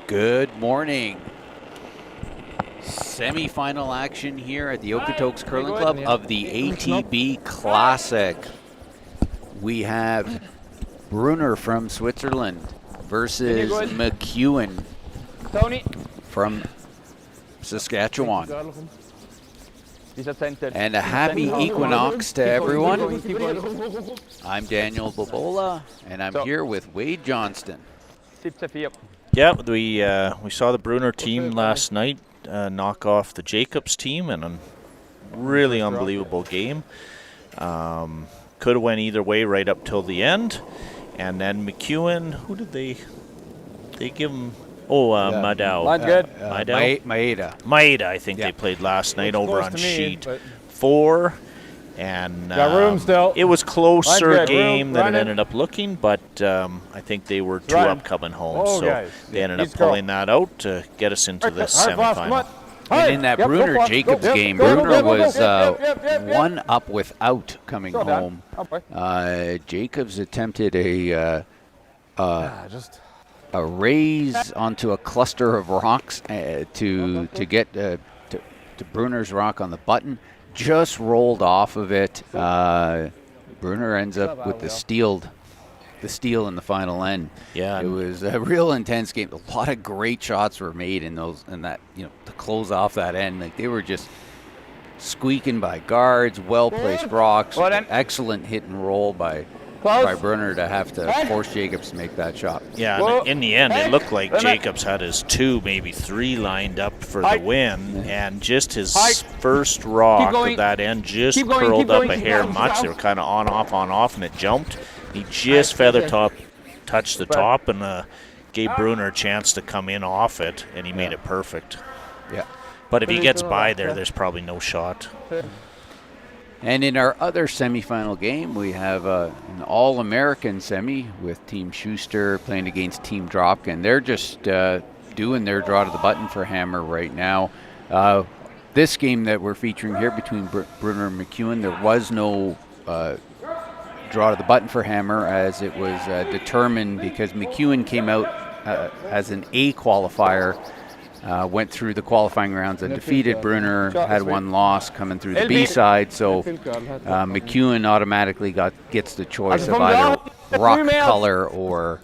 Good morning. Semi-final action here at the Okotoks Curling Club of the ATB Classic. We have Brunner from Switzerland versus McEwen from Saskatchewan. And a happy equinox to everyone. I'm Daniel Bobola, and I'm here with Wade Johnston. Yeah, we saw the Brunner team last night knock off the Jacobs team in a really unbelievable game. Could have went either way right up till the end. And then McEwen, who did they give him? Madao. Maeda, I think they played last night over on sheet 4. And it was closer game than it ended up looking, but I think they were two up coming home. So they ended up pulling that out to get us into the semifinal. And in that Brunner-Jacobs game, Brunner was 1 up without coming home. Jacobs attempted a raise onto a cluster of rocks to get to Brunner's rock on the button. Just rolled off of it. Brunner ends up with the steal in the final end. Yeah, it was a real intense game. A lot of great shots were made in that to close off that end. Like, they were just squeaking by guards, well placed rocks, excellent hit and roll by Brunner to have to force Jacobs to make that shot. Yeah, in the end, it looked like Jacobs had his 2, maybe 3 lined up for the win, and just his first rock of that end just curled up a hair much. They were kind of on, off, and it jumped. He just feather touched the top and gave Brunner a chance to come in off it, and he made it perfect. Yeah. But if he gets by there's probably no shot. And in our other semifinal game, we have an All-American semi with Team Schuster playing against Team Dropkin. They're just doing their draw to the button for Hammer right now. This game that we're featuring here between Brunner and McEwen, there was no draw to the button for Hammer, as it was determined because McEwen came out as an A qualifier. Went through the qualifying rounds and defeated Brunner, had 1 loss coming through the B side, so McEwen automatically gets the choice of either rock color or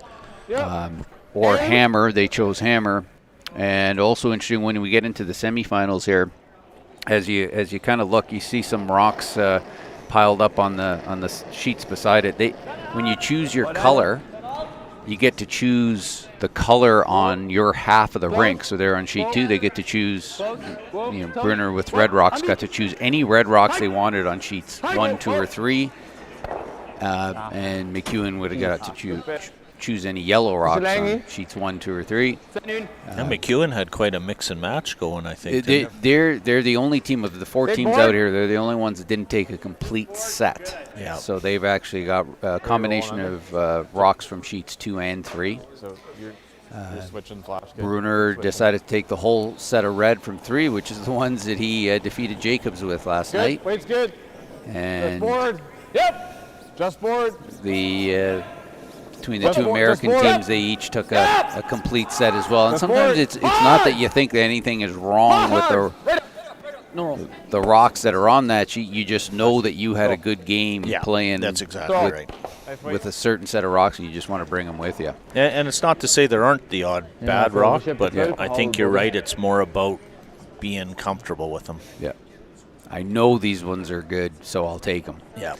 Hammer. They chose Hammer. And also interesting, when we get into the semifinals here, as you kind of look, you see some rocks piled up on the sheets beside it. When you choose your color, you get to choose the color on your half of the rink. So they're on sheet 2. They get to choose, Brunner with red rocks got to choose any red rocks they wanted on sheets 1, 2, or 3. And McEwen would have got to choose any yellow rocks on sheets 1, 2, or 3. And McEwen had quite a mix and match going, I think. They're the only team of the 4 teams out here. They're the only ones that didn't take a complete set. Yeah. So they've actually got a combination of rocks from sheets 2 and 3. So you're switching flash. Brunner decided to take the whole set of red from 3, which is the ones that he defeated Jacobs with last night. Wade's good. And just board. Yep. Just board. Between the 2 American teams, they each took a complete set as well. And sometimes it's not that you think that anything is wrong with the rocks that are on that sheet. You just know that you had a good game playing. That's exactly right. With a certain set of rocks, and you just want to bring them with you. And it's not to say there aren't the odd bad rock, but I think you're right. It's more about being comfortable with them. Yeah. I know these ones are good, so I'll take them. Yeah.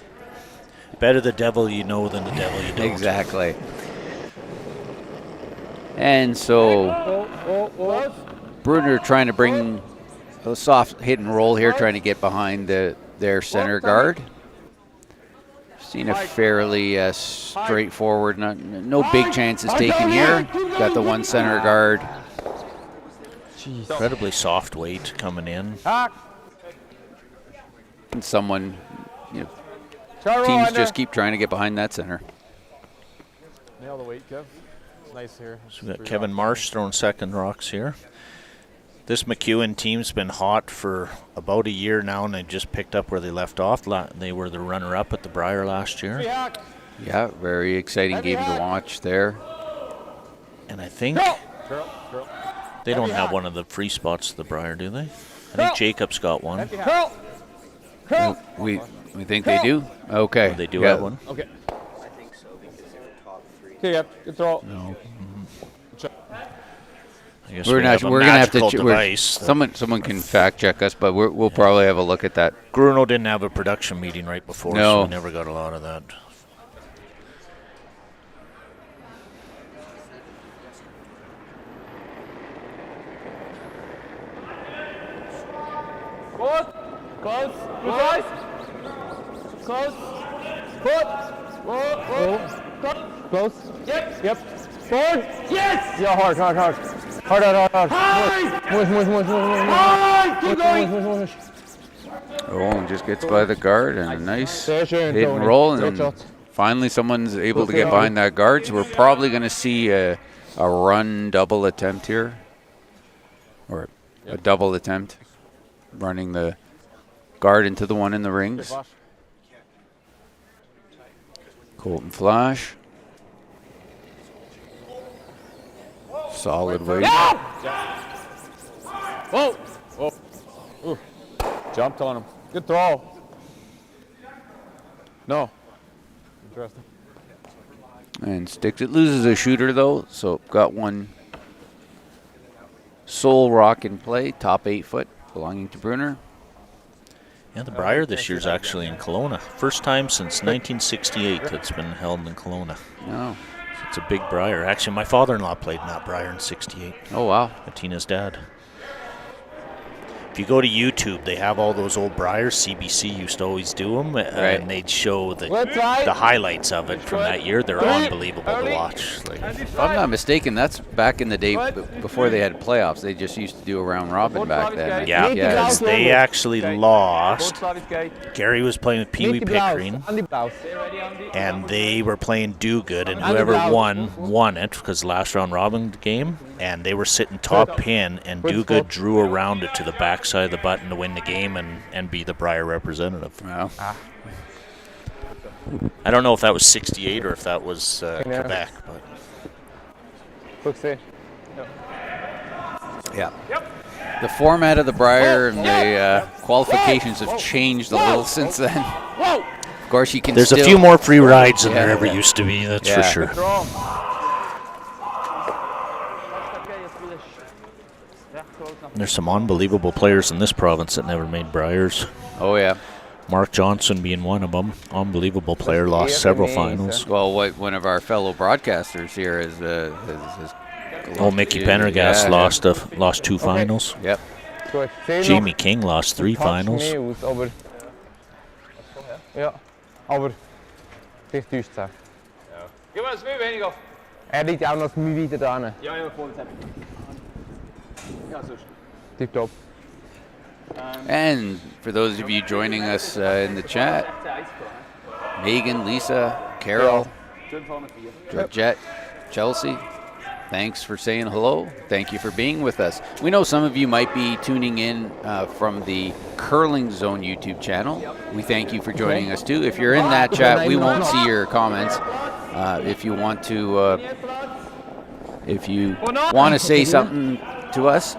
Better the devil you know than the devil you don't. Exactly. And so Brunner trying to bring a soft hit and roll here, trying to get behind their center guard. Seen a fairly straightforward, no big chances taken here. Got the 1 center guard. Incredibly soft weight coming in. And someone, teams just keep trying to get behind that center. Nail the weight, Kev. It's nice here. So we've got Kevin Marsh throwing second rocks here. This McEwen team's been hot for about a year now, and they just picked up where they left off. They were the runner-up at the Brier last year. Yeah, very exciting game to watch there. And I think they don't have one of the free spots at the Briar, do they? I think Jacob's got one. We think they do? Okay. Oh, they do have one? Okay. I think so because they're top 3. Okay, yeah, good throw. No. I guess We're gonna have to device. Someone can fact check us, but we'll probably have a look at that. Bruno didn't have a production meeting right before, so we never got a lot of that. Close. Close. Close. Close. Yep. Forward. Yes. Yeah, hard. Hard. Keep going. Roland just gets by the guard and a nice hit and roll, and finally someone's able to get behind that guard. So we're probably going to see a run double attempt here, or a double attempt, running the guard into the one in the rings. Colton Flash. Solid weight. Whoa. Ooh. Jumped on him. Good throw. No. Interesting. And sticks it. Loses a shooter, though, so got one Soul Rock in play. Top 8 foot, belonging to Brunner. Yeah, the Briar this year's actually in Kelowna. First time since 1968 that's been held in Kelowna. No. It's a big Briar. Actually, my father-in-law played in that Briar in 68. Oh, wow. Tina's dad. If you go to YouTube, they have all those old Briars. CBC used to always do them, and they'd show the highlights of it from that year. They're unbelievable to watch. Like, if I'm not mistaken, that's back in the day before they had playoffs. They just used to do a round robin back then. Yeah, because they actually lost. Gary was playing with Pee Wee Pickering, and they were playing Do Good, and whoever won it, because last round robin game, and they were sitting top pin, and Do Good drew around it to the back side of the button to win the game and be the Briar representative. Wow. I don't know if that was 68 or if that was Quebec. But. Yeah. The format of the Briar and the qualifications have changed a little since then. Of course, you can. There's a few more free rides than there ever used to be. That's for sure. There's some unbelievable players in this province that never made Briars. Oh, yeah. Mark Johnson being one of them. Unbelievable player, lost several finals. Well, one of our fellow broadcasters here is Mickey Pendergast lost 2 finals. Yep. Jamie King lost 3 finals. Ja, aber vielleicht täuscht es auch. Gib mal das Mühe weniger. Liegt auch noch Mühe weiter dran. Ja, voll Zeit. Ja, so. Tipptopp. And for those of you joining us in the chat, Megan, Lisa, Carol, Georgette, Chelsea, thanks for saying hello. Thank you for being with us. We know some of you might be tuning in from the Curling Zone YouTube channel. We thank you for joining us too. If you're in that chat, we won't see your comments. If you want to say something to us,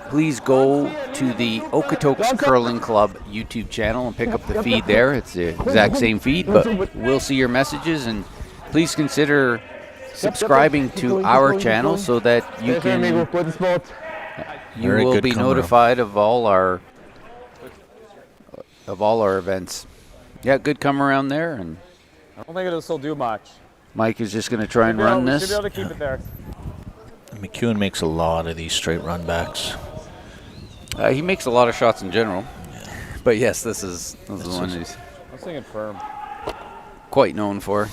please go to the Okotoks Curling Club YouTube channel and pick up the feed there. It's the exact same feed, but we'll see your messages, and please consider subscribing to our channel so that you will be notified of all our events. Yeah, good come around there, and I don't think it'll still do much. Mike is just going to try and run this. Should be able to keep it there. McEwen makes a lot of these straight run backs. He makes a lot of shots in general, but yes, this is the one he's I was thinking firm. quite known for.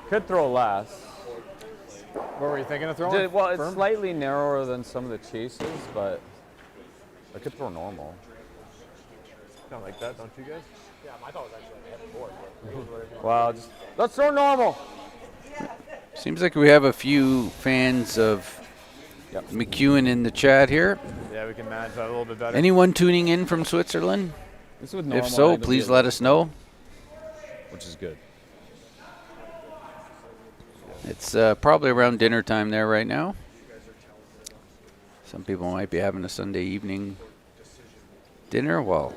Could throw less. What were you thinking of throwing? Well, it's slightly narrower than some of the chases, but I could throw normal. Kind of like that, don't you guys? Yeah, I thought it was actually a heavy board. Well, just let's throw normal. Seems like we have a few fans of McEwen in the chat here. Yeah, we can manage that a little bit better. Anyone tuning in from Switzerland? If so, please let us know. Which is good. It's probably around dinner time there right now. Some people might be having a Sunday evening dinner while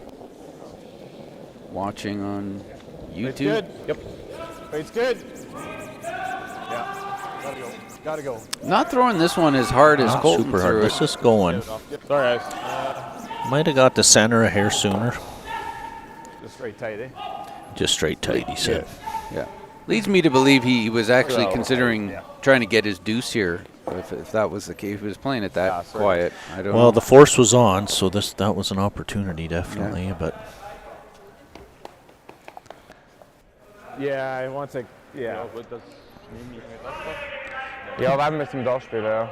watching on YouTube. It's good. Yep. It's good. Yeah. Gotta go. Not throwing this one as hard as Colton super hard. threw it. This is going. Sorry, guys. Might have got the center a hair sooner. Just straight tight, eh? Just straight tight, he said. Yeah. Leads me to believe he was actually considering trying to get his deuce here. If that was the case, if he was playing it that quiet. I don't know. Well, the force was on, so that was an opportunity, definitely. Yeah. But Yeah, I want to. Yeah. Ja, wenn wir zum da spielen, ja.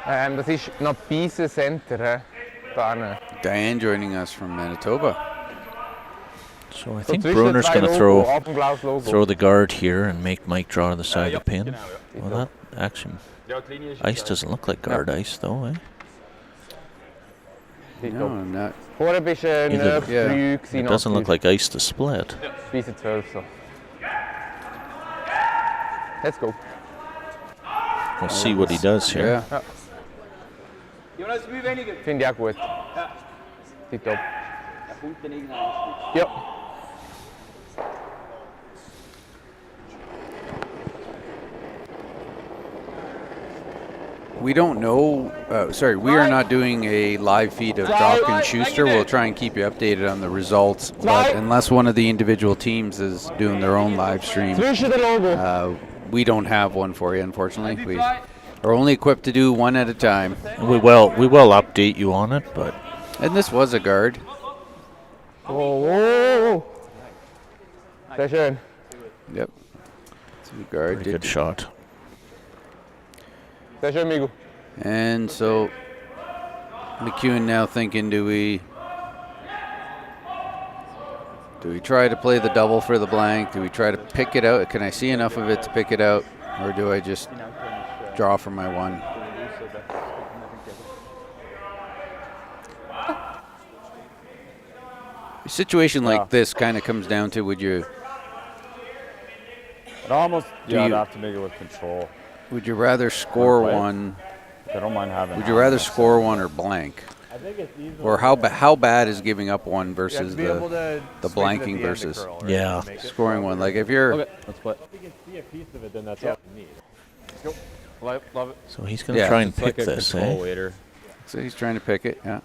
Das ist noch Biese Center, Bern. Diane joining us from Manitoba. so I think Brunner's going to throw the guard here and make Mike draw to the side of the pin. Well, that actually ice doesn't look like guard ice though, eh? No, I'm not. Vorher bist du Either- früh It doesn't look like ice to split. Biese 12 so. Let's go. We'll see what he does here. Yeah. Finde ich auch gut. Tipptopp. Ja. We don't know. We are not doing a live feed of Jock and Schuster. We'll try and keep you updated on the results. But unless one of the individual teams is doing their own live stream, we don't have one for you, unfortunately. We are only equipped to do one at a time. We will update you on it, but And this was a guard. Oh. Sehr schön. Yep. It's a guard. pretty good shot. Sehr schön, Migu. And so McEwen now thinking, do we try to play the double for the blank? Do we try to pick it out? Can I see enough of it to pick it out? Or do I just draw for my one? A situation like this kind of comes down to It almost. Do I'd you- have to make it with control. would you rather score Right. one? I don't mind having. Would you rather score one or blank? Or how bad is giving up one versus the blanking versus Yeah. scoring one? Like if you're Let's play. If you can see a piece of it, then that's all you need. Let's go. Love it. So he's going to Yeah. try and It's pick like a this, control eh? waiter. so he's trying to pick it, yeah.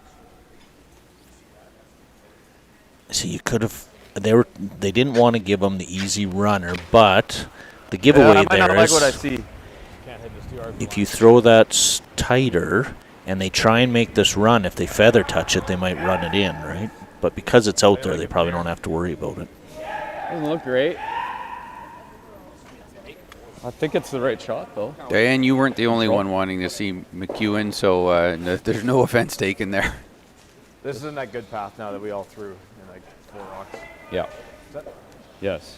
See, you could have. They didn't want to give him the easy runner, but the giveaway there is see. if you throw that tighter and they try and make this run, if they feather touch it, they might run it in, right? But because it's out there, they probably don't have to worry about it. Doesn't look great. I think it's the right shot, though. Diane, you weren't the only one wanting to see McEwen, so there's no offense taken there. This isn't that good path now that we all threw in like 4 rocks. Yeah. Yes.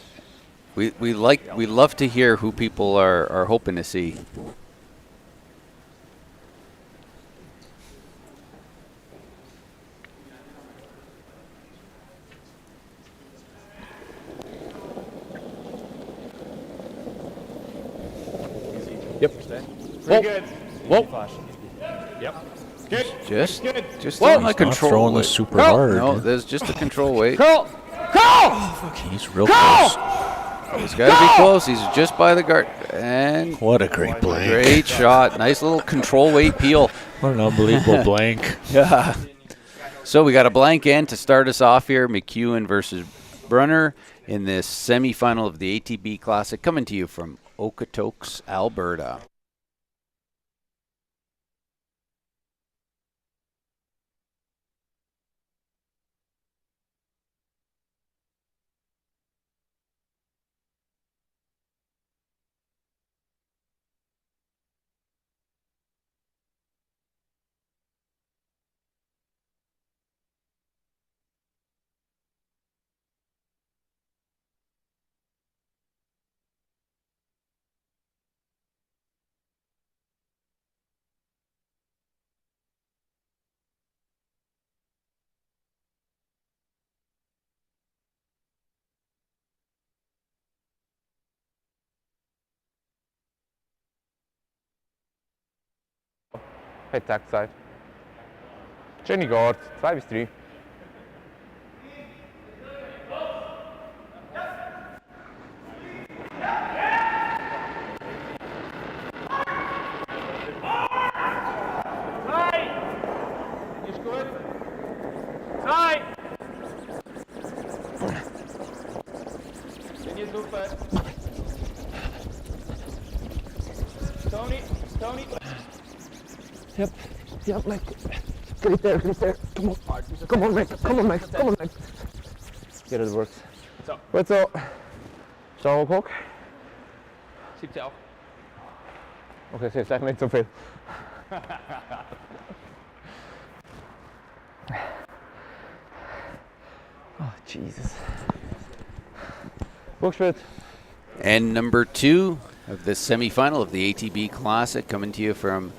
We love to hear who people are hoping to see. Yep. Pretty good. Whoa. Yep. Good. Just Whoa. throwing a Not control throwing weight. this super hard. No, there's just a control weight. Curl. He's real close. He's got to be close. He's just by the guard. And What a great blank. great shot. Nice little control weight peel. What an unbelievable blank. Yeah. So we got a blank end to start us off here. McEwen versus Brunner in this semifinal of the ATB Classic, coming to you from Okotoks, Alberta. Head tack side. Jenny guard, 2 bis 3. Ist gut. 2. Jenny, super. Tony. Yep, Mike. Get it there. Come on, Mike. Get it works. So. Goed zo. Zo ook ook. 17 auch. Oké, ze zegt niet zoveel. Oh, Jesus. Bookspit. And number 2 of the semifinal of the ATB Classic, coming to you from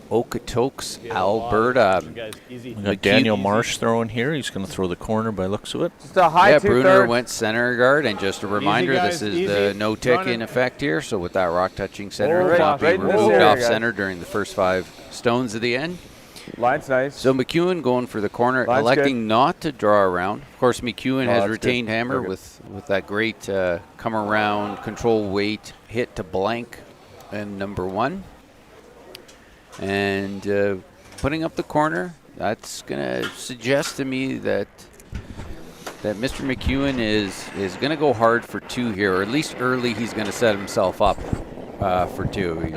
Okotoks, Alberta. We got Daniel Marsh throwing here. He's going to throw the corner by looks of it. Just a high Yeah, 2/3. Brunner went center guard, and just a reminder, guys, this is easy. the no tick Running. in effect here. So with that rock touching center, Oh, it cannot be right in this removed area, off guys. center during the first 5 stones of the end. Line's nice. So McEwen going for the corner, Line's electing not to draw around. Of course, McEwen has that's retained good. hammer Very with that great come around, control weight, hit to blank, and number 1. And putting up the corner, that's going to suggest to me that Mr. McEwen is going to go hard for 2 here, or at least early he's going to set himself up for 2.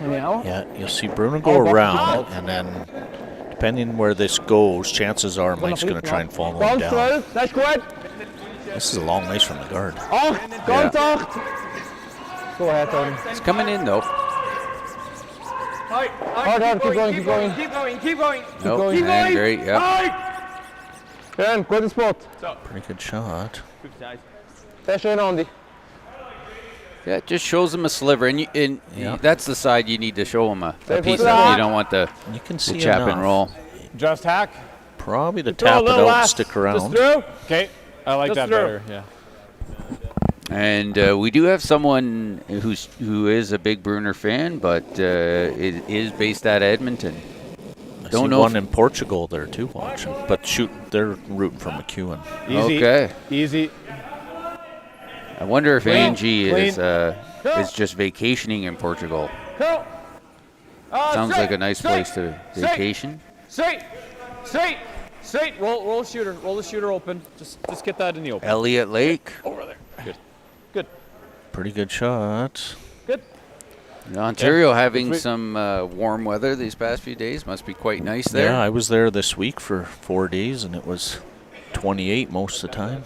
Yeah, you'll see Brunner go around, and then depending where this goes, chances are Mike's going to try and follow him down. Dat is goed. This is a long ways from the guard. 8, kant 8. Go ahead, Tony. It's coming in, though. Hard, keep going. Nope, going. and great, yeah. Bern, good spot. Pretty good shot. That's in Andy. Yeah, it just shows him a sliver, and that's the side you need to show him a piece of. that. You don't want the You can see chap enough. and roll. Just hack. Probably to Throw a tap it little out, last. stick Just around. through. Okay. I like Just that through. better. Yeah. And we do have someone who is a big Brunner fan, but it is based out of Edmonton. I Don't see know one if- in Portugal there too watching, but shoot, they're rooting for McEwen. Easy. Okay. Easy. I wonder if Clean, Angie clean. is just vacationing in Portugal. Cool. Sounds like a nice place to vacation. Straight. Roll the shooter. Roll the shooter open. Just get that in the open. Elliott Lake. Over there. Good. Pretty good shot. Good. Ontario having some warm weather these past few days. Must be quite nice there. Yeah, I was there this week for 4 days, and it was 28 most of the time.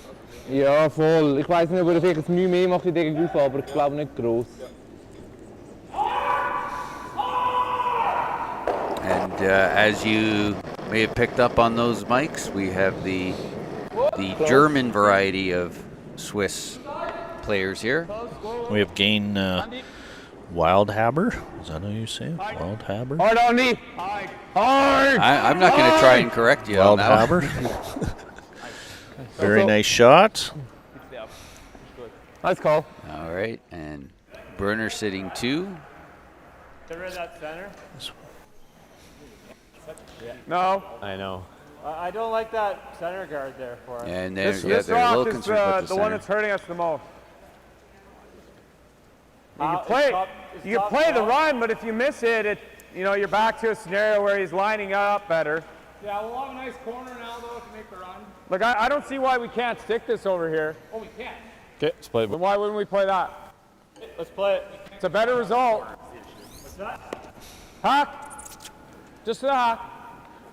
Ja, voll. Ich weiß nicht, ob er vielleicht Mühe mehr macht in dieser Gruppe, aber ich glaube nicht groß. And as you may have picked up on those mics, we have the German variety of Swiss players here. We have Gain Wildhaber. Is that how you say it? Wildhaber? Hard, Andy. Hard. I'm not going to try and correct you on that. Wildhaber. Very nice shot. Nice call. All right, and Brunner sitting 2. No. I know. I don't like that center guard there for us. And This they're a rock little is concerned about the the one center. that's hurting us the most. You Is can play, top- is you can top play the top? run, but if you miss it, you're back to a scenario where he's lining up better. Yeah, we'll have a nice corner now, though, to make the run. Look, I don't see why we can't stick this over here. Oh, we can. Okay, let's play. Why wouldn't we play that? Let's play it. It's a better result. Hack. Just a hack.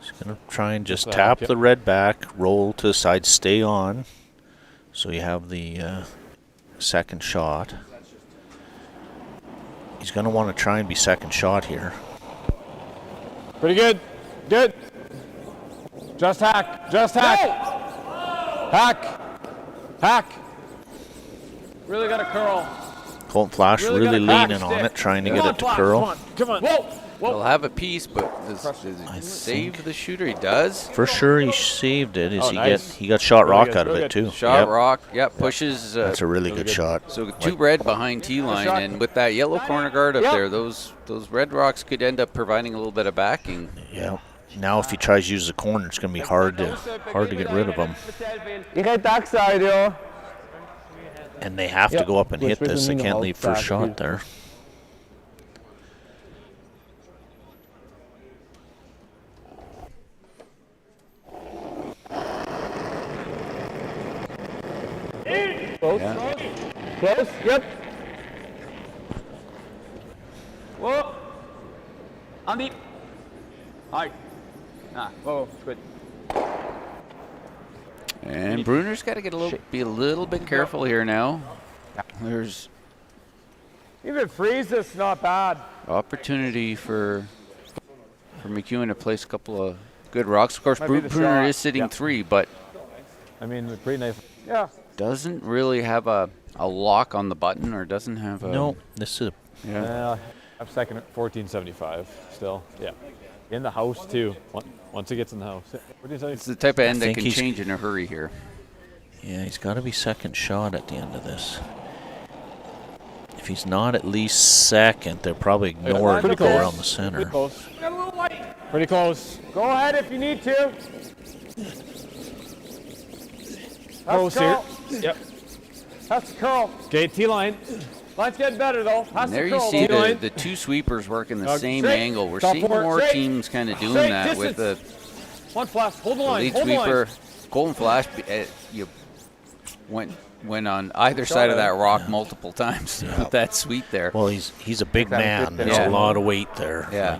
Just going to try and just tap the red back, roll to the side, stay on. So you have the second shot. He's going to want to try and be second shot here. Pretty good. Good. Just hack. Just hack. Hack. Hack. Really got to curl. Colton Flash really gotta leaning back on stick. it, trying to Come get on, it to Flash, curl. Come on. He'll have a piece, but does he save the shooter? He does. For sure, he saved it. Nice. He got shot rock good, out of really it too. Shot rock, pushes. That's a really good shot. So 2 red behind T-line, and with that yellow corner guard up there, those red rocks could end up providing a little bit of backing. Yeah. Now if he tries to use the corner, it's going to be hard to get rid of him. And they have to go up and hit this. They can't leave first shot there. Close. Close, yep. Whoa. Andy. Hi. Whoa, good. And Brunner's got to be a little bit careful here now. There's Even freeze this, not bad. opportunity for McEwen to place a couple of good rocks. Of course, Might be the Brunner shot. is sitting 3, but I mean, pretty nice. Yeah. doesn't really have a lock on the button, or doesn't have a... No, this is I'm second at 1475 still. Yeah. In the house, too. Once it gets in the house. It's the type of end that think can he's- change in a hurry here. he's got to be second shot at the end of this. If he's not at least second, they'll probably ignore it and go around the center. Pretty close. Pretty close. Go ahead if you need to. Close here. Yep. That's the curl. Okay, T-line. Line's getting better though. That's And there the you curl. see though. the 2 sweepers working the same straight. angle. We're Stop seeing for it. more Straight. teams kind of doing Straight that with the One flash. Hold the line. lead Hold the line. sweeper. Golden Flash, you went on either side of that rock multiple times with that sweep there. Well, he's a big man. There's Yeah. a lot of weight there. Yeah.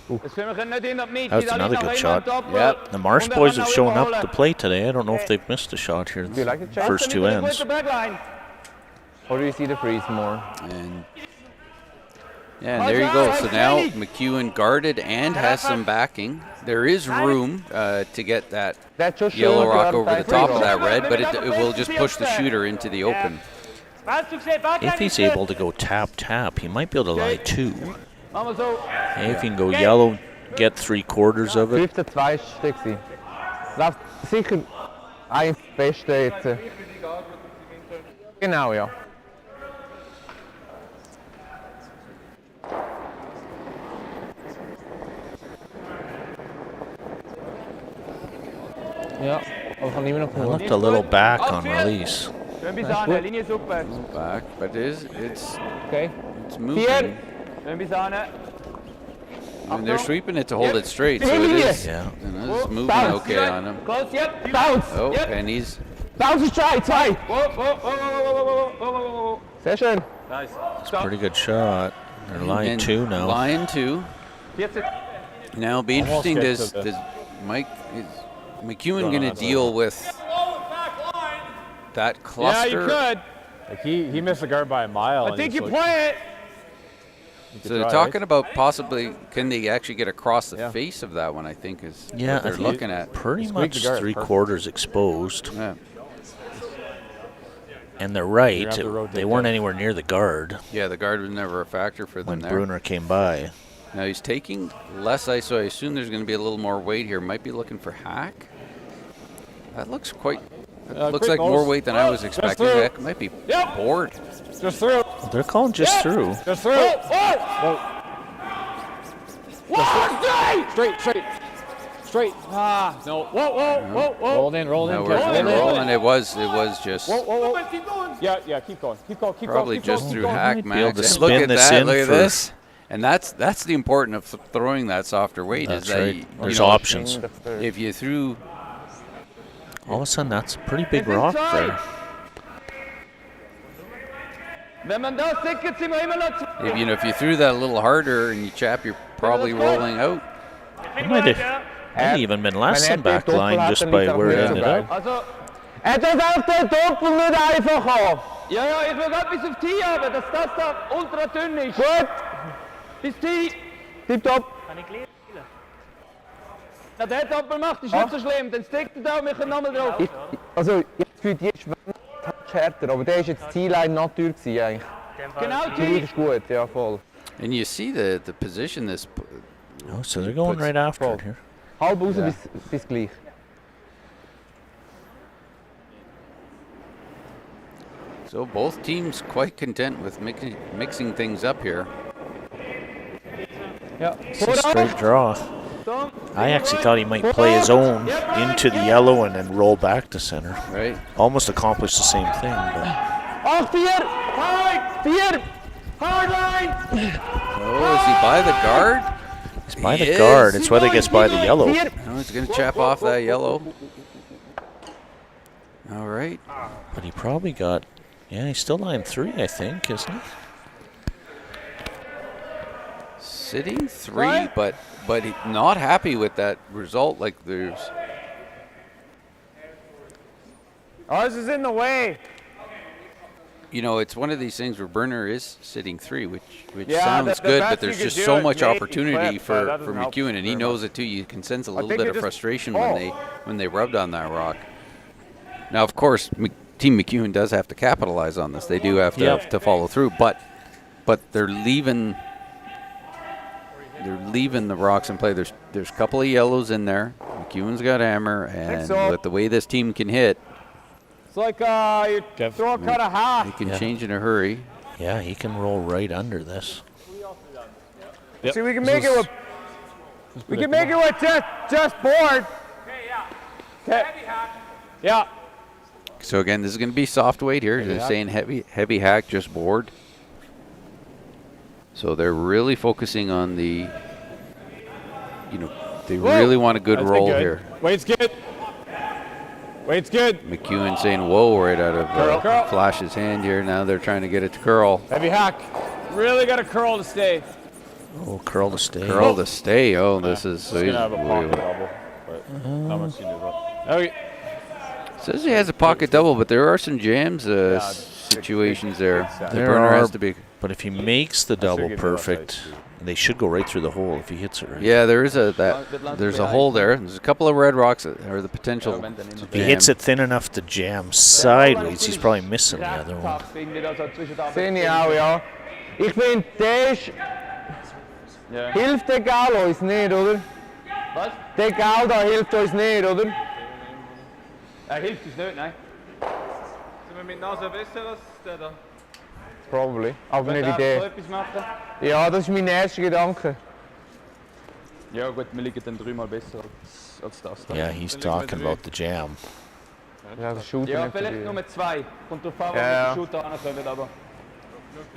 That's another good shot. Yep. The Marsh boys have shown up to play today. I don't know if they've missed a shot here. Do you like it, Chad? First 2 ends. Or do you see the freeze more? And there you go. So now McEwen guarded and has some backing. There is room to get that That just yellow shows rock you over the have top free of that roll. red, but it will just push the shooter into the open. If he's able to go tap, he might be able to lie 2. If he can go yellow, get 3/4 of it. 5-2 Stück sein. Läuft sicher ein Beste jetzt. Genau, ja. Ja, aber kann immer noch I looked a little back on release. Schön bis an, Linie super. Back, but it's Okay. moving. Schön bis an. And they're sweeping it to hold it straight, so it is. Yeah. And it's moving okay on him. Close, yep. Bounce! Oh, and he's Bounce try, 2! Whoa, whoa, whoa, whoa, whoa, whoa, whoa. Sehr schön. Nice. Pretty good shot. They're line and 2 now. Line 2. 40. Now it'll be Almost interesting. gets Does to the- is McEwen going to deal with that Yeah, cluster? you could. Like he missed the guard by a mile. I think you play it. So they're talking about possibly, can they actually get across the face of that one, I think is Yeah, what they're I think looking at. Pretty Squeak much the guard, 3/4 exposed. Yeah. And they're right. have to rotate They weren't that. anywhere near the guard Yeah, the guard was never a factor for them when there. Brunner came by. Now he's taking less ice, so I assume there's going to be a little more weight here. Might be looking for hack. That looks quite. That looks quick like more goals. weight than I was Just expecting. through. That might be Yep. bored. Just through. They're calling just through. Just through. Straight. Straight. Ah, no. Whoa, whoa, whoa, whoa. Rolled in. Now we're rolling. It was just Whoa, whoa, whoa. Keep going. Yeah, keep going. Keep going. Keep probably going. Keep just going. through Keep going. hack, Might be able Max. to And look spin at this that. in Look at for- this. And that's the importance of throwing that softer weight. That's is that right. you There's know, options. If you threw, All of a sudden, that's a pretty big rock there. Wenn man das sickert, sind wir immer noch zu. if you threw that a little harder and you chap, you're probably rolling out. It might have even been less than back line just by where it ended up. Also, Etwas auf den Doppel nicht einfach an. ja, ich will grad bis auf T haben, dass das da ultra dünn ist. Gut, Bis T. tipptopp. Na, der Doppel macht, ist nicht so schlimm. Dann stickt er da und wir können nochmal drauf. Also, ich habe das Gefühl, die ist härter, aber der ist jetzt Zielline Natur gewesen eigentlich. Genau, Die T. ist gut, ja voll. And you see the position Oh, so they're going right after it here. Halb raus bis gleich. So both teams quite content with mixing things up here. It's a straight draw. I actually thought he might play his own into the yellow and then roll back to center. Right. Almost accomplished the same thing. But. Oh, 4! Hard line! Oh, is he by the guard? He's by the guard. It's whether he gets by the yellow. Oh, he's going to chap off that yellow. All right. But he probably got, he's still line 3, I think, isn't he? Sitting 3, but not happy with that result. Like there's. Ours is in the way. You know, it's one of these things where Brunner is sitting 3, which sounds good, but there's just so much opportunity for McEwen, and he knows it too. You can sense a little bit of frustration when they rubbed on that rock. Now, of course, Team McEwen does have to capitalize on this. They do have to follow through, but they're leaving the rocks in play. There's a couple of yellows in there. McEwen's got hammer, and with the way this team can hit, it's like you throw a cut of half. he can change in a hurry. Yeah, he can roll right under this. Yep. See, we can make it with just board. Okay. Yeah. So again, this is going to be soft weight here. They're saying heavy hack, just board. So they're really focusing on the, they really want a good roll here. Weight's good. Weight's good. McEwen saying whoa right out of Flash's hand here. Now they're trying to get it to curl. Heavy hack. Really got a curl to stay. Oh, curl to stay. Curl to stay. Oh, this is. So he's going to have a pocket double. But not much you do about. Okay. Says he has a pocket double, but there are some jams situations there. There has to be. But if he makes the double perfect, they should go right through the hole if he hits it right. Yeah, there is there's a hole there. There's a couple of red rocks that are the potential. If he hits it thin enough to jam sideways, he's probably missing the other one. Sehe ich auch, ja. Ich finde, der ist... Hilft der Gal uns nicht, oder? Was? Der Gal da hilft uns nicht, oder? Er hilft uns nicht, nein. Sind wir mit Nase besser als der da? Probably, aber nicht Idee. Idee. So etwas machen? Ja, das ist mein erster Gedanke. Ja gut, wir liegen dann 3-mal besser als das da. Yeah, he's talking about the jam. Ja, das Shooter Ja, nicht vielleicht so nur 2. Kommt drauf an, wo wir mit dem Shooter ankommen,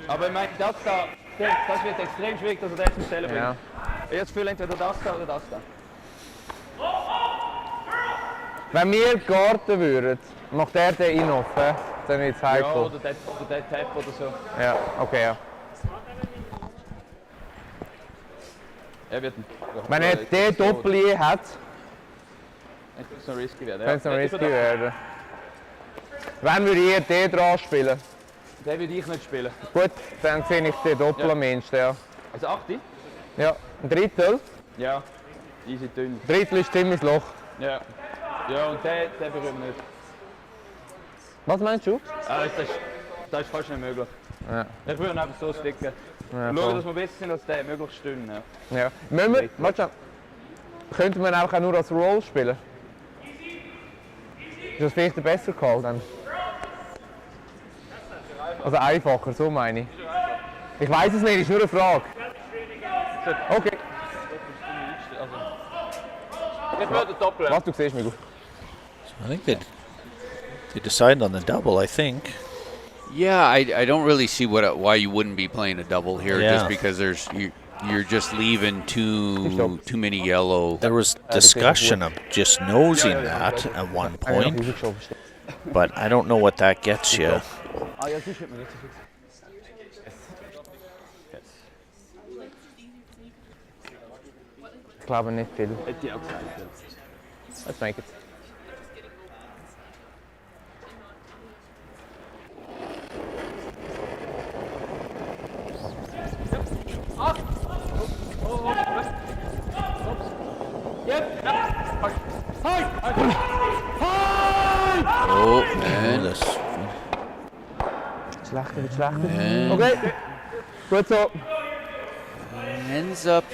aber ich meine, das wird extrem schwierig, dass er das zum Stellen bringt. Ja. Jetzt fühle entweder das da oder das da. Wenn wir garten würden, macht er den in-off, dann wird es heikel. Ja, oder der Tap oder so. Ja, okay, ja. Er wird Wenn er den Doppel hat, könnte es noch risky werden. könnte es noch risky werden. Wenn würde ich den dran spielen? Den würde ich nicht spielen. Gut, dann sehe ich den Doppel am mindesten, ja. Also 8? Ja, ein Drittel. Ja, easy dünn. Ein Drittel ist ziemlich Loch. Ja. Ja, und den berühren wir nicht. Was meinst du? Das ist fast nicht möglich. Ja. Ich würde ihn einfach so sticken. Ja, schauen, dass wir besser sind als der, möglichst dünn. Ja. Ja. Müssen wir, warte schon. Könnte man einfach auch nur als Roll spielen? Ist das vielleicht der bessere Call dann? Also einfacher, so meine ich. Ich weiß es nicht, ist nur eine Frage. Okay. Ich würde doppeln. Was du siehst, Miguel? I think they decided on the double, I think. Yeah, I don't really see why you wouldn't be playing a double here, just because you're just leaving too many yellow. There was discussion of just nosing that at one point, but I don't know what that gets you. Ich glaube nicht viel. Let's make it. Oh, man. Schlechter, wird schlechter. Okay, gut so. Ends up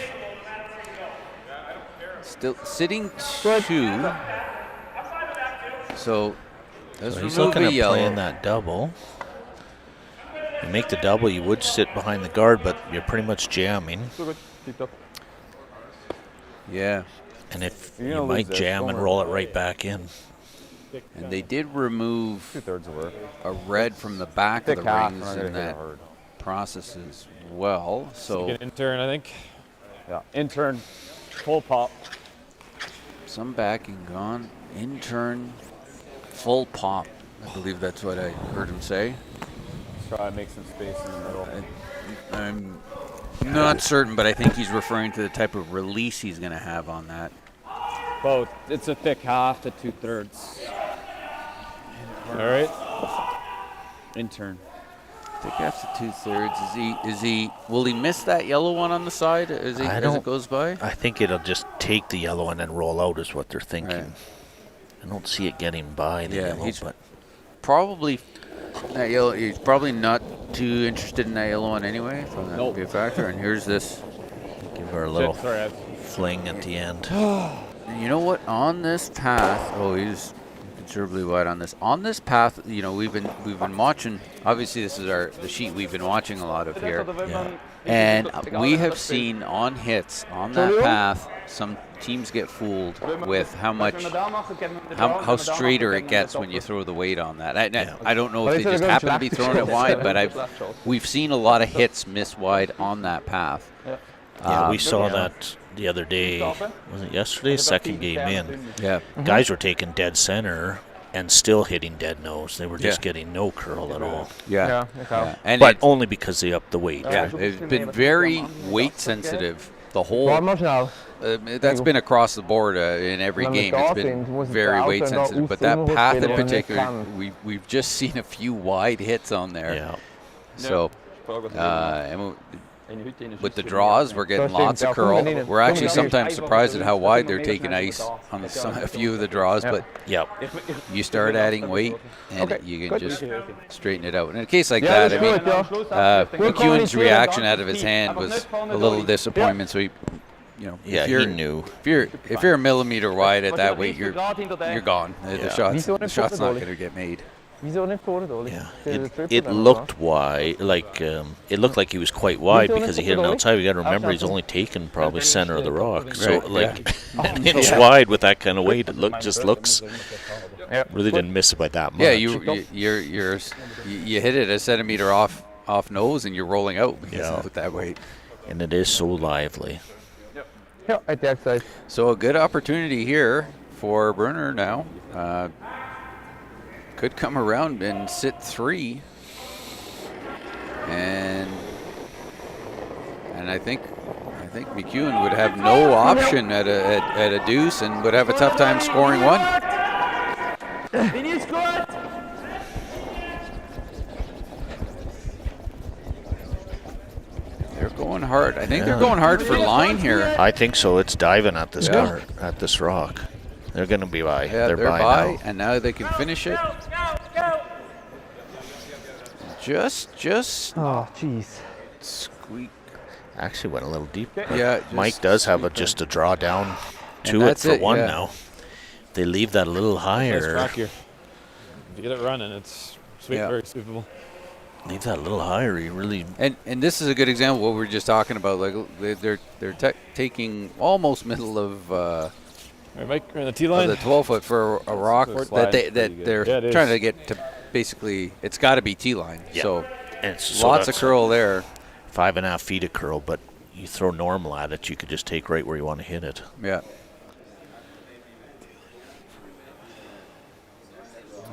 Still sitting 2. So let's He's remove looking a at yellow. playing that double. You make the double, you would sit behind the guard, but you're pretty much jamming. Yeah. And if you might jam and roll it right back in. And they did remove 2/3 of work. a red from the back Thick of the half, rings we're not gonna in hit it that hard. process as well. So Get in turn, I think. Yeah, intern, full pop. some backing gone. In turn, full pop. I believe that's what I heard him say. Try to make some space in the middle. I'm not certain, but I think he's referring to the type of release he's going to have on that. Both. It's a thick half to 2/3. All right. Intern. I think that's the 2/3. Will he miss that yellow one on the side as it goes by? I think it'll just take the yellow and then roll out is what they're thinking. Right. I don't see it getting by the yellow, he's but probably that yellow. He's probably not too interested in that yellow one anyway, so that would be a factor. And here's this. give her a little Sorry, Ed. fling at the end. And you know what? On this path, he's considerably wide on this. On this path, you know, we've been watching. Obviously, this is the sheet we've been watching a lot of here, and we have seen on hits on that path some teams get fooled with how straighter it gets when you throw the weight on that. I don't know if they just happen to be throwing it wide, but we've seen a lot of hits miss wide on that path. Yeah, we saw that the other day. Was it yesterday? Second game in. Yeah. Guys were taking dead center and still hitting dead nose. They were just getting no curl at all. Yeah. And But only because they upped the weight. yeah, it's been very weight sensitive. The whole Vamos now. that's been across the board in every game. It's been very weight sensitive. But that path in particular, we've just seen a few wide hits on there. Yeah. So, with the draws, we're getting lots of curl. We're actually sometimes surprised at how wide they're taking ice on a few of the draws. But you start adding weight, and you can just straighten it out. In a case like that, I mean, McEwen's reaction out of his hand was a little disappointment. So he he knew. If you're a millimeter wide at that weight, you're gone. The shot's not going to get made. Yeah, it looked wide, it looked like he was quite wide because he hit it outside. We got to remember he's only taken probably center of the rock, so an inch wide with that kind of weight, it looks. Really didn't miss it by that much. Yeah, you hit it a centimeter off nose, and you're rolling out because of that weight. And it is so lively. So a good opportunity here for Brunner now. Could come around and sit 3, and I think McEwen would have no option at a deuce and would have a tough time scoring 1. They're going hard. I think they're going hard for line here. I think so. It's diving at this card, at this rock. They're going to be by. Yeah, they're by now. And now they can finish it. Just. Oh, jeez. Squeak. Actually went a little deep. Yeah. Mike does have just a draw down to it for 1 now. They leave that a little higher. Nice track here. If you get it running, it's very sweepable. Leave that a little higher. You really. And this is a good example of what we were just talking about. Like they're taking almost middle of. Right, Mike, we're in the T line. The 12-foot for a rock that they're trying to get to. Basically, it's got to be T-line. Yeah. So and lots of curl there. 5.5 feet of curl, but you throw normal at it, you could just take right where you want to hit it. Yeah.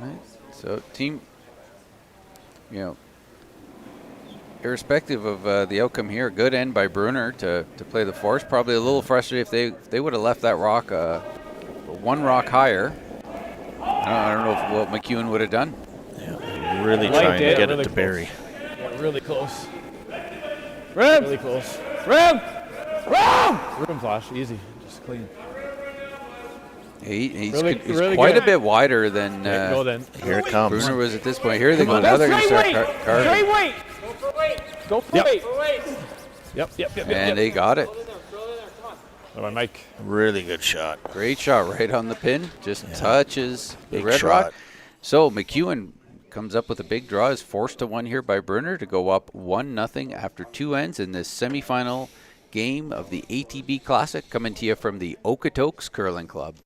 Right. So team, irrespective of the outcome here, good end by Brunner to play the force. Probably a little frustrated if they would have left that rock 1 rock higher. I don't know what McEwen would have done. Yeah, really trying to get it to Barry. Yeah, really close. Rim! Really close. Rim! Rim flash, easy, just clean. He's really quite good. a bit wider than Go then. Here it comes. Brunner was at this point. Here they go. Now they're going to start carving. Straight weight! Go for weight! Yep. And they got it. Bye, Mike. Really good shot. Great shot right on the pin. Just touches the Big red shot. rock. So McEwen comes up with a big draw. Is forced to 1 here by Brunner to go up 1-0 after 2 ends in this semifinal game of the ATB Classic, coming to you from the Okotoks Curling Club.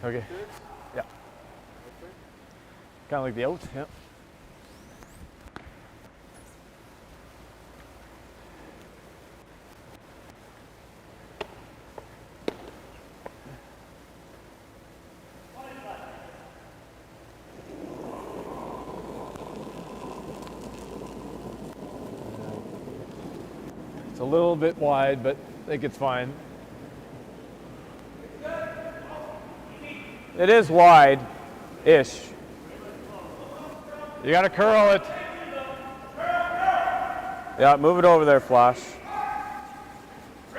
Okay. Yeah. Kind of like the out. Yeah. It's a little bit wide, but I think it's fine. It is wide-ish. You gotta curl it. Yeah, move it over there, Flash.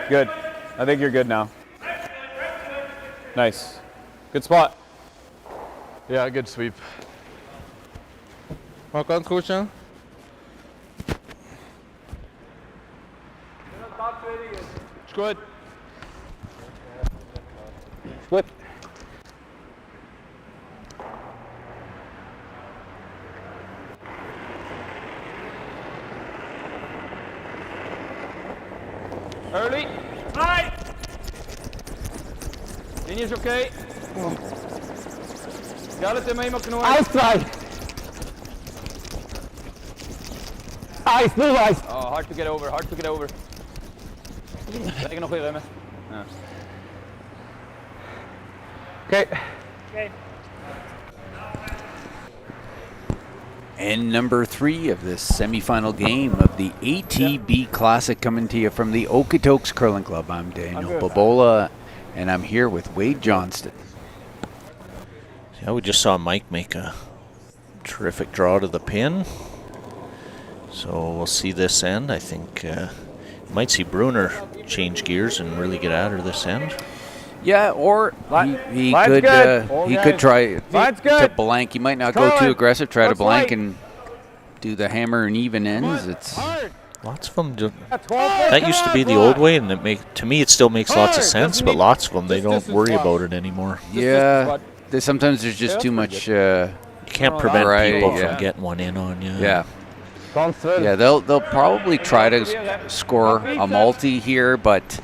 Good. I think you're good now. Nice. Good spot. Yeah, good sweep. Mark on, coach. Huh? It's good. Good. Early. Right. Linie is oké. Gaat het mee met knooi? Uitstraai. Ice, no ice. Oh, hard to get over, hard to get over. Lekker nog weer remmen. Ja. Okay. And number 3 of this semifinal game of the ATB Classic, coming to you from the Okotoks Curling Club. I'm Daniel Babola, and I'm here with Wade Johnston. Yeah, we just saw Mike make a terrific draw to the pin. So we'll see this end. I think you might see Brunner change gears and really get at her this end. Yeah, or he could try to blank. He might not go too aggressive, try to blank and do the hammer and even ends. It's lots of them. That used to be the old way, and to me it still makes lots of sense. But lots of them, they don't worry about it anymore. Yeah, sometimes there's just too much. You can't prevent people from getting one in on you. Yeah. Yeah, they'll probably try to score a multi here, but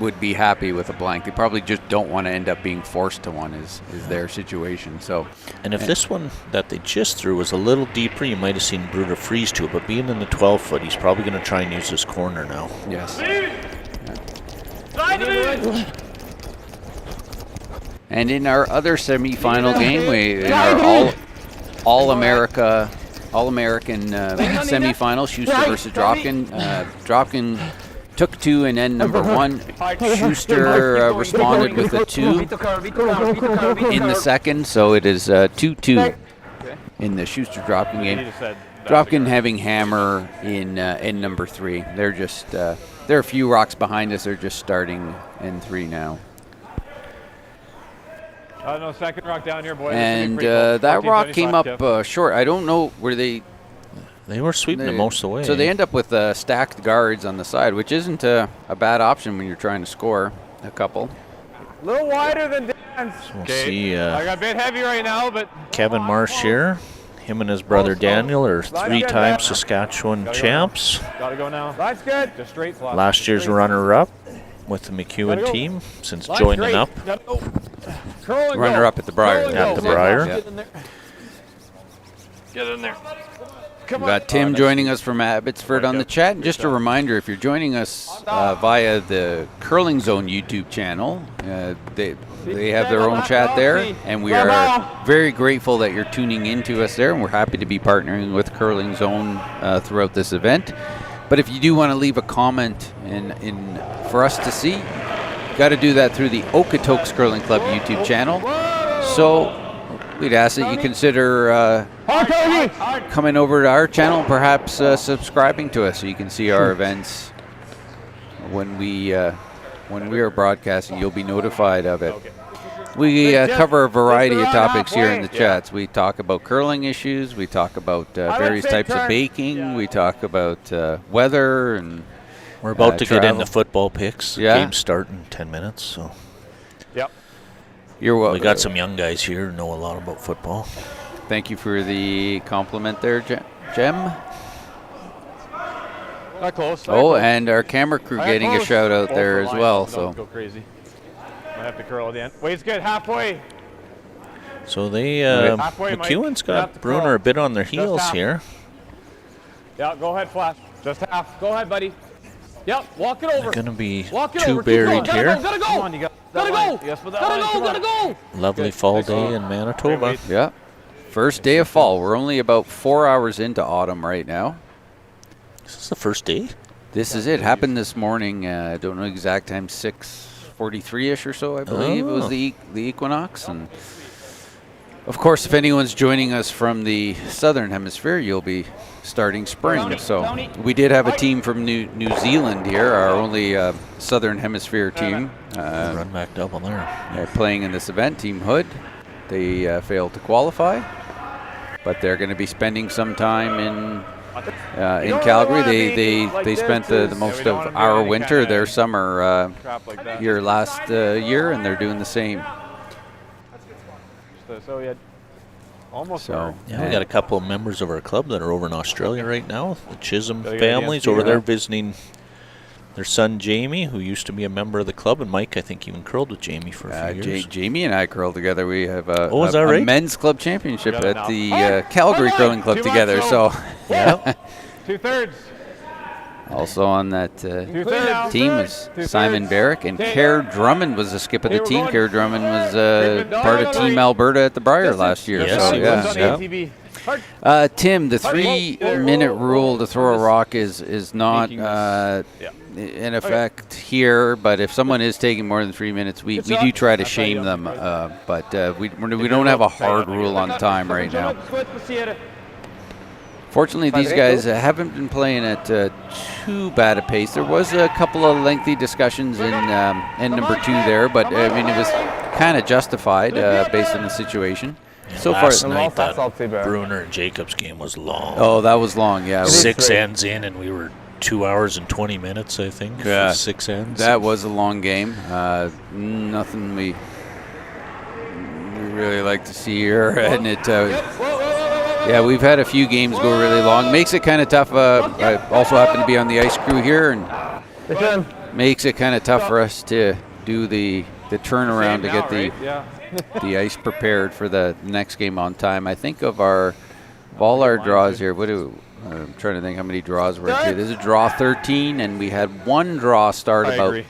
would be happy with a blank. They probably just don't want to end up being forced to one is their situation. So, and if this one that they just threw was a little deeper, you might have seen Brunner freeze to it, but being in the 12-foot, he's probably going to try and use his corner now. Yes. And in our other semifinal game, in our All-American semifinal, Schuster versus Dropkin. Dropkin took 2 in end number 1. Schuster responded with a 2 in the second, so it is 2-2 in the Schuster-Dropkin game. Dropkin having hammer in end number 3. They're just they're a few rocks behind us. They're just starting end 3 now. No, second rock down here, boys. And that rock came up short. I don't know where they were sweeping it most of the way. So they end up with stacked guards on the side, which isn't a bad option when you're trying to score a couple. A little wider than Dan's. So we'll see. I got a bit heavy right now, but Kevin Marsh here. Him and his brother Daniel are 3-time Saskatchewan champs. Gotta go now. That's good. Just straight flat. Last year's runner-up with the McEwen team since joining up. Runner-up at the Briar. At the Briar. Yeah. Get in there. We've got Tim joining us from Abbotsford on the chat. And just a reminder, if you're joining us via the Curling Zone YouTube channel, they have their own chat there, and we are very grateful that you're tuning into us there, and we're happy to be partnering with Curling Zone throughout this event. But if you do want to leave a comment for us to see, you got to do that through the Okotoks Curling Club YouTube channel. So we'd ask that you consider coming over to our channel, perhaps subscribing to us so you can see our events when we are broadcasting. You'll be notified of it. We cover a variety of topics here in the chats. We talk about curling issues. We talk about various types of baking. We talk about weather, and we're about to get into football picks. Yeah. Game's starting in 10 minutes, so. Yep. We got some young guys here who know a lot about football. Thank you for the compliment there, Jem. Not close. And our camera crew getting a shout out there as well. Don't go crazy. I have to curl at the end. Wade's good, halfway. So they McEwen's got Brunner a bit on their heels here. Yeah, go ahead, Flash. Just half. Go ahead, buddy. Yep, walk it over. Going to be too buried here. Gotta go. Come on, you gotta go. Yes, gotta go. Lovely fall day in Manitoba. Yeah. First day of fall. We're only about 4 hours into autumn right now. Is this the first day? This is it. Happened this morning. I don't know exact time, 6:43-ish or so, I believe. It was the equinox. And of course, if anyone's joining us from the southern hemisphere, you'll be starting spring. So we did have a team from New Zealand here, our only southern hemisphere team. Run back double there. Playing in this event, Team Hood. They failed to qualify, but they're going to be spending some time in Calgary. They spent the most of our winter, their summer here last year, and they're doing the same. So we had almost. So yeah, we got a couple of members of our club that are over in Australia right now. The Chisholm families over there visiting their son Jamie, who used to be a member of the club, and Mike, I think, even curled with Jamie for a few years. Jamie and I curled together. We have a men's club championship at the Calgary Curling Club together. So, yeah. 2/3. Also on that team was Simon Barrick, and Kerr Drummond was the skip of the team. Kerr Drummond was part of Team Alberta at the Briar last year. Yes, so, he was. Yeah. Tim, the 3-minute rule to throw a rock is not in effect here, but if someone is taking more than 3 minutes, we do try to shame them, but we don't have a hard rule on time right now. Fortunately, these guys haven't been playing at too bad a pace. There was a couple of lengthy discussions in end number 2 there, but I mean, it was kind of justified based on the situation. So last far, night, that Brunner and Jacobs game was long. Oh, that was long, yeah. 6 ends in, and we were 2 hours and 20 minutes, I think. Yeah. 6 ends. That was a long game. Nothing we really like to see here, and it. Yeah, we've had a few games go really long. Makes it kind of tough. I also happen to be on the ice crew here, and makes it kind of tough for us to do the turnaround to get the ice prepared for the next game on time. I think of all our draws here. I'm trying to think how many draws we're into. This is draw 13, and we had one draw start about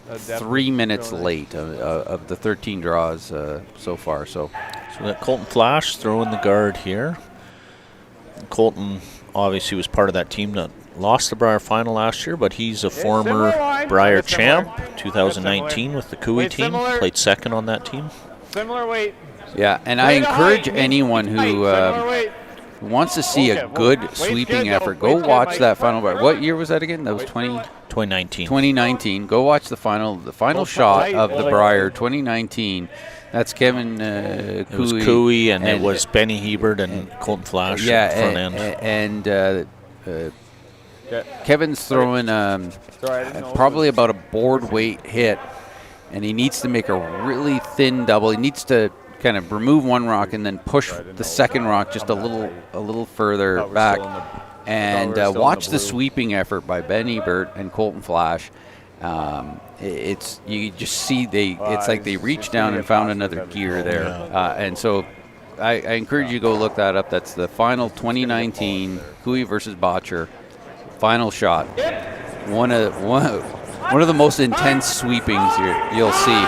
3 minutes late of the 13 draws so far. So we got Colton Flash throwing the guard here. Colton obviously was part of that team that lost the Briar final last year, but he's a former Briar champ, 2019 with the Cooey team. Played second on that team. Similar weight. Yeah, and I encourage anyone who wants to see a good sweeping effort, go watch that final bar. What year was that again? That was 2012. 2019. 2019. Go watch the final shot of the Brier 2019. That's Kevin It was Cooey and it was Benny Hebert and Colton Flash yeah, front end. And Kevin's throwing probably about a board weight hit, and he needs to make a really thin double. He needs to kind of remove one rock and then push the second rock just a little further back. And watch the sweeping effort by Ben Ebert and Colton Flash. It's you just see it's like they reached down and found another gear there. And so I encourage you to go look that up. That's the final 2019 Cooey versus Botcher final shot. One of the most intense sweepings you'll see.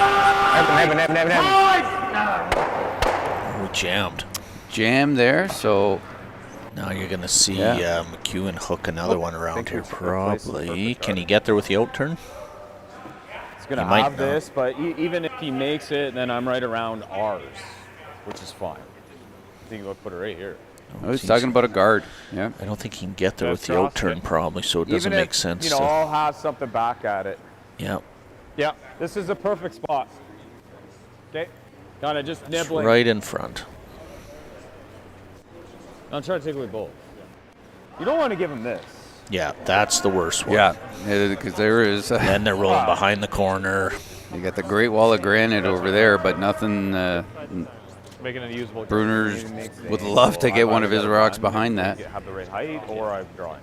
We Jammed there, so now you're going to see McEwen hook another one around here probably. Can he get there with the out turn? He's going to have this, but even if he makes it, then I'm right around ours, which is fine. I think he'll put it right here. I was talking about a guard. Yeah. I don't think he can get there with the out turn probably, so it doesn't make sense. You know, I'll have something back at it. Yeah. Yeah, this is a perfect spot. Okay, kind of just nibbling. Right in front. I'm trying to take away both. You don't want to give him this. Yeah, that's the worst one. Yeah, because there is. Then they're rolling behind the corner. You got the Great Wall of Granite over there, but nothing. Making it usable. Brunner would love to get one of his rocks behind that. Have the right height, or I'm drawing.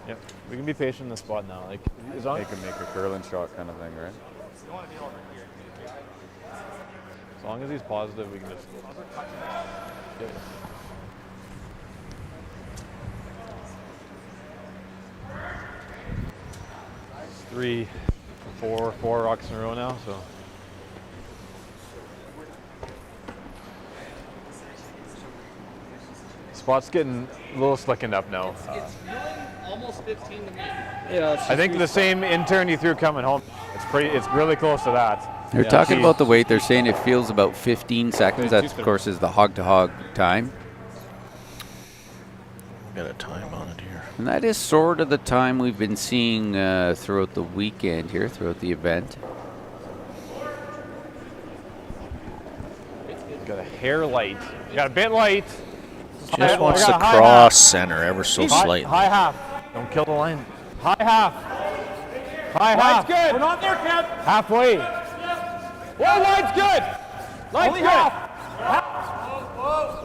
Yep, we can be patient in the spot now. Like, They can make a curling shot kind of thing, right? as long as he's positive, we can just. Yep. It's four rocks in a row now, so. Spot's getting a little slickened up now. It's almost 15 to me. Yeah, I think the same intern you threw coming home. It's really close to that. They're talking about the weight. They're saying it feels about 15 seconds. That, of course, is the hog-to-hog time. Got a time on it here. And that is sort of the time we've been seeing throughout the weekend here, throughout the event. Got a hair light. Got a bit light. Just wants to cross center ever so slightly. High half. Don't kill the line. High half. High half. Good. We're not there, Kev. Halfway. Whoa, line's good. Line's good.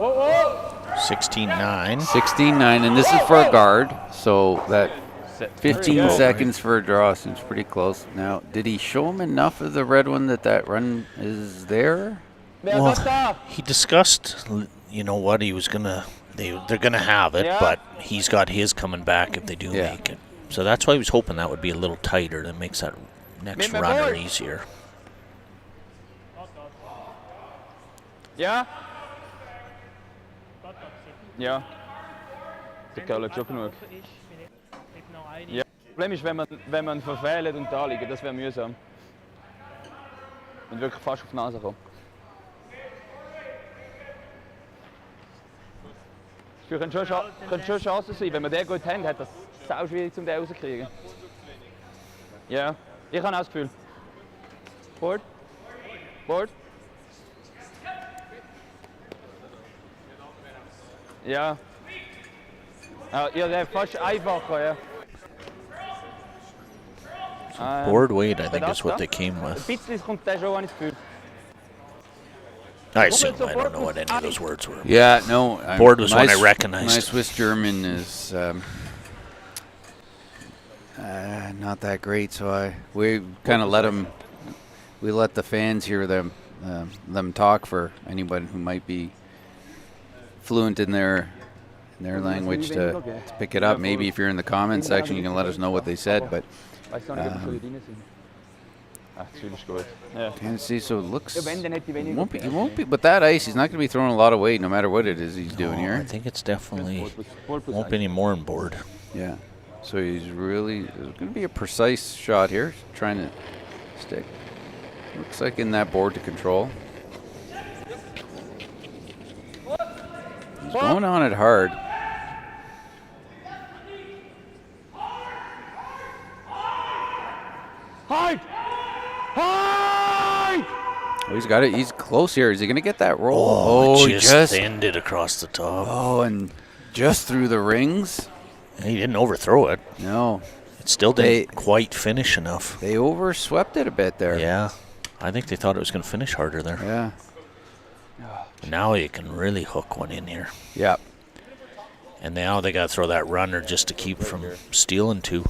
Whoa. 16-9. 16-9, and this is for a guard, so that 15 seconds for a draw seems pretty close. Now, did he show him enough of the red one that run is there? Well, he discussed, you know what, he was gonna, they're gonna have it, but he's got his coming back if they do make it. So that's why he was hoping that would be a little tighter. That makes that next runner easier. Ja? Ja. Der Kerl hat schon genug. Ja. Das Problem ist, wenn man verfehlt und da liegt, das wäre mühsam. Und wirklich fast auf die Nase kommen. Das könnte schon Chancen sein. Wenn wir den gut haben, hat das sau schwierig, um den rauszukriegen. Ja, ich habe auch das Gefühl. Board? Board? Ja. Ja, der ist fast einfacher, ja. Board weight, I think, is what they came with. Ein bisschen kommt der schon, habe ich das Gefühl. I assume. I don't know what any of those words were. Yeah, no. Board was one I recognized. My Swiss German is not that great, so we kind of let them. We let the fans hear them talk for anyone who might be fluent in their language to pick it up. Maybe if you're in the comments section, you can let us know what they said. But can't see, so it looks. He won't be. But that ice, he's not going to be throwing a lot of weight, no matter what it is he's doing here. I think it's definitely won't be any more on board. Yeah. So he's really. It's going to be a precise shot here, trying to stick. Looks like in that board to control. He's going on it hard. Hide! Hide! Oh, he's got it. He's close here. Is he going to get that roll? Oh, he just thinned it across the top. Oh, and just through the rings. He didn't overthrow it. No. It still didn't quite finish enough. They overswept it a bit there. Yeah. I think they thought it was going to finish harder there. Yeah. Now you can really hook one in here. Yeah. And now they got to throw that runner just to keep from stealing two.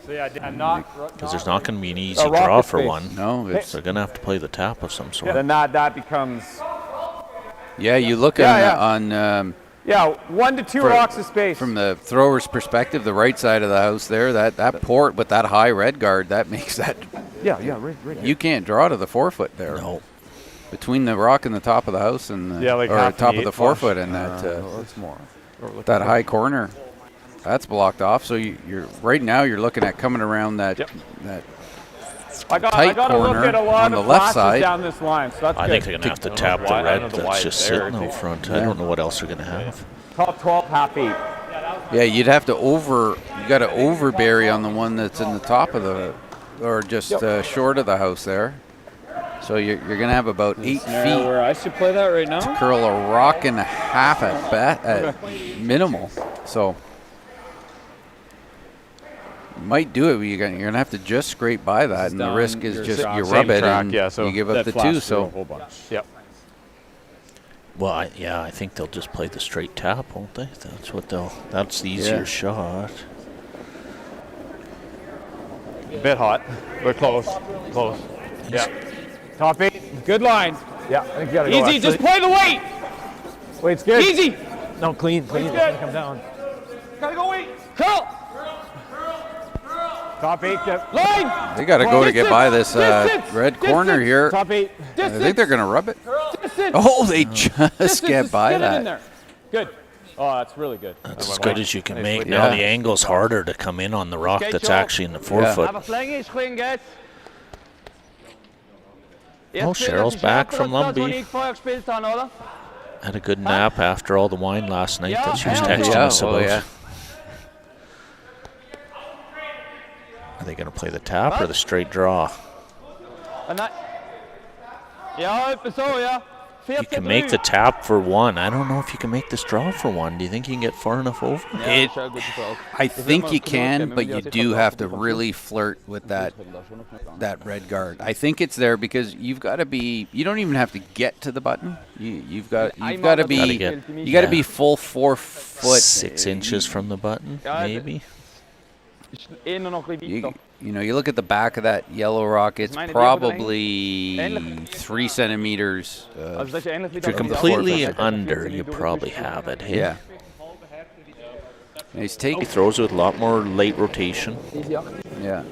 So yeah, and not Because there's not going to be an easy draw for one. No, So they're going to have to play the tap of some sort. then that becomes Yeah, you look on 1 to 2 rocks of space. from the thrower's perspective, the right side of the house there, that port with that high red guard, that makes that. right. You can't draw to the 4-foot there. No. Between the rock and the top of the house and the, like or half top the of the 8 4-foot and that It's more. that high corner, that's blocked off. So you're right now you're looking at coming around that that I tight got to look corner at a lot on the of left flashes side. down this line. So that's I good. think they're going to have to tap the red that's just sitting out front. I don't know what else they're going to have. Top 12, half 8. Yeah, you'd have to you got to overbury on the one that's in the top of the, or just short of the house there. So you're going to have about 8 feet Where I should play that right now? to curl a rock and a half at minimal. So you might do it, but you're going to have to just scrape by that, and the risk is just you rub it and you give up the 2. So Yep. Well, I think they'll just play the straight tap, won't they? That's the easier shot. A bit hot. We're close. Yeah. Top 8. Good line. Yeah. I think you gotta go Easy, just play the weight. Weight's good. Easy. No, clean. It's gonna come down. Gotta go weight. Curl. Top 8. Line. they got to go to get by this red corner here. Top 8. I think they're going to rub it. Distance. Oh, they just get by Get it in that. there. Good. Oh, that's really good. That's as good as you can make. weight. Now Yeah. the angle's harder to come in on the rock Okay, that's Joe. actually in the 4-foot. Aber Flänge ist schwingen, guys. Oh, Cheryl's back from Lumbee. Had a good nap after all the wine last night that she was texting us about. Are they going to play the tap or the straight draw? Ja, so, ja. You can make the tap for 1. I don't know if you can make this draw for 1. Do you think you can get far enough over? I think you can, but you do have to really flirt with that red guard. I think it's there because you've got to be. You don't even have to get to the button. You've got to be. You got to be full 4 foot. 6 inches from the button, maybe. You look at the back of that yellow rock. It's probably 3 centimeters. If you're completely under, you probably have it. Hey? Yeah. He's taking. He throws with a lot more late rotation. Yeah.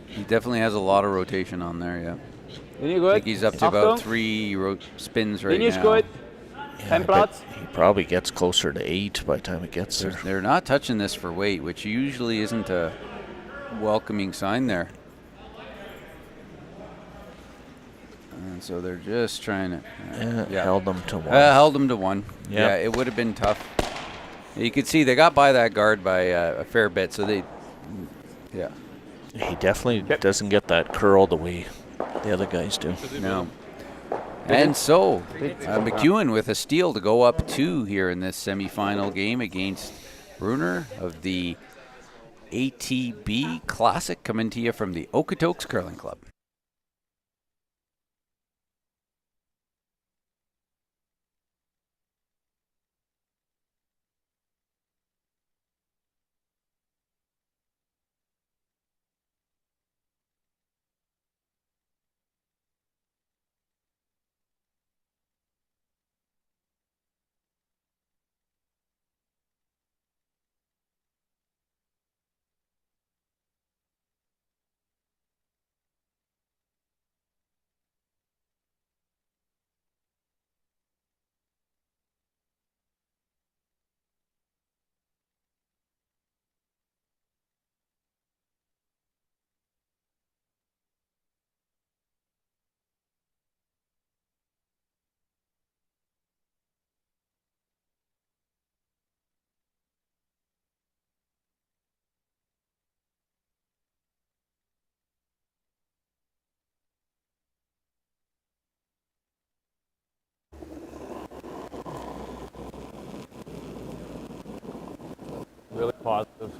He definitely has a lot of rotation on there. Yeah. I think he's up to about 3 spins right now. Yeah, but he probably gets closer to 8 by the time it gets there. They're not touching this for weight, which usually isn't a welcoming sign there. And so they're just trying to. Held them to 1. Held them to 1. Yep. Yeah, it would have been tough. You could see they got by that guard by a fair bit, so they. Yeah. He definitely doesn't get that curl the way the other guys do. No. And so, McEwen with a steal to go up 2 here in this semifinal game against Brunner of the ATB Classic, coming to you from the Okotoks Curling Club. Really positive.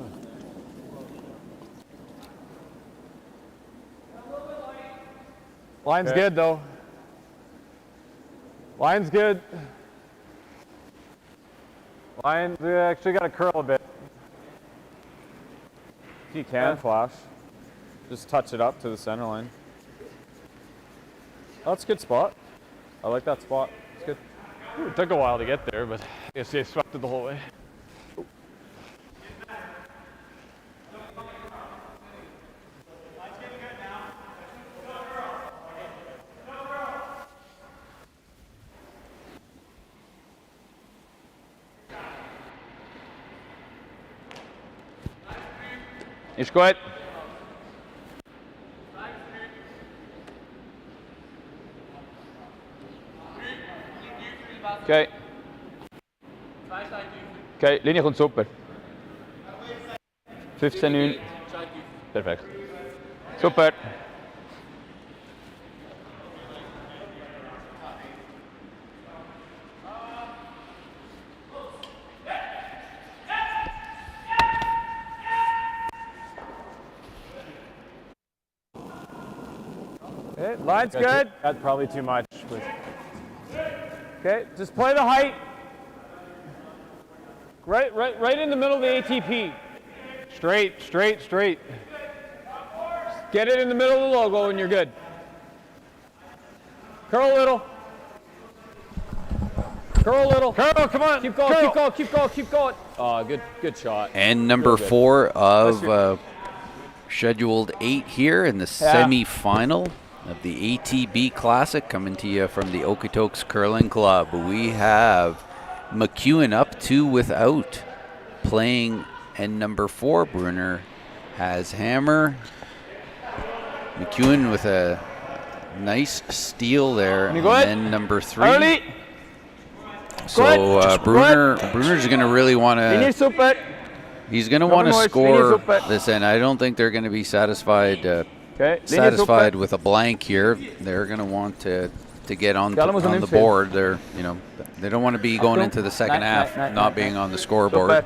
Line's good though. Line's good. Line, we actually got to curl a bit. If you can, Flash. Just touch it up to the center line. Oh, that's a good spot. I like that spot. It's good. Ooh, it took a while to get there, but I guess they swept it the whole way. Ist gut. Okay. Okay, Linie kommt super. 15,9. Perfekt. Super. Okay, line's good. That's probably too much. Okay, just play the height. Right in the middle of the ATP. Straight, straight, straight. Just get it in the middle of the logo and you're good. Curl a little. Curl a little. Curl, come on. Keep going, curl. Keep going, keep going, keep going. Oh, good shot. And number 4 of scheduled 8 here in the semi-final of the ATB Classic, coming to you from the Okotoks Curling Club. We have McEwen up 2 without, playing, and number 4, Brunner, has hammer. McEwen with a nice steal there, and then number 3. Early. So Brunner's going to really want to. He's going to want to score this, and I don't think they're going to be satisfied with a blank here. They're going to want to get on the board. They don't want to be going into the second half not being on the scoreboard.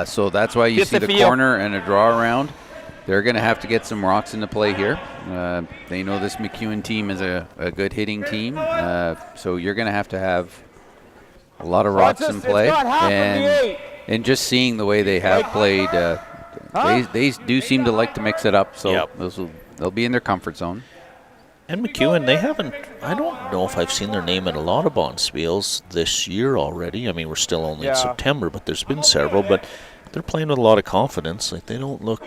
So that's why you see the corner and a draw around. They're going to have to get some rocks into play here. They know this McEwen team is a good hitting team, so you're going to have a lot of rocks in play. And just seeing the way they have played, they do seem to like to mix it up, so they'll be in their comfort zone. And McEwen, they haven't, I don't know if I've seen their name in a lot of bonspiels this year already. I mean, we're still only in September, but there's been several, but they're playing with a lot of confidence. Like, they don't look,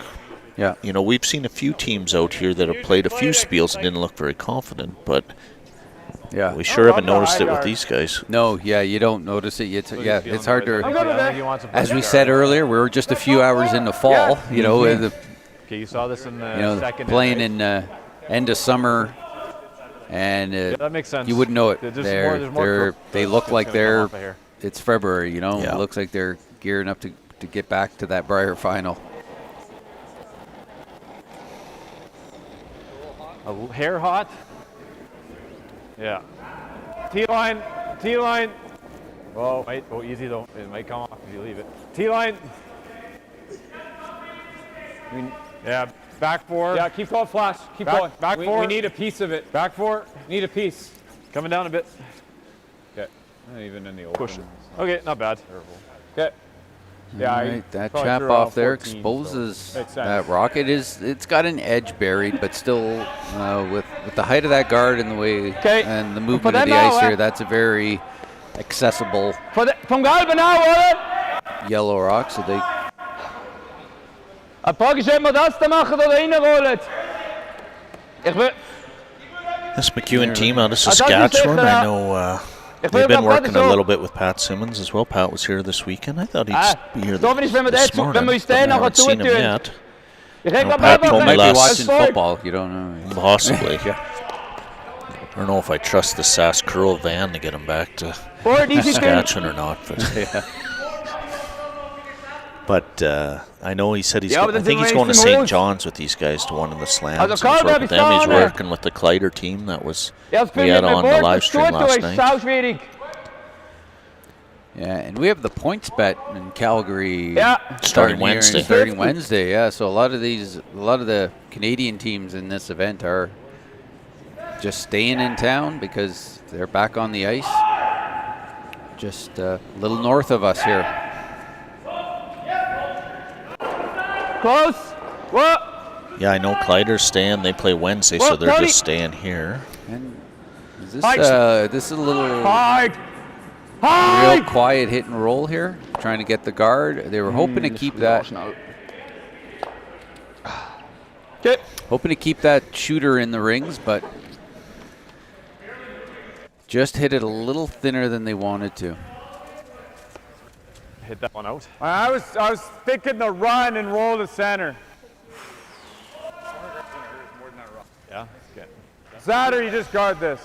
we've seen a few teams out here that have played a few spiels and didn't look very confident, but we sure haven't noticed it with these guys. No, you don't notice it. It's hard to, as we said earlier, we were just a few hours in the fall, Okay, you saw this in the second playing in end of summer, and that makes sense. You wouldn't know it. They look like it's February, It looks like they're gearing up to get back to that Brier final. A hair hot. Yeah. T-line. Oh, easy though. It might come off if you leave it. T-line. Back 4. Yeah, keep going, Flash. Keep going. Back 4. We need a piece of it. Back 4. Need a piece. Coming down a bit. Okay. Even in the open. Push it. Okay, not bad. Okay. Yeah, that chap off there exposes that rock. It's got an edge buried, but still with the height of that guard and the way and the movement of the ice here, that's a very accessible yellow rock. So they. This McEwen team out of Saskatchewan, I know they've been working a little bit with Pat Simmons as well. Pat was here this weekend. I thought he'd be here this morning, but I haven't seen him yet. Pat told me might be watching football. You don't know. Possibly. I don't know if I trust the Sask Curl van to get him back to Saskatchewan or not. But I know he said I think he's going to St. John's with these guys to one of the slams. He's working with them. He's working with the Kleider team that we had on the live stream last night. Yeah, and we have the points bet in Calgary. Starting Wednesday. Starting Wednesday, yeah. So a lot of the Canadian teams in this event are just staying in town because they're back on the ice, just a little north of us here. Close. What? Yeah, I know Clyder's staying. They play Wednesday, so they're just staying here. And is this is a little real quiet hit and roll here, trying to get the guard. They were hoping to keep that. Hoping to keep that shooter in the rings, but just hit it a little thinner than they wanted to. Hit that one out. I was thinking the run and roll to center. Yeah. Okay. Saturday, you just guard this.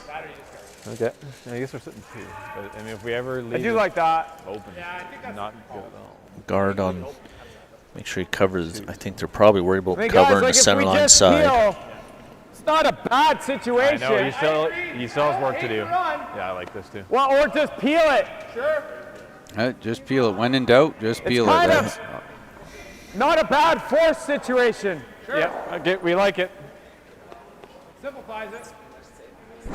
Okay. I guess we're sitting 2. But I mean, if we ever leave I do like that. open, not good at all. Guard on. Make sure he covers. I think they're probably worried about I mean, covering guys, the center if we line just side. peel, it's not a bad situation. I know, he still has work to do. Yeah, I like this too. Well, or just peel it. Sure. Just peel it. When in doubt, just peel Kind it. of not a bad force situation. Sure. Yeah, okay, we like it. Simplifies it.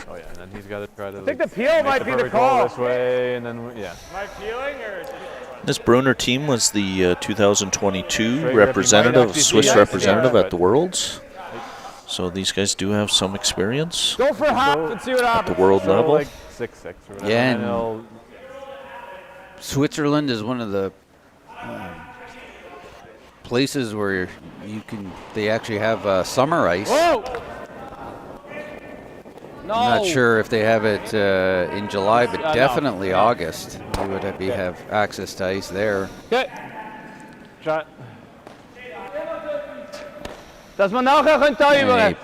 Oh yeah, and then he's got to try to. I think the peel might be the perfect call. roll this way, and then yeah. Am I peeling or? This Brunner team was the 2022 Straight representative, rip, Swiss yeah, representative yeah, at the Worlds. So these guys do have some experience Go for half and see what at happens. the world level. Like 6-6 or whatever. Yeah, and and Switzerland is one of the places where they actually have summer ice. Whoa! No. I'm not sure if they have it in July, but definitely August. You would have access to ice there. Okay. shot. Dass man nachher da über.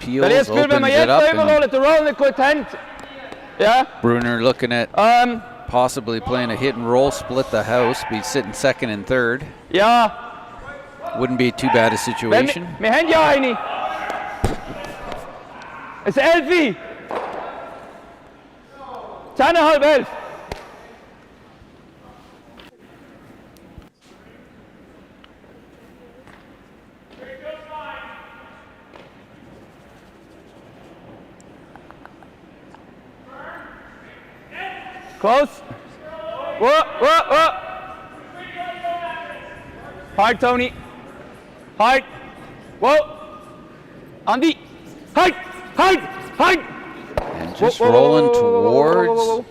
Peels Das ist gut, wenn man opens it jetzt up, da and überrollt, der Roll nicht gut hand. Ja. Brunner looking at possibly playing a hit and roll, split the house, be sitting second and third. Ja. Wouldn't be too bad a situation. Wir haben ja eine. Es ist 11. 10:30, 11. Close. Whoa, whoa, whoa. Hard, Tony. Hard. Whoa. Andy. Hard, hard, hard. And just rolling towards.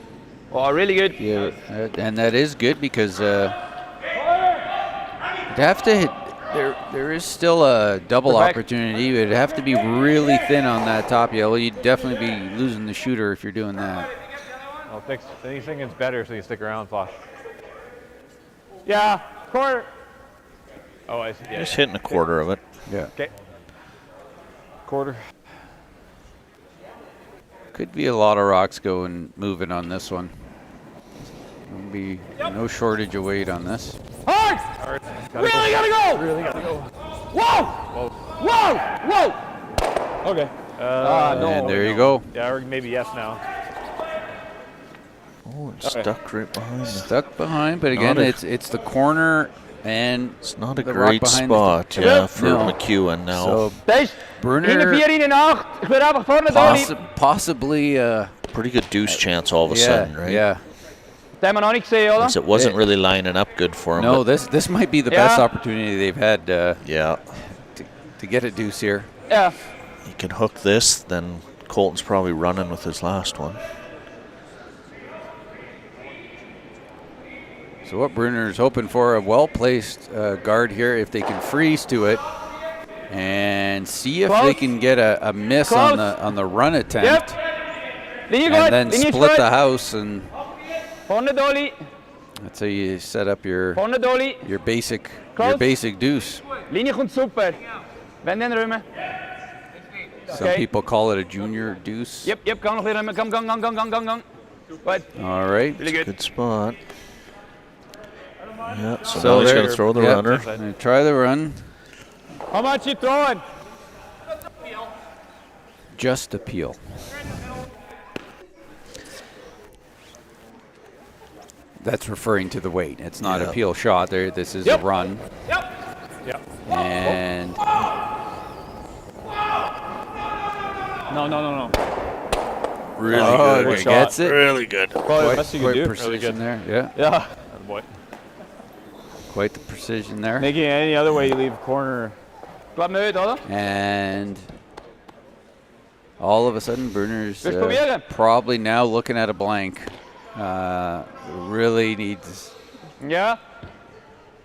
Oh, really good. Yeah, and that is good because you'd have to hit. There is still a double opportunity. It'd have to be really thin on that top yellow. You'd definitely be losing the shooter if you're doing that. Well, anything is better, so you stick around, Fosh. Yeah, quarter. Oh, I see. Yeah. Just hitting a quarter of it. Yeah. Okay. Quarter. Could be a lot of rocks moving on this one. There'll be no shortage of weight on this. Hard. Really gotta go. Really gotta go. Whoa. Whoa. Whoa. Okay. No. And there you go. Yeah, or maybe yes now. Oh, it's stuck right behind. Stuck behind, but again, it's the corner and It's not a the rock great behind spot, for No. McEwen now. So Deze. Brunner 4, 8. Ich will einfach vorne da. possibly Pretty good deuce chance all of a yeah, sudden, right? yeah. Das haben wir noch nicht gesehen, oder? Since it wasn't really lining up good for him. No, but this might be the best opportunity they've had yeah, to get a deuce here. Ja. he can hook this, then Colton's probably running with his last one. So what Brunner's hoping for, a well-placed guard here, if they can freeze to it and see if they can get a miss on the run attempt, and then split the house, and Vorne Dolly. that's how you set up your Vorne Dolly. basic deuce. Linie kommt super. Wenn den Römer. Some people call it a junior deuce. Yep, gang noch wieder Römer. Gang. Gut. All right. Really good. Good spot. Yeah, so So now he's there- going to throw the yeah. runner. Gonna try the run. How much you throwing? Just a peel. That's referring to the weight. It's not a peel shot. There, this is a run. Yep. And No. Really good. good. Gets it. Really good. Quite do. precision there. Yeah. Ja. Boy. Quite the precision there. Nicky, any other way you leave a corner. Klap me uit, oder? And all of a sudden, Brunner's Let's proberen. probably now looking at a blank. Really needs. Ja. I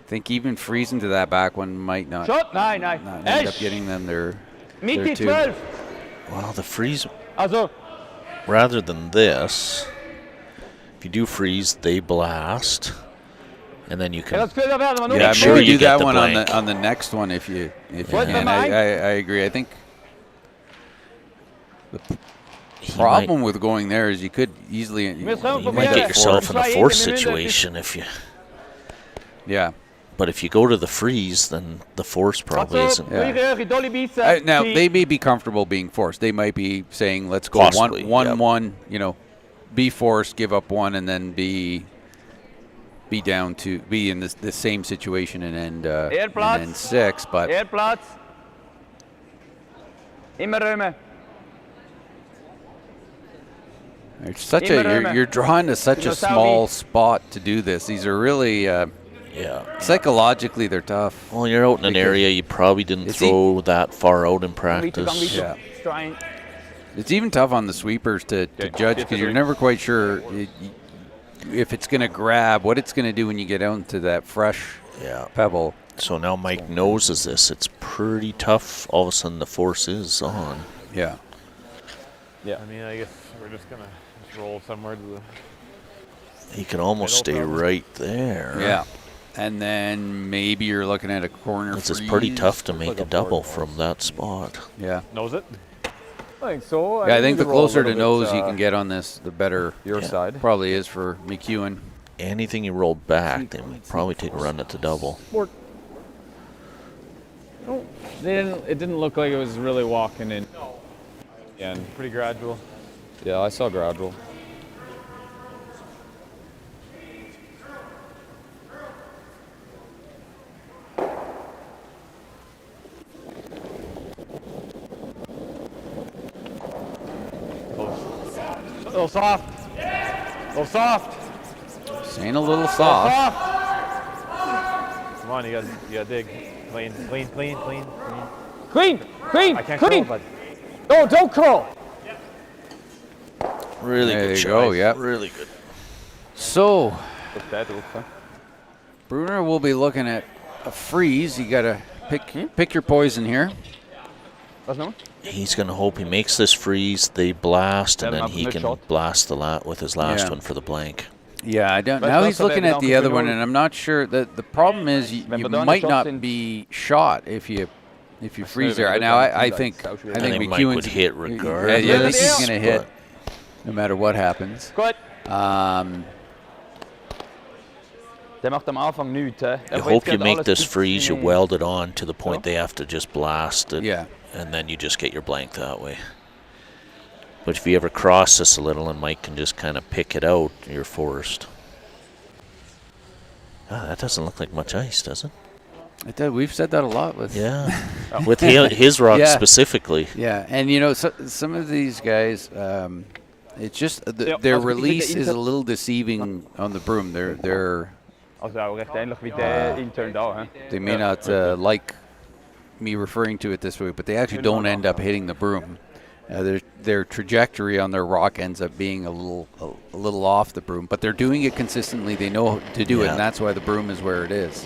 think even freezing to that back one might not, Shot? Nein. not end up getting them their Mickey two. 12. Well, the freeze, Also, rather than this, if you do freeze, they blast. And then you ja, can. dat kun je verder, maar nog Yeah, Make sure maybe you do get that the one blank. on the next one if you What, can. the I agree. I think the He problem with going there is you could easily You might get yourself in a force situation if you. Yeah. But if you go to the freeze, then the force probably isn't. Now they may be comfortable being forced. They might be saying, "Let's go Possibly, one. You know, be forced, give up one, and then be down to be in the same situation and end 6." But Eerplaats. Immer ruimen. it's such you're drawn to such a small spot to do this. These are really psychologically they're tough. Well, you're out in an area you probably didn't throw that far out in practice. Yeah. It's even tough on the sweepers to judge because you're never quite sure if it's going to grab, what it's going to do when you get out into that fresh pebble. So now Mike knows this. It's pretty tough. All of a sudden the force is on. Yeah. Yeah. I mean, I guess we're just gonna roll somewhere to the. He can almost stay right there. Yeah. And then maybe you're looking at a corner. It's pretty tough to make a double from that spot. Yeah. Knows it? I think so. Yeah, I think the closer to nose you can get on this, the better your side. Probably is for McEwen. Anything you roll back, they would probably take a run at the double. It didn't look like it was really walking in. Yeah, Pretty gradual. yeah, I saw gradual. A little soft. A little soft. Saying a little soft. Come on, you gotta dig. Clean. Clean. I can't curl, but No, don't curl. Really There good you shot. go, yep. Really good. So, Dat ook, hè. Brunner will be looking at a freeze. You got to pick your poison here. Wat nou? He's going to hope he makes this freeze, they blast, and Then then he up can shot. blast with his last Yeah. one for the blank. Yeah, I don't. But Now that's he's a looking bit at the other one, down and I'm not sure that the problem is you When we done might the not shots in- be shot if you freeze there. really Now good. I think I I think think Mike McEwen's would hit Yeah, regardless. I think he's but- going to hit no matter what happens. Goed. Der macht am Anfang nichts, hè. You hope you make this freeze, you weld it on to the point they have to just blast it. Yeah. And then you just get your blank that way. But if you ever cross this a little and Mike can just kind of pick it out, you're forced. Ah, that doesn't look like much ice, does it? We've said that a lot with With his rock Yeah. specifically. Yeah, and some of these guys, it's just Ja, their als ik release de is a inter- little deceiving on the broom. They're Als we uiteindelijk wie de intern daar, hè. they may not like me referring to it this way, but they actually don't end up hitting the broom. Their trajectory on their rock ends up being a little off the broom, but they're doing it consistently. They know to do it, and that's why the broom is where it is.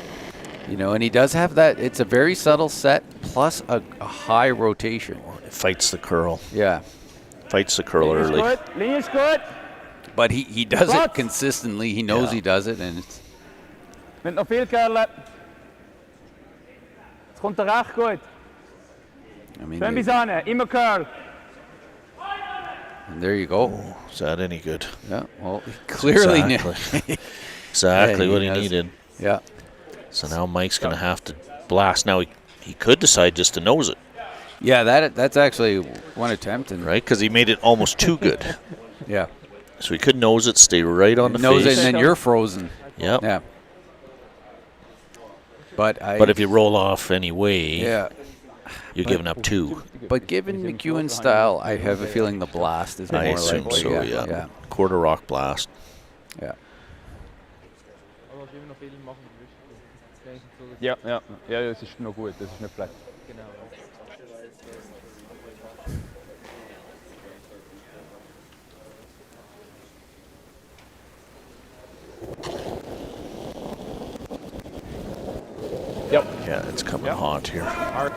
And he does have that. It's a very subtle set plus a high rotation. It fights the curl. Yeah, Fights the curl early. Linie is goed. but he does it What? consistently. He knows Yeah. he does it, and it's Met nog veel curlen. Het komt erachter goed. I mean, Zwem bizarre, immer curl. and there you go. Is that any good? Yeah, well, clearly, Exactly. Exactly Yeah, what he he has- needed. yeah. So now Mike's going to have to blast. Now he could decide just to nose it, Yeah, that's actually one attempt, and right? Because he made it almost too good. yeah, So he could nose it, stay right on the nose face. it, and then you're frozen. Yep. Yeah. But if you roll off anyway, yeah. you're giving up 2. But given McEwen's style, I have a feeling the blast is more I assume likely. so, yeah. Quarter rock blast. Yeah. Ja, das ist noch gut, das ist nicht schlecht. Yep. Yeah, it's coming hot here. Hard.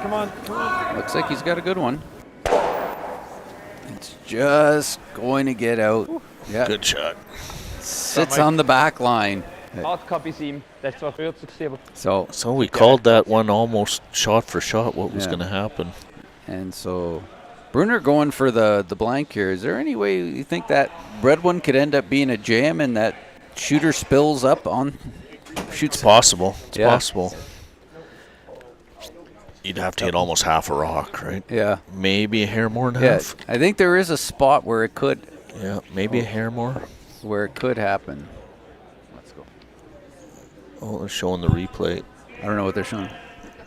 Come on. Looks like he's got a good one. It's just going to get out. Yeah. Good shot. Sits on the back line. So we called that one almost shot for shot what was going to happen. And so Brunner going for the blank here. Is there any way you think that red one could end up being a jam and that shooter spills up on shoots? It's possible. It's possible. You'd have to hit almost half a rock, right? Yeah. Maybe a hair more than half. I think there is a spot where it could. Yeah, maybe a hair more. Where it could happen. Let's go. Oh, they're showing the replay. I don't know what they're showing.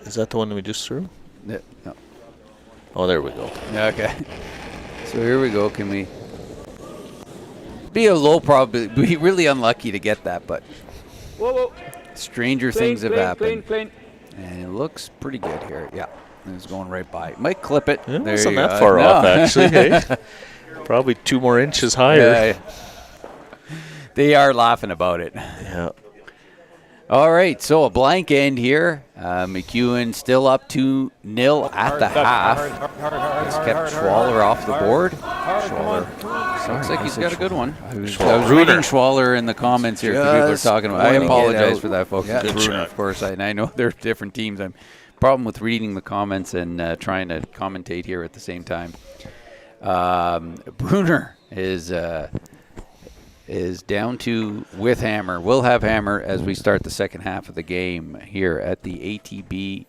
Is that the one that we just threw? Yeah, no. Oh, there we go. Yeah, okay. So here we go. Can we be a low probability? Be really unlucky to get that, but stranger things have happened. Clean. And it looks pretty good here. Yeah, it was going right by. Might clip it. Yeah, there wasn't you that go. far No. off, actually. Hey? Probably 2 more inches higher. Yeah. They are laughing about it. Yeah. All right, so a blank end here. McEwen still up 2-0 at the half. He's kept Schwaller off the board. Schwaller. Looks like he's got a good one. I was reading Schwaller in the comments here. People are talking about. I apologize for that, folks. Yeah. It's Brunner, of course. I know they're different teams. I'm problem with reading the comments and trying to commentate here at the same time. Brunner is down to with Hammer. We'll have Hammer as we start the second half of the game here at the ATB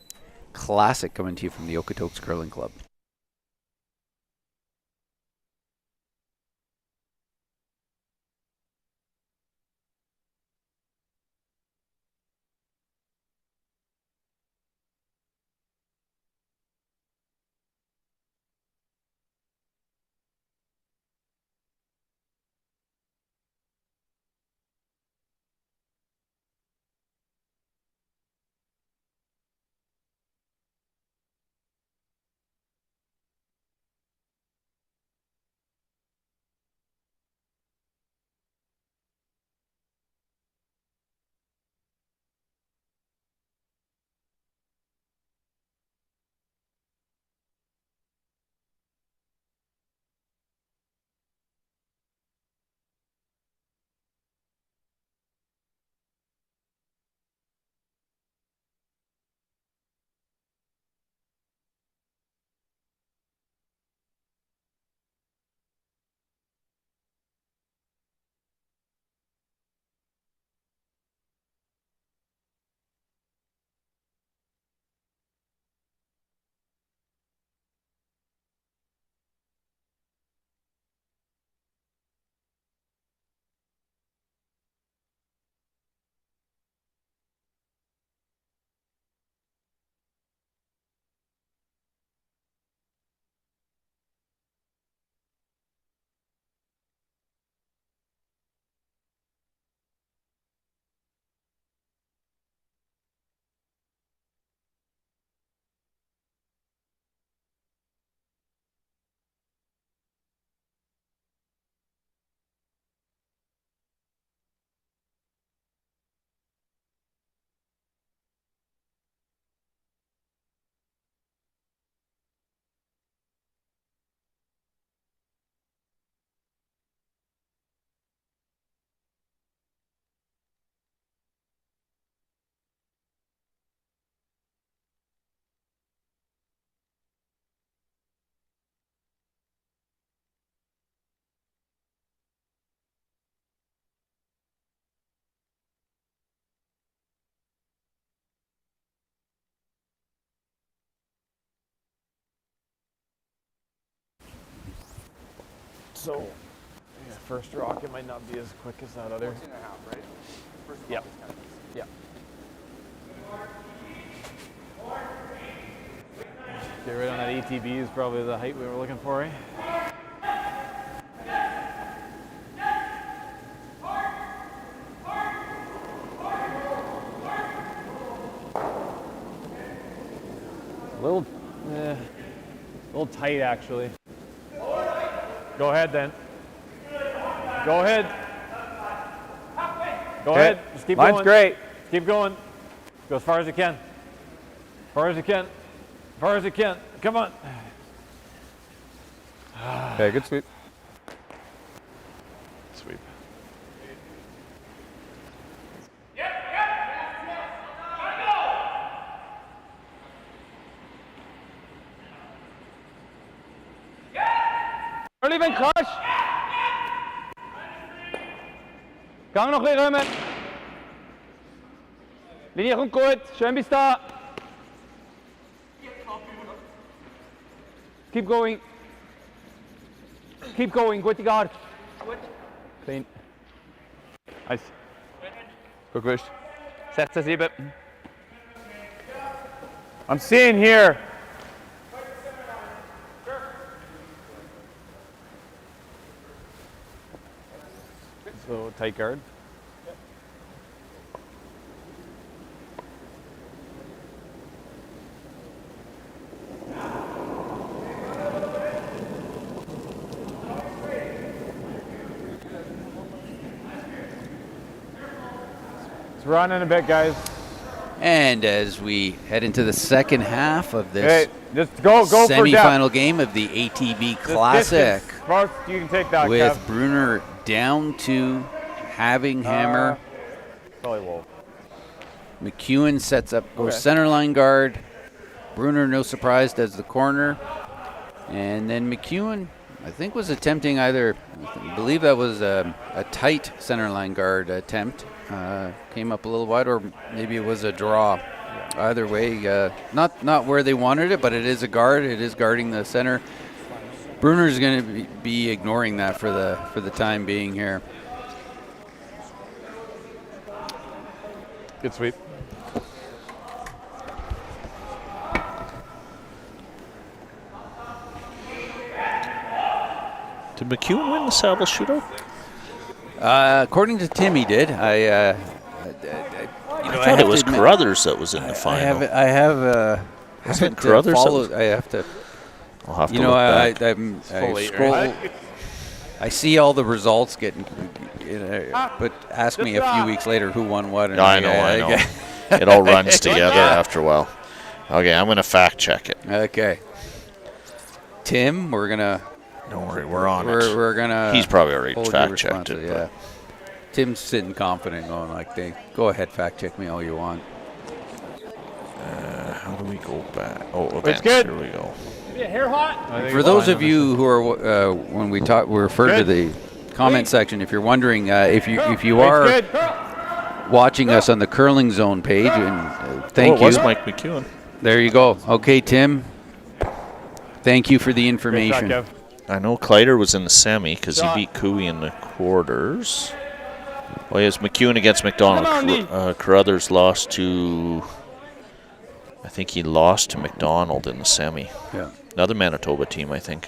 Classic, coming to you from the Okotoks Curling Club. So, yeah, first rocket might not be as quick as that other. 14.5, right? First Yep. Yeah. Get right on that ATB is probably the height we were looking for, eh? A little tight, actually. Go ahead, then. Go ahead. Go ahead. Just keep going. Line's great. Keep going. Go as far as you can. As far as you can. As far as you can. Come on. Okay, good sweep. Sweep. Oliver, Crush! Gang noch ein bisschen rum. Linie kommt gut. Schön bis da. Keep going. Keep going. Gute Guard. Clean. Nice. Gut gewischt. 16-7. I'm seeing here. So tight guard. Let's run in a bit, guys. And as we head into the second half of this Hey, just go for depth. semifinal game of the ATB Classic, First, you can take that, with Kev. Brunner down to having hammer. Probably will. McEwen sets up, goes center line guard. Brunner, no surprise, does the corner. And then McEwen, I think, was attempting either, I believe that was a tight center line guard attempt. Came up a little wide, or maybe it was a draw. Either way, not where they wanted it, but it is a guard. It is guarding the center. Brunner's going to be ignoring that for the time being here. Good sweep. Did McEwen win the Saville shootout? According to Tim, he did. I thought it was Carruthers that was in the final. I have Wasn't it Carruthers? I have to. I'll have to You know, look back. I scroll. I see all the results getting, but ask me a few weeks later who won what. And I know. It all runs together after a while. Okay, I'm going to fact check it. Okay. Tim, we're gonna. Don't worry, we're on it. We're gonna. He's probably already hold you fact checked responsible, it. Yeah. Tim's sitting confident, going like, "Go ahead, fact check me all you want." How do we go back? Oh, events. It's good. Here we go. Hair hot? For those of you who are, when we refer to the comment section, if you're wondering, if you are watching us on the Curling Zone page, and thank it you. was Mike McEwen. There you go. Okay, Tim. Thank you for the information. Great shot, Kev. I know Kleider was in the semi because he beat Cooey in the quarters. Oh, yes, McEwen against McDonald. Carruthers lost to, I think he lost to McDonald in the semi. Yeah. Another Manitoba team, I think.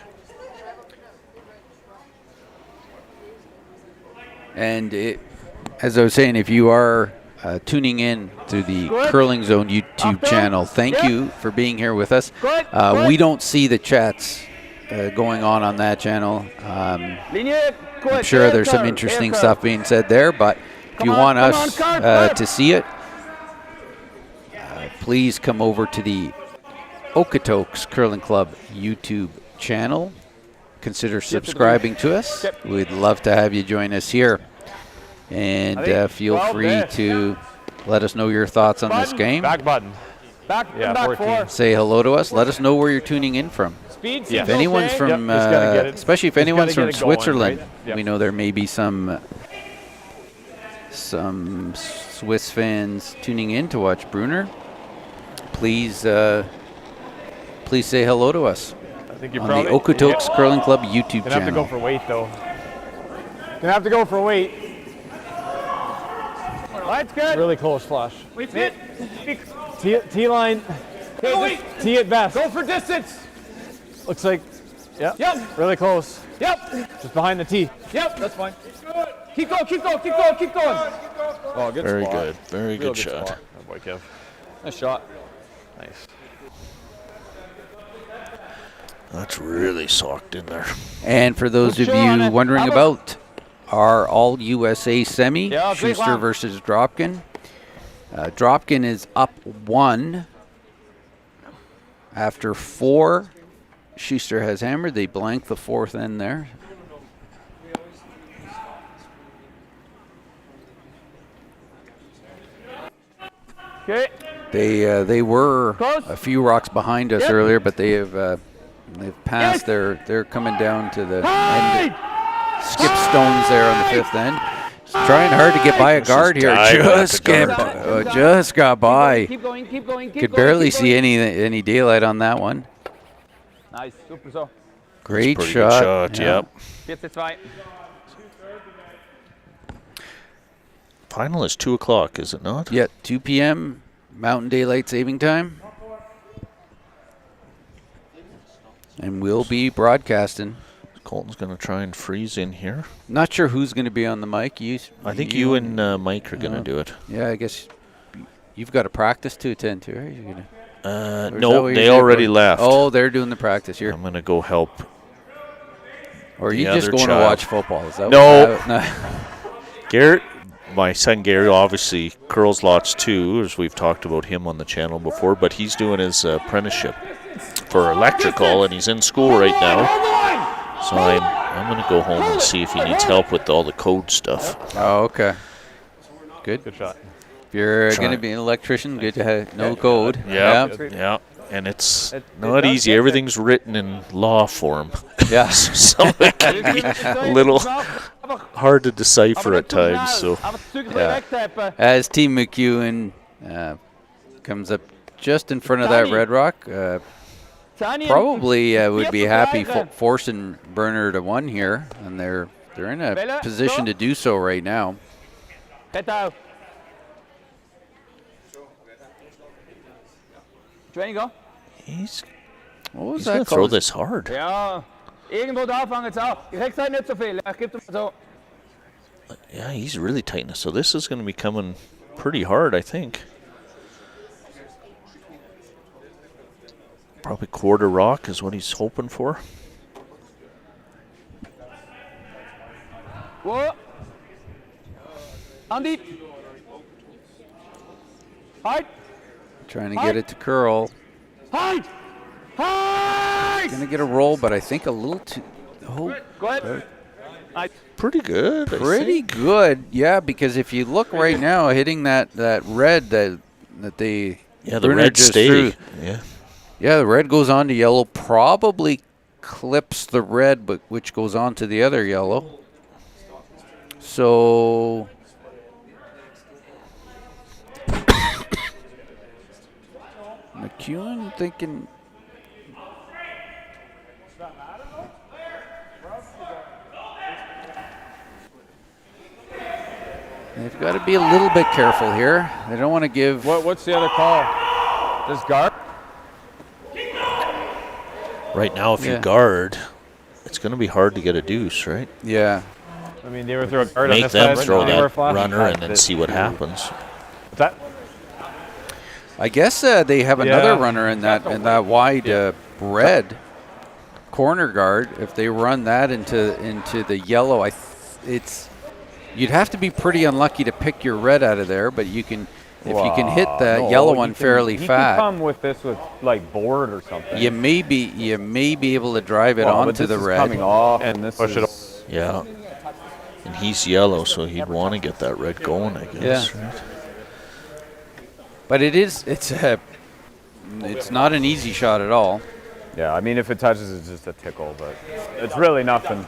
And as I was saying, if you are tuning in through the Curling Zone YouTube channel, thank you for being here with us. We don't see the chats going on that channel. I'm sure there's some interesting stuff being said there, but if you want us to see it, please come over to the Okotoks Curling Club YouTube channel. Consider subscribing to us. We'd love to have you join us here. And feel free to let us know your thoughts on this game. Back button. Back 14. Say hello to us. Let us know where you're tuning in from. If anyone's from, especially if anyone's from Switzerland, right? Yep. we know there may be some Swiss fans tuning in to watch Brunner. Please say hello to us. think you on probably the Okotoks Curling Club YouTube gonna have to go channel. for weight though. Gonna have to go for weight. Light's good. Really close flush. Weight's good. T line. T at best. Go for distance. Looks like. Yeah. Yep. Really close. Yep. Just behind the tee. Yep. That's fine. Keep going. Keep going. Keep going. Keep going. Oh, good Very spot. good. Very Real good shot. spot. Oh boy, Kev. Nice shot. Nice. That's really socked in there. And for those of you wondering about our All-USA Semi, Yeah, Schuster versus Dropkin. Dropkin is up 1 after 4. Schuster has hammered. They blank the 4th end there. Okay. They were a few rocks behind us earlier, but they have they've passed. They're coming down to the end. Skip stones there on the 5th end. Trying hard to get by a guard here. Just got by. Keep going. Keep going. Could barely see any daylight on that one. Nice. Super so. Great Pretty shot. good shot. Yep. Jetzt ist 2. Final is 2 o'clock, is it not? Yeah, 2 p.m. Mountain Daylight Saving Time. And we'll be broadcasting. Colton's going to try and freeze in here. Not sure who's going to be on the mic. I think you and Mike are going to do it. Yeah, I guess you've got a practice to attend to, right? You're gonna, No, they already left. Oh, they're doing the practice. I'm going to go help. Or are the you just other going to child. watch football? Is that No. what that, Garrett, my son Gary, obviously curls lots too, as we've talked about him on the channel before, but he's doing his apprenticeship for electrical, and he's in school right now. So I'm going to go home and see if he needs help with all the code stuff. Oh, okay. Good. Good shot. If you're Try. going to be an electrician, good to know code. Yeah. And it's not easy. Everything's written in law form. Yeah. So it can be a little hard to decipher at times. So As Team McEwen comes up just in front of that red rock, probably would be happy forcing Brunner to 1 here, and they're in a position to do so right now. he's What was going that to throw called? this hard. Ja, irgendwo da fangen jetzt auch. Die Rückseite nicht so viel. Ja, gib dem so. Yeah, he's really tightening. So this is going to be coming pretty hard, I think. Probably quarter rock is what he's hoping for. Wo? Andy. Halt. Trying to get it to curl. Halt. Halt. Going to get a roll, but I think a little too. Oh, Go ahead. Pretty good. I pretty think. good. Yeah, because if you look right now, hitting that red that they Yeah, the Brunner red just stay. threw. Yeah. Yeah, the red goes on to yellow, probably clips the red, but which goes on to the other yellow. So McEwen thinking. They've got to be a little bit careful here. They don't want to give. What's the other call? This guard? Right now, if Yeah. you guard, it's going to be hard to get a deuce, right? Yeah. I mean, do you ever throw a guard on Make this them side? throw Anywhere that flash? runner and then see what happens. What's that? I guess they have another Yeah. runner in that wide red corner guard. If they run that into the yellow, you'd have to be pretty unlucky to pick your red out of there. But you can, if you can hit the yellow one fairly He fat, can come with this with like board or something. you may be able to drive it But onto this the is red. coming off, and this Push it is. Yeah. And he's yellow, so he'd want to get that red going, I guess. Yeah. Right? But it's not an easy shot at all. Yeah, I mean, if it touches, it's just a tickle, but it's really nothing.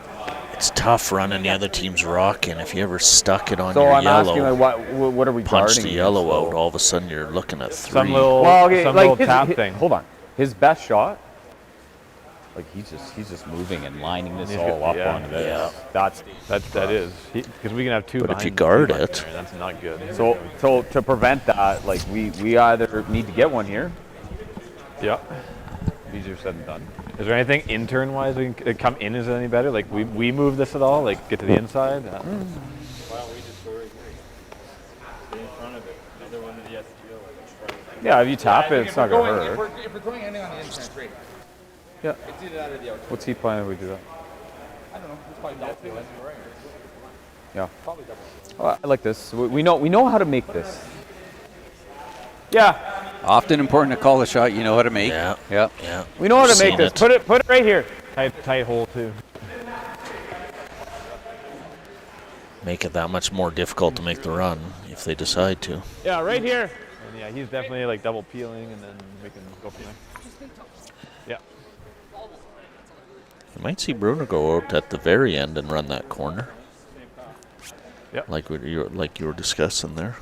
It's tough running the other team's rock, and if you ever stuck it on So your I'm yellow, asking, like, what are we punch guarding the yellow against, out, though? all of a sudden you're looking at 3. Some little, Well, okay, some like little tap thing. Hold on. His best shot Like he's just moving and lining this all up on this. Yeah. That is because we can have two. But behind if you guard there, it, that's not good. So to prevent that, like we either need to get one here. Yeah. Easier said than done. Is there anything intern-wise we can come in? Is it any better? Like we move this at all? Like get to the inside? Why don't we just go right here? Stay in front of it. Another one of the STO. Yeah, if you tap it, it's not gonna hurt. If we're going anything on the inside, great. Yeah. It's either that or the outside. What's he planning if we do that? I don't know. It's probably double field. Yeah. Probably double field. Oh, I like this. We know how to make this. Yeah. Often important to call the shot you know how to make. Yeah. Yep. yeah. We know how to make Seen this. it. Put it right here. Tight hole too. Make it that much more difficult to make the run if they decide to. Yeah, right here. And yeah, he's definitely like double peeling, and then we can go from there. Yeah. You might see Brunner go out at the very end and run that corner. Yep. Like you were discussing there.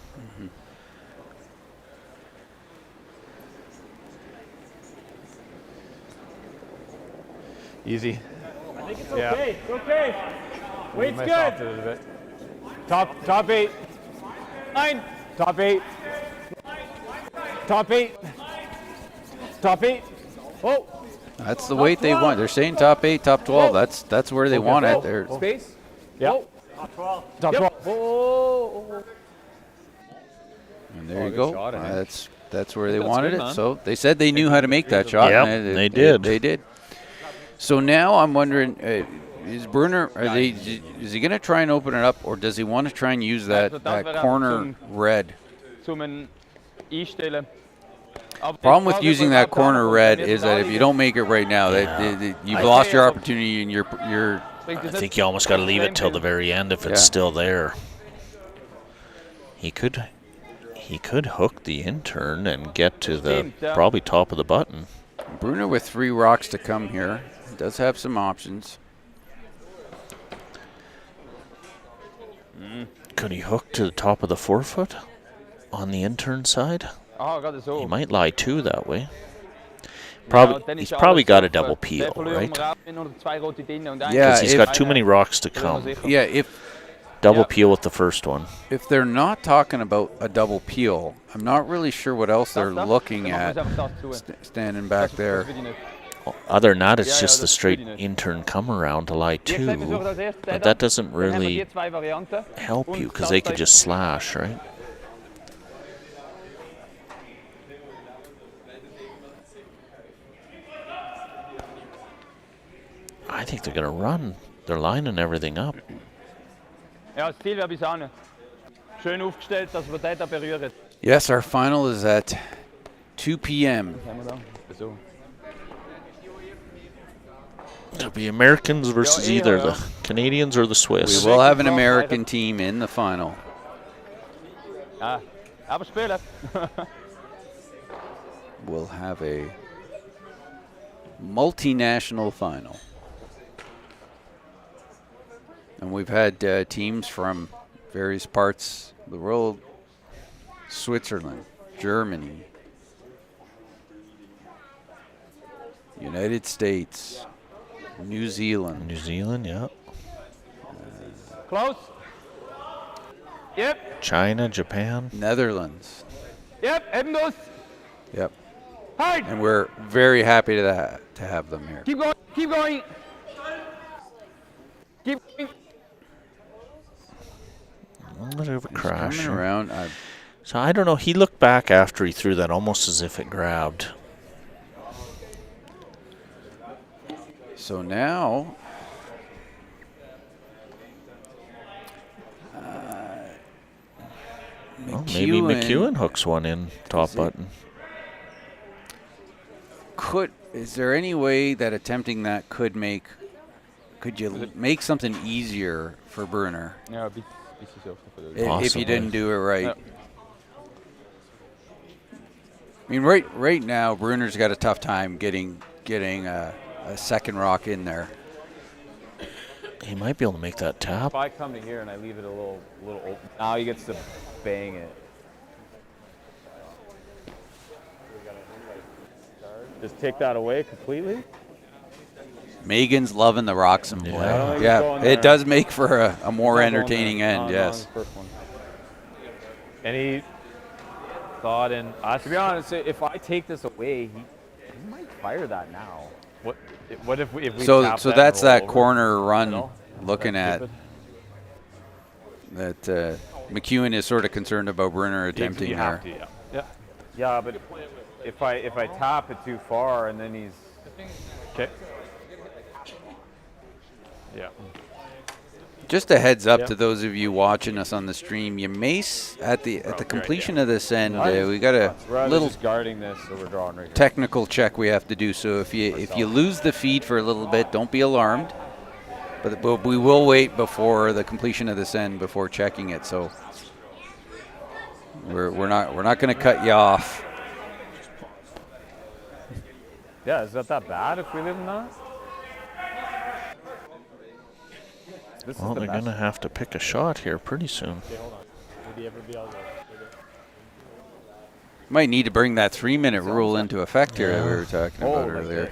Easy. I think it's Yeah. okay. It's okay. Weight's Might good. soften it a bit. Top 8. 9. Top 8. Top 8. Top 8. Oh. That's the weight they want. They're saying top 8, top 12. That's where they want it. They're, Space. Yeah. Oh. Top 12. Oh. and there you good go. shot, eh? That's where they That's wanted good, it. man. So they said they knew how to make that shot. Yep, and they did. They did. So now I'm wondering, is Brunner? Is he going to try and open it up, or does he want to try and use that corner red? Problem with using that corner red is that if you don't make it right now, you've lost your opportunity, and you're. I think you almost got to leave it till the very end if it's still there. He could hook the intern and get to the probably top of the button. Brunner with 3 rocks to come here. Does have some options. Could he hook to the top of the forefoot on the intern side? He might lie 2 that way. He's probably got a double peel, right? Yeah, He's got too many rocks to come. Yeah, if Double peel with the first one. if they're not talking about a double peel, I'm not really sure what else they're looking at standing back there. Other than that, it's just the straight intern come around to lie 2. But that doesn't really help you because they could just slash, right? I think they're going to run. They're lining everything up. Yes, our final is at 2 p.m. It'll be Americans versus either the Canadians or the Swiss. We will have an American team in the final. We'll have a multinational final. And we've had teams from various parts of the world: Switzerland, Germany, United States, New Zealand. New Zealand, yeah. Close. Yep. China, Japan. Netherlands. Yep. Ebendos. Yep. Hard. And we're very happy to have them here. Keep going. Keep going. Keep going. A little bit of a crash. Coming around. So I don't know. He looked back after he threw that almost as if it grabbed. So now, Well, maybe McEwen hooks one in top button. Is there any way that attempting that could you make something easier for Brunner if you didn't do it right? Yeah. I mean, right now, Brunner's got a tough time getting a second rock in there. He might be able to make that tap. If I come to here and I leave it a little open, now he gets to bang it. Just take that away completely. Megan's loving the Roxham play. Yeah. Yeah, it does make for a more entertaining end, yes. Any thought in us? To be honest, if I take this away, he might fire that now. What if we So tap that that's and roll that over? corner run You know? looking at that McEwen is sort of concerned about Brunner attempting You there. have to, yeah. Yeah, but if I tap it too far and then he's Okay. Yeah. Just a heads up Yeah. to those of you watching us on the stream, you may at the completion of this end, Nice. we got a rather little just guarding this, so we're drawing right here. technical check we have to do. So if you lose the feed for a little bit, don't be alarmed. But we will wait before the completion of this end before checking it. So we're not going to cut you off. Yeah, is that bad if we live in that? This Well, is the they're best. going to have to pick a shot here pretty soon. Might need to bring that 3-minute rule into effect here that we were talking about earlier.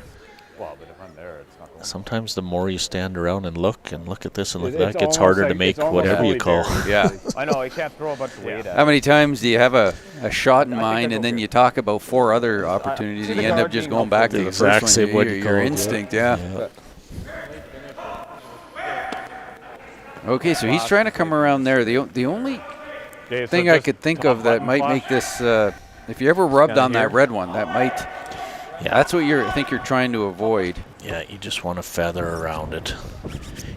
Well, but if I'm there, it's not going Sometimes the more you stand around and look at this and look at It's that, it gets almost harder to like- make it's almost whatever you like call. Yeah. I know, I can't throw a bunch of weight at How it. many times do you have a shot in mind that's and then okay. you talk about 4 other opportunities see and the you end up guard just being going back to The the exact first same one, what your you called, instinct, yeah. Yeah. Okay, so he's trying to come around there. The only Okay, so thing I just could think top of that button might flash. make this, if you ever rubbed Kinda on that here. red one, that might, Yeah. that's what I think you're trying to avoid. Yeah, you just want to feather around it.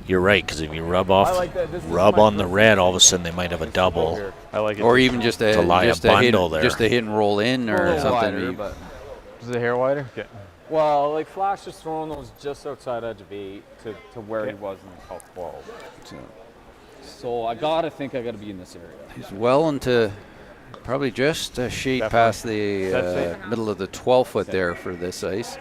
You're right, because if you rub off, I like that. This is rub my on the first red, all of a sudden they might have a double. here. I like it. Or even just a, To lie a just, a hit, bundle there. just a hit and roll in A or little something. wider, You- but Is the hair wider? Okay. well, like Flash is throwing those just outside edge of 8 to where he was in the top 12. So I gotta think I gotta be in this area. He's well into probably just a shade Definitely. past the That's it. middle of the 12 foot there for this ice.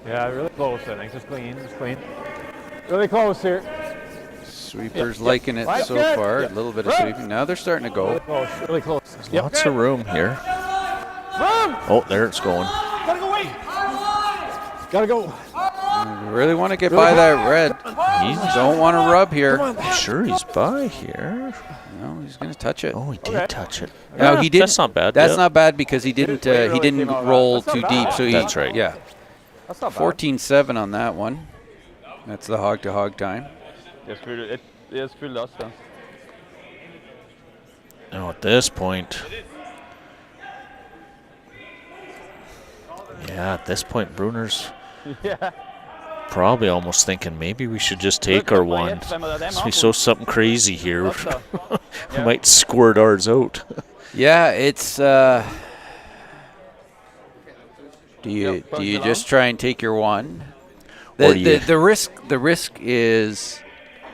Yeah, really close, I think. Just clean, Really close here. Sweepers liking it Right, so good. far. Yeah. A little bit of sweeping. Now they're starting to go. Close, really close. Lots of room here. Oh, there it's going. Gotta go. You really want to get by that red. He's Don't want to rub here. sure he's by here. No, he's going to touch it. Oh, he did touch it. No, Yeah, he didn't. That's not bad. That's yeah. not bad because he didn't came out roll That's too not deep. bad. So he, That's right. Yeah, That's not bad. 14-7 on that one. That's the hog to hog time. Jeg spyldte også der. Now at this point, yeah, at this point, Brunner's probably almost thinking maybe we should just take our one. So we saw something crazy here. We might squirt ours out. Yeah, it's. Do you just try and take your one? Or do you- The risk is,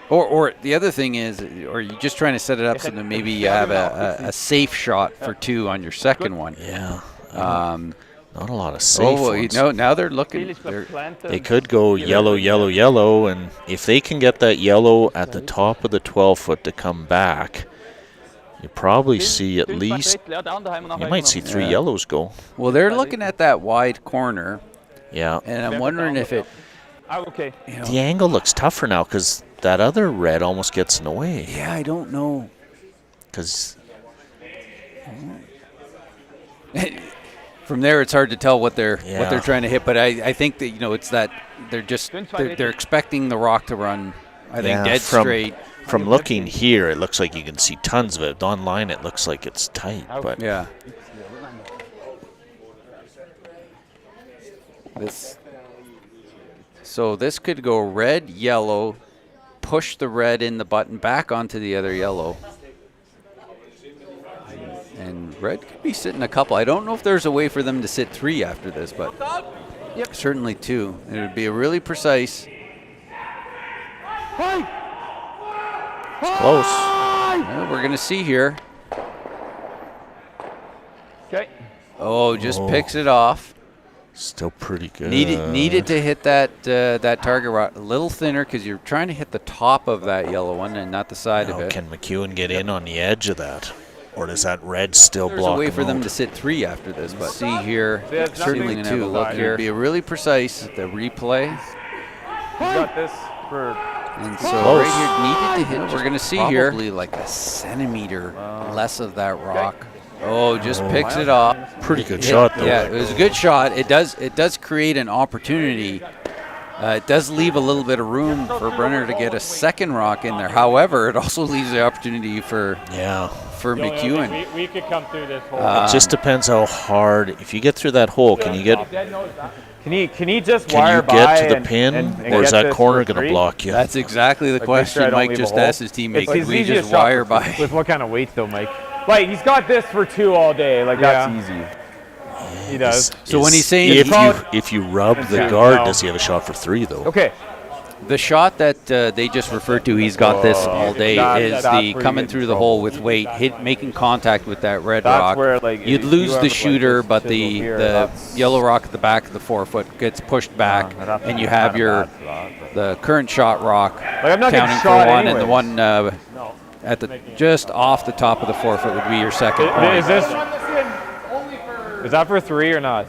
or the other thing is, or you just trying to set it up so that maybe you have a safe shot for 2 on your second one. Yeah. Um, Not a lot of safe ones. now they're looking. They could go yellow, yellow, yellow, and if they can get that yellow at the top of the 12-foot to come back, you probably see at least, you might see 3 Yeah. yellows go. Well, they're looking at that wide corner, Yeah. and I'm wondering if it. Okay. You know, The angle looks tougher now because that other red almost gets in the way. yeah, I don't know. Because From there, it's hard to tell what they're Yeah. trying to hit. But I think that it's that they're expecting the rock to run. I think dead straight. From looking here, it looks like you can see tons of it. Online, it looks like it's tight. But Yeah. So this could go red, yellow, push the red in the button back onto the other yellow. And red could be sitting a couple. I don't know if there's a way for them to sit 3 after this, but certainly 2. It would be a really precise. it's close. Well, we're going to see here. Okay. Oh, just picks it off. Still pretty good. Needed to hit that that target rock a little thinner because you're trying to hit the top of that yellow one and not the side of it. Can McEwen get in on the edge of that? Or does that red still There's block a way for them out? to sit 3 after this, but see here, certainly going to have a look here. Be really precise, the replay. He's got this for. And so right here, needed to hit. We're going to see here probably like a centimeter less of that rock. Oh, just picks it off. Pretty good shot, though. Yeah, it was a good shot. It does create an opportunity. It does leave a little bit of room for Brunner to get a second rock in there. However, it also leaves the opportunity for McEwen. We could come through this hole. It just depends how hard. If you get through that hole, can you get? Can he just Can wire you by get to the pin, or is that corner going to block you? That's exactly the question Mike just asked his teammate. Can we just wire by? With what kind of weight, though, Mike? Like, he's got this for 2 all day. Like, that's easy. He does. So when he's saying if you rub the guard, does he have a shot for 3 though? Okay. The shot that they just referred to, he's got this all day, is the coming through the hole with weight, making contact with that red rock. Where, like, you'd lose the shooter, but the yellow rock at the back of the forefoot gets pushed back, and you have the current shot rock counting for 1, and the one at the just off the top of the forefoot would be your second point. Is that for 3 or not?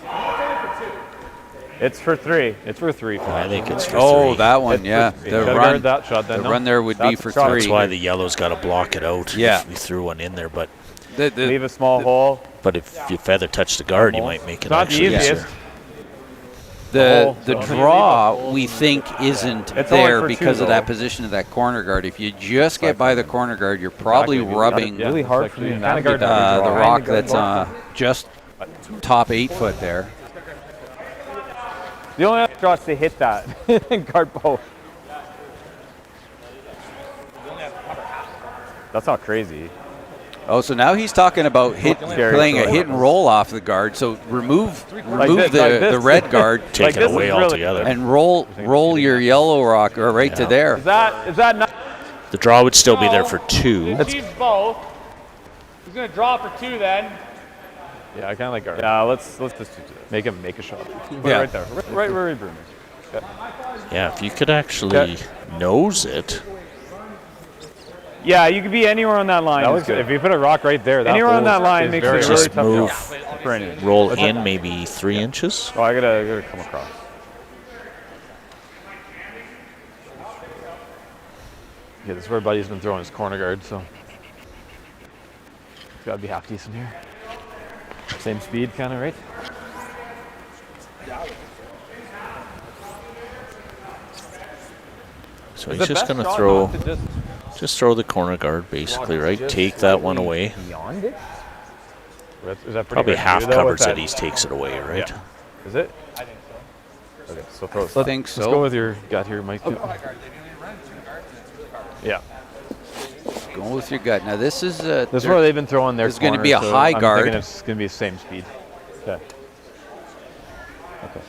It's for 3. It's for 3. I think it's for 3. Oh, that one, yeah. The run there would be for 3. That's why the yellow's got to block it out. Yeah. If we threw one in there, but leave a small hole. But if you feather touch the guard, you might make it actually easier. The draw, we think, isn't there because of that position of that corner guard. If you just get by the corner guard, you're probably rubbing really hard for you to navigate the rock that's just top 8 foot there. The only other shot's to hit that guard both. That's not crazy. Oh, so now he's talking about playing a hit and roll off the guard. So remove the red guard, take it away altogether, and roll your yellow rock right to there. Is that not? The draw would still be there for 2. He's both. He's gonna draw for 2 then. Yeah, I kind of like guard. Yeah, let's just do this. Make him make a shot. Yeah. Right there. Right where Brunner. Yeah, if you could actually nose it. Yeah, you could be anywhere on that line. If you put a rock right there, anywhere on that line makes it really just tough. Move, roll in maybe 3 inches. Oh, I gotta come across. Yeah, this is where Buddy's been throwing his corner guard, so it's gotta be half decent here. Same speed, kind of, right? So he's just gonna throw. Just throw the corner guard, basically, right? Take that one away. Beyond it? Is that probably half covers it. He takes it away, right? Yeah. Is it? I think so. Okay, so throw. I think so. Let's go with your gut here, Mike. Yeah. Going with your gut. Now this is this is where they've been throwing their. It's going to be a high guard. I'm thinking it's going to be the same speed. Okay. Okay.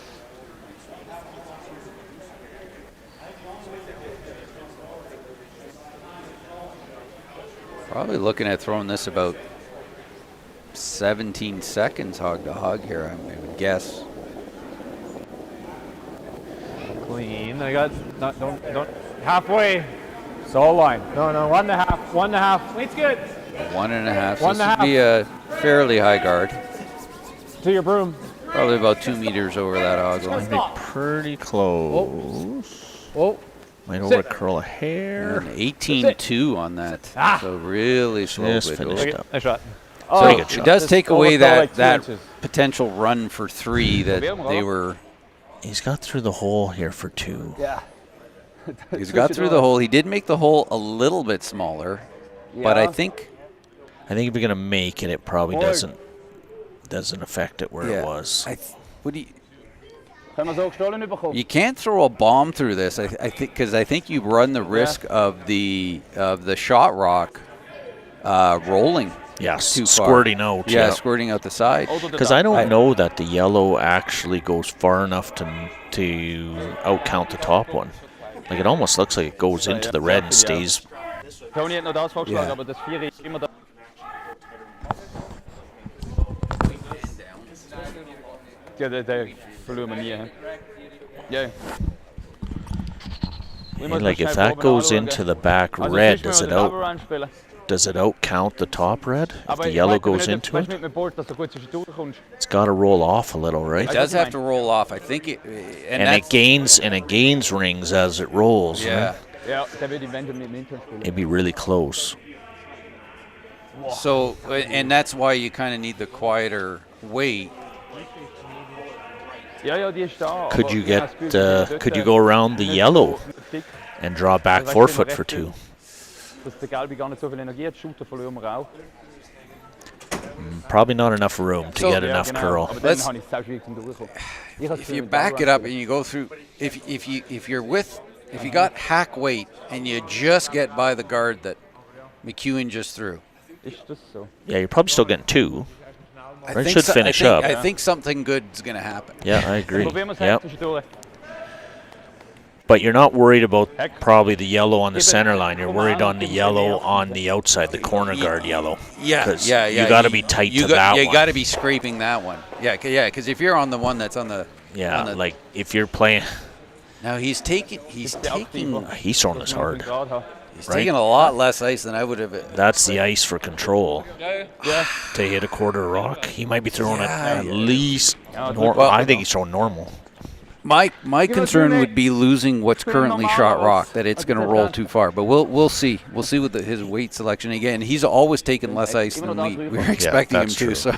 Probably looking at throwing this about 17 seconds hog to hog here, I would guess. Clean. I got don't halfway. Solo line. No, 1.5. 1.5. Weight's good. 1.5. So this would be a fairly high guard. To your broom. Probably about 2 meters over that hog line. Be pretty close. Oh. Might over curl a hair. And 18-2 on that. So really slow. Just finished up. Nice shot. So it does take away that potential run for 3 that they were. He's got through the hole here for 2. Yeah. He's got through the hole. He did make the hole a little bit smaller, but I think if you're gonna make it, it probably doesn't affect it where it was. You can't throw a bomb through this. I think because I think you run the risk of the shot rock rolling. Yes, too far. squirting out. Yeah, squirting out the side. Because I don't know that the yellow actually goes far enough to outcount the top one. Like it almost looks like it goes into the red and stays. verlieren wir nie. Yeah. Like if that goes into the back red, does it out count the top red? If the yellow goes into it? It's got to roll off a little, right? It does have to roll off. I think it, and it gains rings as it rolls. Yeah. Right? It'd be really close. So, and that's why you kind of need the quieter weight. Could you get? Could you go around the yellow and draw back forefoot for 2? Probably not enough room to get enough curl. If you back it up and you go through, if you got hack weight and you just get by the guard that McEwen just threw. Yeah, you're probably still getting 2. It should finish up. I think something good is going to happen. Yeah, I agree. Yep. But you're not worried about probably the yellow on the center line. You're worried on the yellow on the outside, the corner guard yellow. Yeah. You got to be tight to that one. You got to be scraping that one. Yeah, because if you're on the one that's on the... Yeah, like if you're playing... Now he's throwing this hard. He's taking a lot less ice than I would have. That's the ice for control. To hit a quarter rock, he might be throwing it at least. I think he's throwing normal. My concern would be losing what's currently shot rock, that it's going to roll too far. But we'll see. We'll see with his weight selection again. He's always taken less ice than we were expecting him to. True. So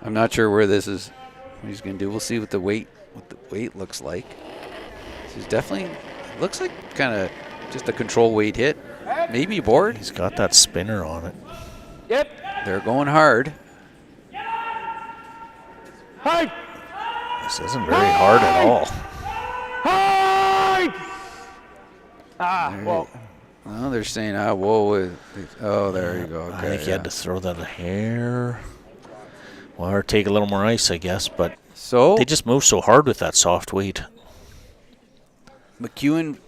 I'm not sure where this is. What he's going to do. We'll see what the weight looks like. He's definitely looks like kind of just a control weight hit. Maybe board. He's got that spinner on it. Yep. They're going hard. Hey! This isn't very hard at all. Well, they're saying, whoa. Oh, there you go. Okay, I think you had to throw that a hair. Well, or take a little more ice, I guess. But they just move so hard with that soft weight. McEwen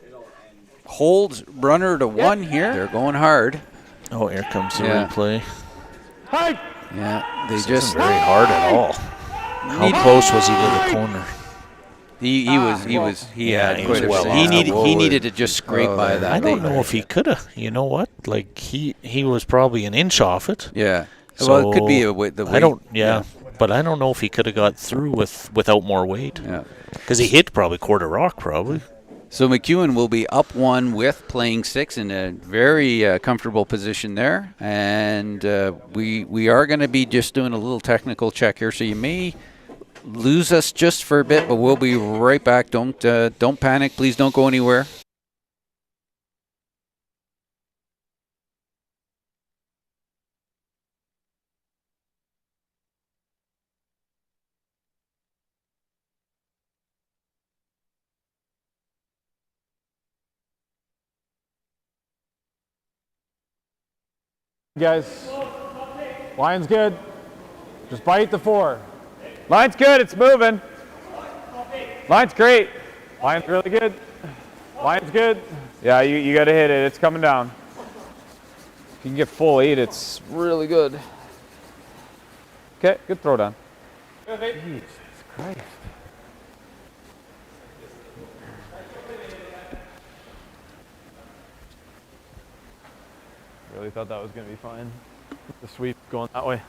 holds Brunner to 1 here. They're going hard. Oh, here comes the replay. Yeah, they this just isn't very hard at all. How close was he to the corner? He needed to just scrape by that. I don't know if he could have. You know what? Like he was probably an inch off it. Yeah. So well, it could be the weight. I don't. Yeah. But I don't know if he could have got through without more weight. Yeah. Because he hit probably quarter rock probably. So McEwen will be up 1 with playing 6 in a very comfortable position there, and we are going to be just doing a little technical check here. So you may lose us just for a bit, but we'll be right back. Don't panic. Please don't go anywhere. Guys, line's good. Just bite the 4. Line's good, it's moving. Line's great. Line's really good. Line's good. Yeah, you got to hit it. It's coming down. If you can get full 8, it's really good. Okay, good throw down. Jesus Christ. Really thought that was going to be fine. The sweep going that way.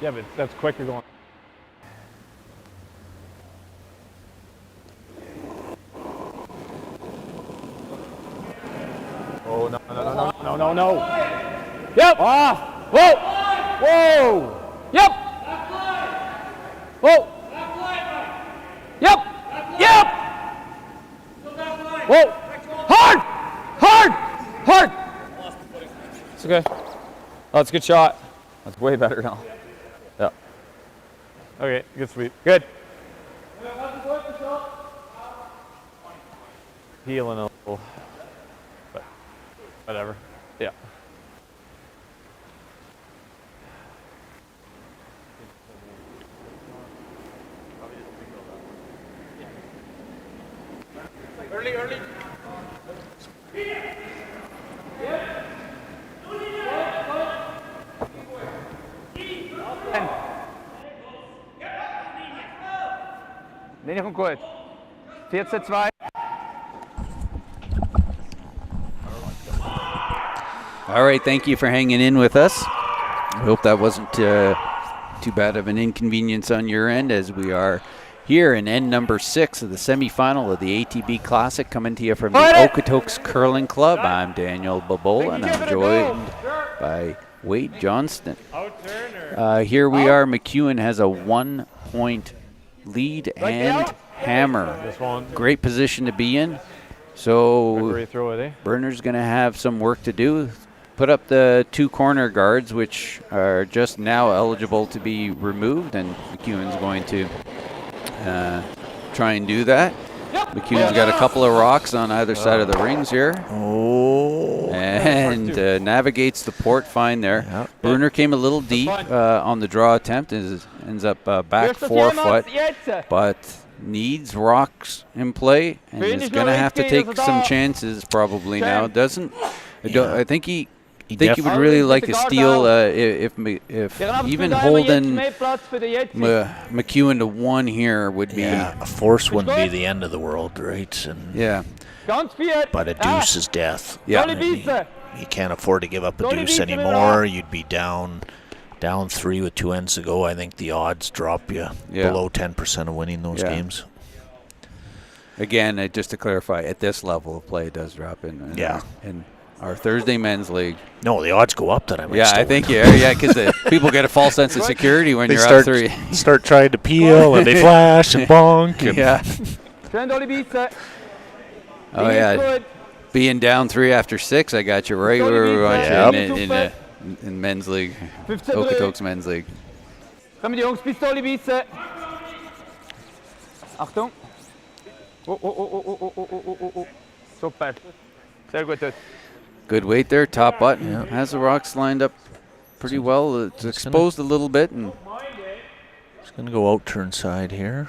Yeah, but that's quicker going. Oh, no. Yep! Off! Whoa! Whoa! Yep! Whoa! Yep! Yep! Whoa! Hard! It's okay. Oh, it's a good shot. That's way better now. Yeah. Okay, good sweep. Good. Healing a little, but whatever. Yeah. Early. Linie kommt gut. 14-2. All right, thank you for hanging in with us. I hope that wasn't too bad of an inconvenience on your end, as we are here in end number 6 of the semifinal of the ATB Classic, coming to you from the Okotoks Curling Club. I'm Daniel Babola, and I'm joined by Wade Johnston. Here we are. McEwen has a 1-point lead and hammer. Great position to be in. So Brunner's going to have some work to do. Put up the 2 corner guards, which are just now eligible to be removed, and McEwen's going to try and do that. McEwen's got a couple of rocks on either side of the rings here. And navigates the port fine there. Brunner came a little deep on the draw attempt, ends up back 4 foot, but needs rocks in play, and is going to have to take some chances probably now. I think he would really like to steal if even holding McEwen to 1 here would be. Yeah, a force wouldn't be the end of the world, right? And yeah. But a deuce is death. Yeah. You can't afford to give up a deuce anymore. You'd be down 3 with 2 ends to go. I think the odds drop you below 10% of winning those games. Again, just to clarify, at this level of play, it does drop in. In our Thursday men's league. No, the odds go up that I might I think because people get a false sense of security when you're up 3. Start trying to peel, and they flash and bonk. Oh yeah, being down 3 after 6, I got you right where we want you in men's league, Okotoks men's league. Kommen die Jungs, Pistole bieten. Achtung. Super. Sehr gut. Good weight there, top button. Has the rocks lined up pretty well. It's exposed a little bit, and it's going to go out turn side here.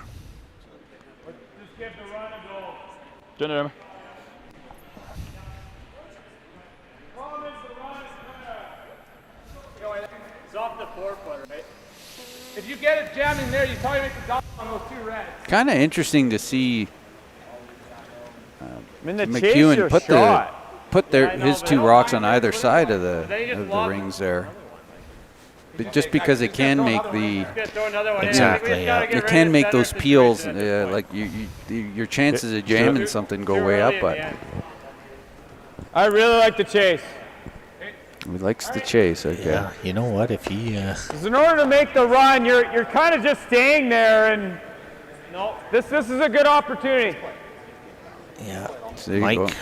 It's off the 4-footer, right? If you get it jammed in there, you probably make the dot on those 2 reds. Kind of interesting to see McEwen put his 2 rocks on either side of the rings there. But just because it can make it can make those peels like your chances of jamming something go way up. But I really like the chase. He likes the chase. Okay. Yeah, you know what? If he in order to make the run, you're kind of just staying there, and this is a good opportunity. Yeah,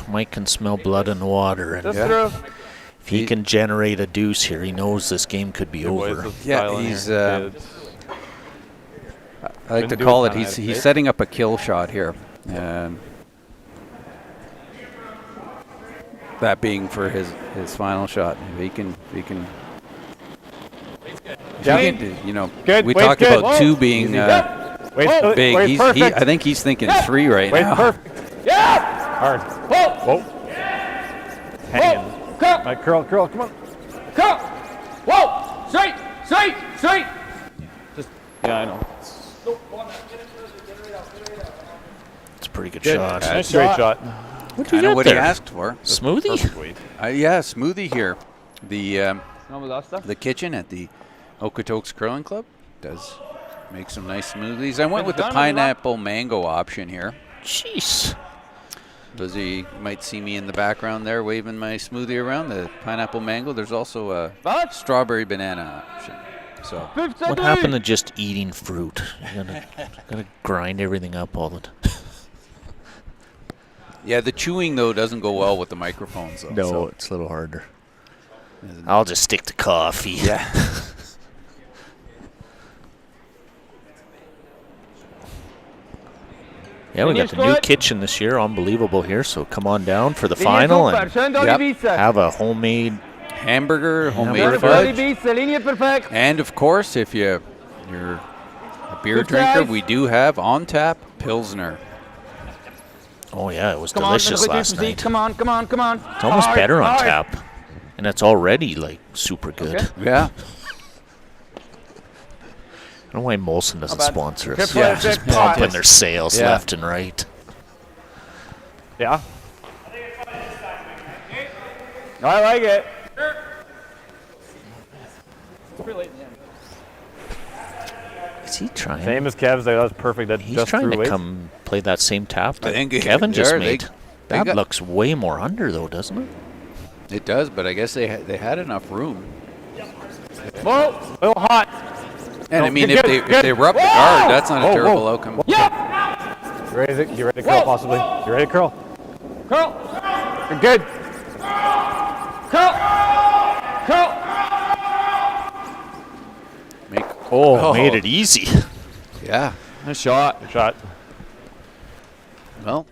Mike can smell blood in the water, and true. If he can generate a deuce here, he knows this game could be over. Yeah, he's. I like to call it. He's setting up a kill shot here. That being for his final shot. He can. Good. We talked about 2 being big. I think he's thinking 3 right now. Perfect. Yeah. Hard. Whoa. Hanging. All right, curl, come on. Curl. Whoa. Straight. Just, I know. It's a pretty good shot. Nice straight shot. Kind of what he asked for. Smoothie? Smoothie here. The kitchen at the Okotoks Curling Club does make some nice smoothies. I went with the pineapple mango option here. Jeez. You might see me in the background there waving my smoothie around, the pineapple mango. There's also a strawberry banana option. So what happened to just eating fruit? You gotta grind everything up all the time. Yeah, the chewing though doesn't go well with the microphones though. No, it's a little harder. I'll just stick to coffee. Yeah. Yeah, we got the new kitchen this year, unbelievable here. So come on down for the final and have a homemade hamburger, homemade fudge, and of course, if you're a beer drinker, we do have on tap Pilsner. Oh yeah, it was delicious last night. Come on. It's almost better on tap, and it's already like super good. Okay. Yeah. don't know why Molson doesn't sponsor us. Yeah, just pumping their sales left and right. Yeah. I like it. Is he trying? Same as Kev's. That was perfect. That He's just trying to weight. come play that same tap that I think Kevin just made. They That got, looks way more under, though, doesn't it? it does, but I guess they had enough room. Whoa, a little hot. And I mean, if they rub the guard, that's not a terrible outcome. Yeah. You ready to curl, possibly? You ready to curl? Curl. You're good. Curl. Curl. Made it easy. Yeah. A shot. A shot. Well,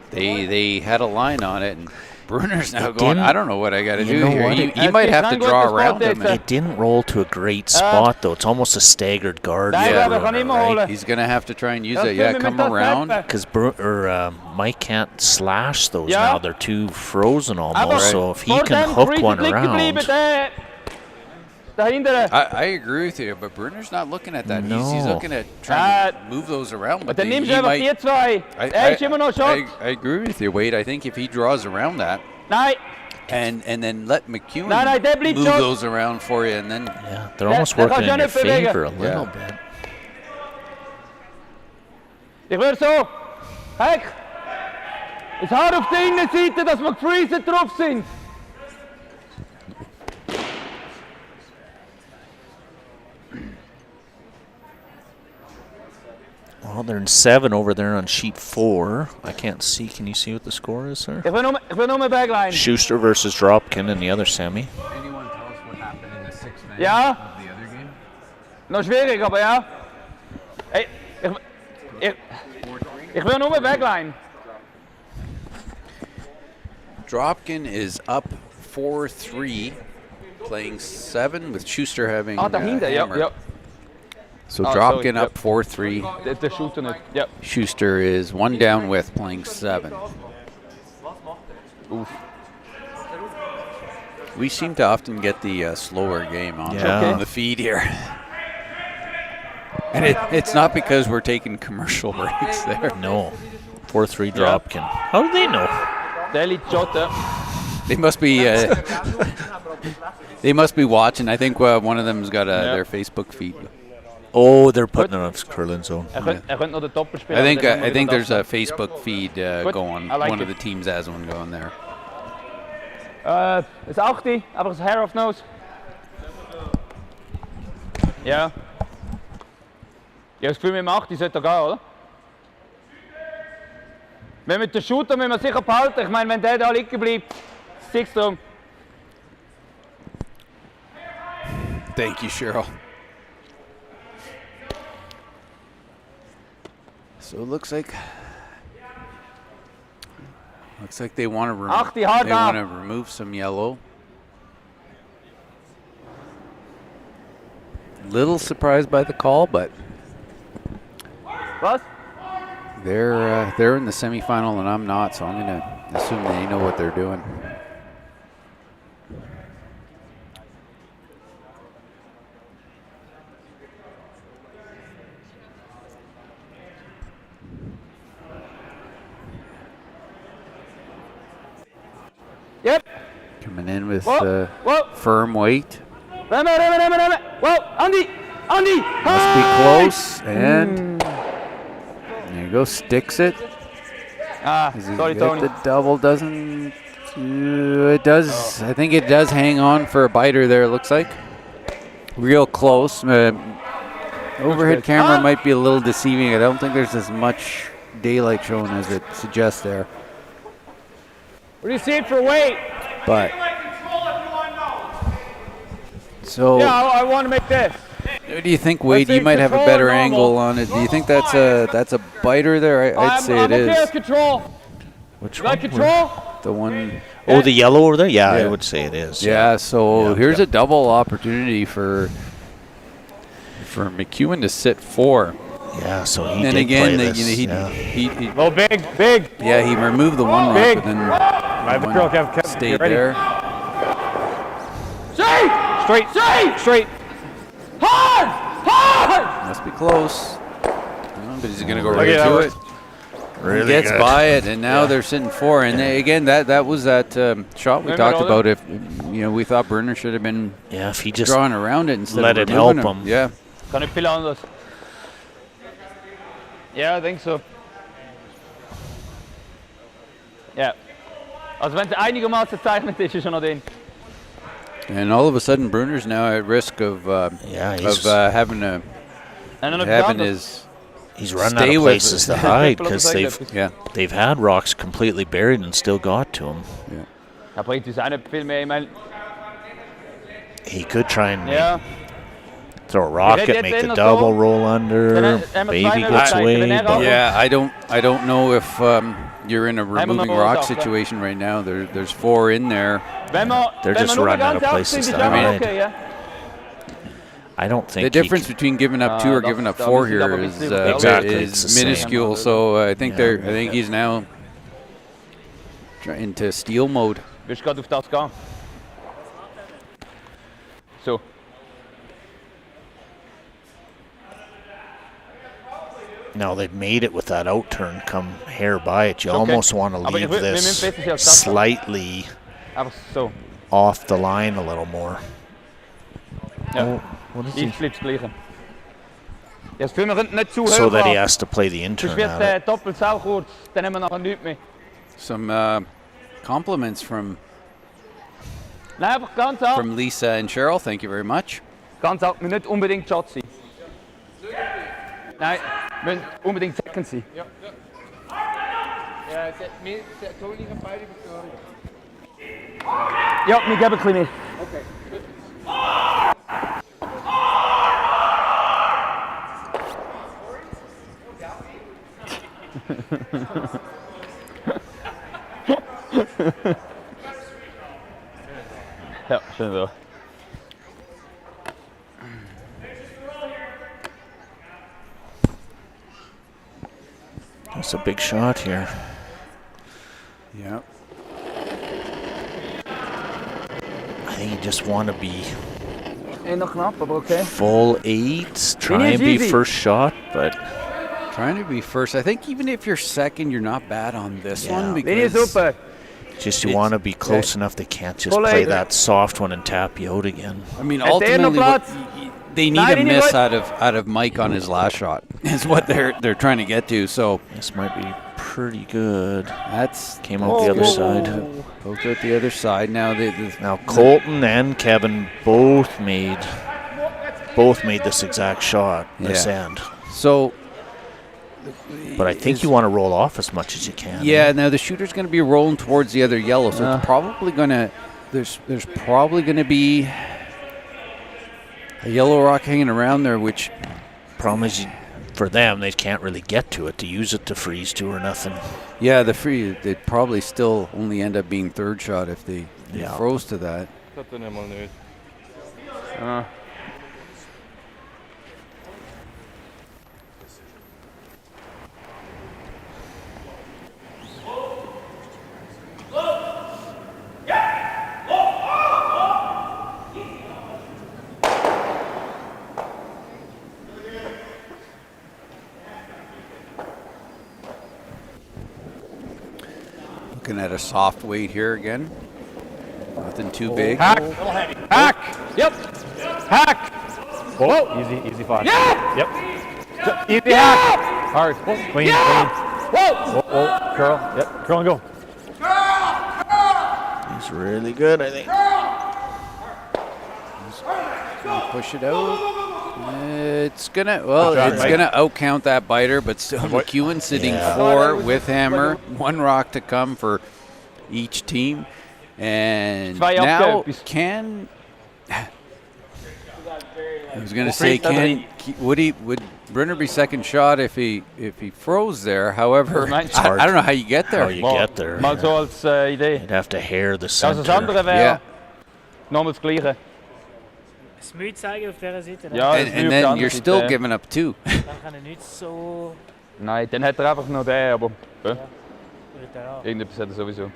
they had a line on it, and Brunner's now going, I don't know what I got to do here. He might have to draw around him. It didn't roll to a great spot, though. It's almost a staggered guard. Right? He's going to have to try and use it. Yeah, come around. Because Mike can't slash those now. They're too frozen almost. So if he can hook one around. I agree with you, but Brunner's not looking at that. No. He's looking at trying to move those around. But then nimmst du einfach die zwei. Ist immer noch Shot. I agree with you, Wade. I think if he draws around that, and then let McEwen move those around for you, and then they're almost working in your favor a little bit. Ich würde so, Heck, es hart auf der Innenseite, dass wir gefreezed drauf sind. Well, they're in 7 over there on sheet 4. I can't see. Can you see what the score is, sir? Ich will nur mehr Backline. Schuster versus Dropkin in the other semi. Anyone tell us what happened in the 6th minute Ja. of the other game? Noch schwierig, aber ja. Hey, ich will nur mehr Backline. Dropkin is up 4-3, playing 7 with Schuster having Dahinter, ja. hammer. So Dropkin up 4-3. Der Shooter nicht. Ja. Schuster is 1 down with playing 7. Oof. We seem to often get the slower game on the feed here. And it's not because we're taking commercial breaks there. No. 4-3 Dropkin. How do they know? Daily shot, They must be they must be watching. I think one of them's got their Facebook feed. Oh, they're putting it on Curling Zone. Könnte noch der Doppelspieler. I think there's a Facebook feed going. One of the teams has one going there. Das 8, aber das Hair of Nose. Ja. Ich habe das Gefühl, mit dem 8 sollte er gehen, oder? Wenn mit dem Shooter müssen wir sicher behalten. Ich meine, wenn der da liegen bleibt, siehst du drum. Thank you, Cheryl. So it looks like they want to remove some yellow. Little surprised by the call, but Was? they're in the semifinal and I'm not, so I'm going to assume they know what they're doing. Yep. Coming in with Whoa. firm weight. Whoa, Andy! Must be close, and there you go, sticks it. Sorry, Tony. The double doesn't. It does. I think it does hang on for a biter there. It looks like real close. Overhead camera might be a little deceiving. I don't think there's as much daylight shown as it suggests there. What do you see it for weight? But so yeah, I want to make this. What do you think, Wade? You might have a better angle on it. Do you think that's a biter there? I'd say it is. Okay, control. Which one? Control? The one. Oh, the yellow over there? Yeah, I would say it is. Yeah, so here's a double opportunity for McEwen to sit 4. Yeah, so he and did again, play this. He oh, big. Yeah, he removed the one rock, but then Kev, stayed there. Straight! Straight! Hard! Must be close. But he's going to go right to it. Really He gets good. by it, and now they're sitting 4. And they, again, that was that shot we talked about. If we thought Brunner should have been if he just drawing around it instead let of it help removing him. Yeah. Kan niet veel anders. Ja, ik denk zo. Ja. Also wenn es einigermaßen zeichnet ist, ist er noch drin. And all of a sudden, Brunner's now at risk of having he's running out of places to hide because they've had rocks completely buried and still got to him. Yeah. Hij brengt dus ook veel meer. Ik mijn, he could try and throw a rocket, make the double roll under, maybe gets away. Yeah, I don't know if you're in a removing rock situation right now. There's 4 in there. They're just running out of places to hide. I don't think the difference between giving up 2 or giving up 4 here is minuscule. So I think he's now into steal mode. Dus gaat op dat gaan. Zo. Now they've made it with that out turn, come hair by it. You almost want to leave this slightly off the line a little more. Ja. So that he has to play the intern at it. Some compliments from Lisa and Cheryl. Thank you very much. Ganz out, moet niet unbedingt shot zijn. Nee, moet unbedingt second zijn. Ja, ja, ik heb het niet. Oké. Ja, schön so. That's a big shot here. Yeah. I think you just want to be Nog knap, but okay. full 8, try and be first shot, but trying to be first. I think even if you're second, you're not bad on this one because just you want to be close enough. They can't just play that soft one and tap you out again. I mean, ultimately, they need a miss out of Mike on his last shot. Is what they're trying to get to. So this might be pretty good. That's came out the other side. Poked out the other side. Now Colton and Kevin both made this exact shot this end. So. But I think you want to roll off as much as you can. Yeah. Now the shooter's going to be rolling towards the other yellow, so it's probably going to. There's probably going to be a yellow rock hanging around there, which problem is for them they can't really get to it to use it to freeze to or nothing. Yeah, they'd probably still only end up being third shot if they froze to that. Looking at a soft weight here again. Nothing too big. Hack! Hack! Yep! Hack! Whoa! Easy 5. Yeah! Yep. Easy hack! Hard. Clean, clean. Whoa! Whoa, curl. Yep, curl and go. He's really good, I think. Push it out. It's gonna outcount that biter, but still McEwen sitting 4 with hammer, 1 rock to come for each team, and now would Brunner be second shot if he froze there? However, I don't know how you get there. How you get there? Maar zoals idee. You'd have to hair the center. Dat is het andere wel. Noem het gleiche. Smooth zeigen auf der Seite. Ja, and then you're still giving up 2. Dan kann nicht so. Nein, dann hat einfach noch den, aber irgendetwas hat er sowieso.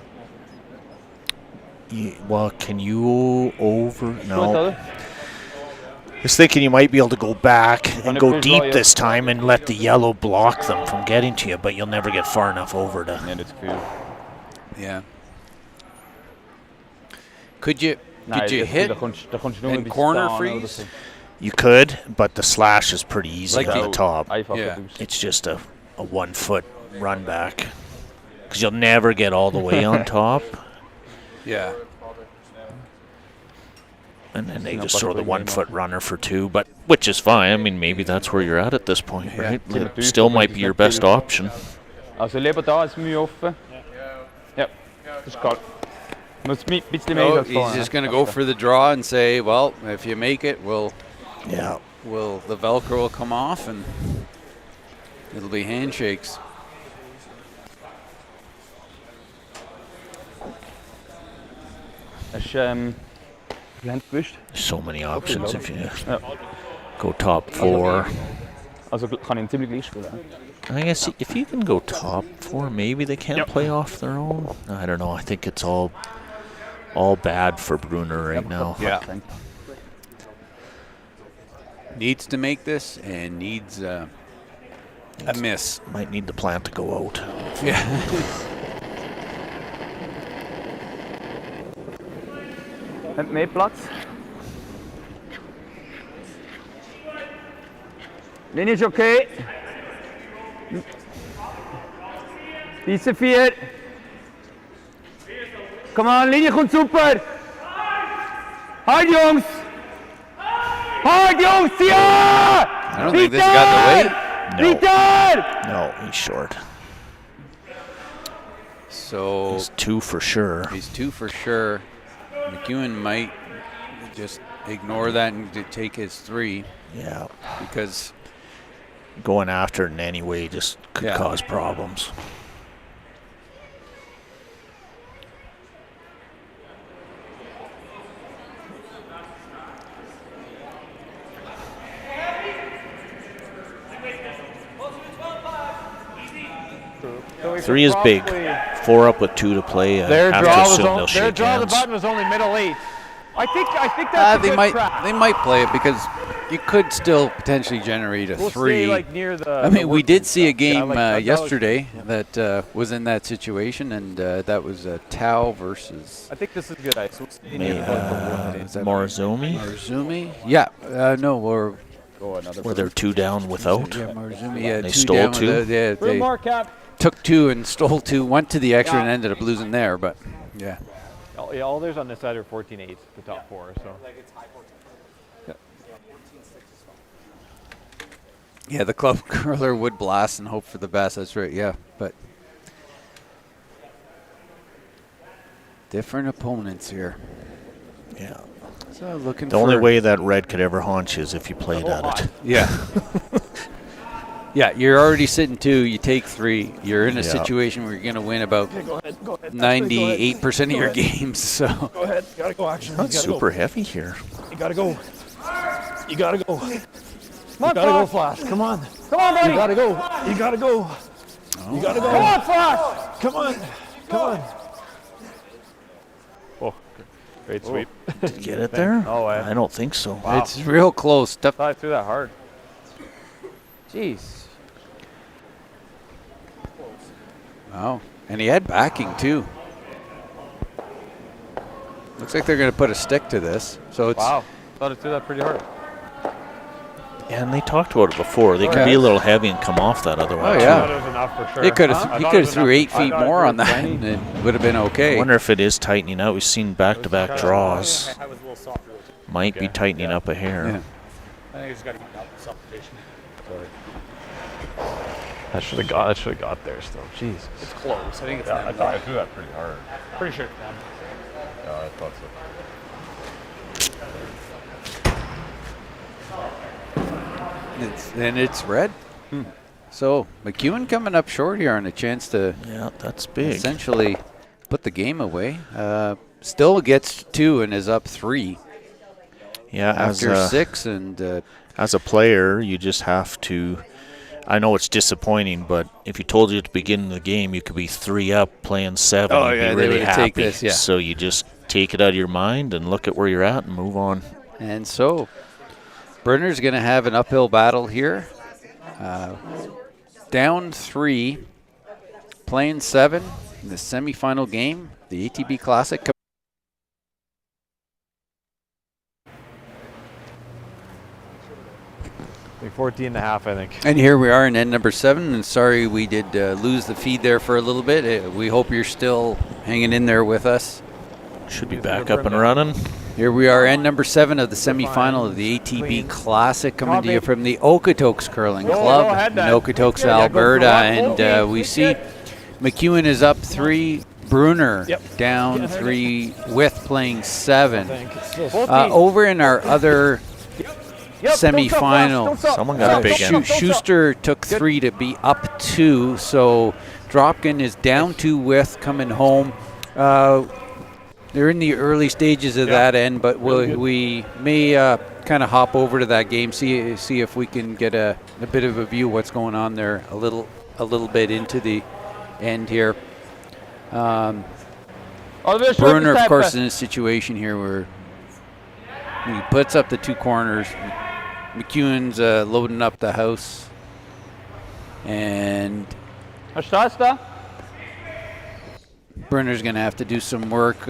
Well, can you over? No. was thinking you might be able to go back and go deep this time and let the yellow block them from getting to you, but you'll never get far enough over to. And it's cool. Yeah. Could you hit and corner freeze? You could, but the slash is pretty easy on the top. Yeah. It's just a 1 foot run back. Because you'll never get all the way on top. Yeah. And then they just throw the 1 foot runner for 2, but which is fine. I mean, maybe that's where you're at this point, right? It still might be your best option. Also leber da ist mye offen. Ja, das ist klar. Muss ein bisschen mehr Oh, he's just going to go for the draw and say, well, if you make it, the Velcro will come off and it'll be handshakes. So many options if you go top 4. Also kann ihn ziemlich gleich spielen. I guess if you can go top 4, maybe they can't play off their own. I don't know. I think it's all bad for Brunner right now. Yeah. Needs to make this and needs a miss. Might need the plant to go out. Yeah. Und mehr Platz. Linie ist okay. Diese 4. Komm on, Linie kommt super. Halt, Jungs. Halt, Jungs, ja! I don't think this got the weight. No, he's short. So he's 2 for sure. He's 2 for sure. McEwen might just ignore that and take his 3. Yeah. Because going after it in any way just could cause problems. Three is big. 4 up with 2 to play. Their draw the hands. button was only middle 8. I think that's a good track. They might play it because you could still potentially generate a 3. Stay, like, near the, I mean, we did see a game yesterday that was in that situation, and that was Tau versus. I think this is good ice. Morizumi? Yeah. No, or. Were there 2 down without? Yeah, Morizumi. Yeah, they 2 stole down 2. They took 2 and stole 2. Went to the extra and ended up losing there, but yeah. Yeah, all theirs on this side are 14-8, the top 4. So. Yeah, the club curler would blast and hope for the best. That's right. Yeah, but different opponents here. Yeah. So looking. The only way that red could ever haunt you is if you played at it. Yeah. Yeah, you're already sitting 2. You take 3. You're in a situation where you're going to win about 98% of your games. So go ahead. You gotta go. Action. Not super heavy here. You gotta go. You gotta go. You gotta go, Flash. Come on. Come on, buddy. You gotta go. You gotta go. Oh. You gotta go. Come on, Flash. Come on. Come on. Oh, great sweep. Did you get it there? Oh, I don't think so. Wow. It's real close. I thought I threw that hard. Jeez. Wow. And he had backing, too. Looks like they're going to put a stick to this. So it's. Wow. Thought I threw that pretty hard. And they talked about it before. They could be a little heavy and come off that other one. Oh, yeah. It was enough for sure. He could have threw 8 feet more on that, and it would have been okay. I wonder if it is tightening out. We've seen back-to-back draws. Might be tightening up a hair. Yeah. I think it's got to eat out the suffocation. That should have got there still. Jeez. It's close. I think it's I thought I threw that pretty hard. Pretty sure it's them. Yeah, I thought so. It's red. So McEwen coming up short here on a chance to that's big. Essentially put the game away. Still gets 2 and is up 3. Yeah, after 6 and as a player, you just have to. I know it's disappointing, but if you told you at the beginning of the game you could be 3 up playing 7, oh, you'd yeah, be really happy. Take this, yeah. So you just take it out of your mind and look at where you're at and move on. And so Brunner's going to have an uphill battle here. Down 3, playing 7 in the semifinal game, the ATB Classic. 14.5, I think. And here we are in end number 7. And sorry we did lose the feed there for a little bit. We hope you're still hanging in there with us. Should be back up and running. Here we are, end number 7 of the semifinal of the ATB Classic, coming to you from the Okotoks Curling Club in Okotoks, Alberta. And we see McEwen is up 3, Brunner down 3 with playing 7. Over in our other semifinal, someone got a big end. Schuster took 3 to be up 2, so Dropkin is down 2 with coming home. They're in the early stages of that end, but we may kind of hop over to that game, see if we can get a bit of a view of what's going on there a little bit into the end here. Brunner, of course, in a situation here where he puts up the 2 corners. McEwen's loading up the house, and Brunner's going to have to do some work.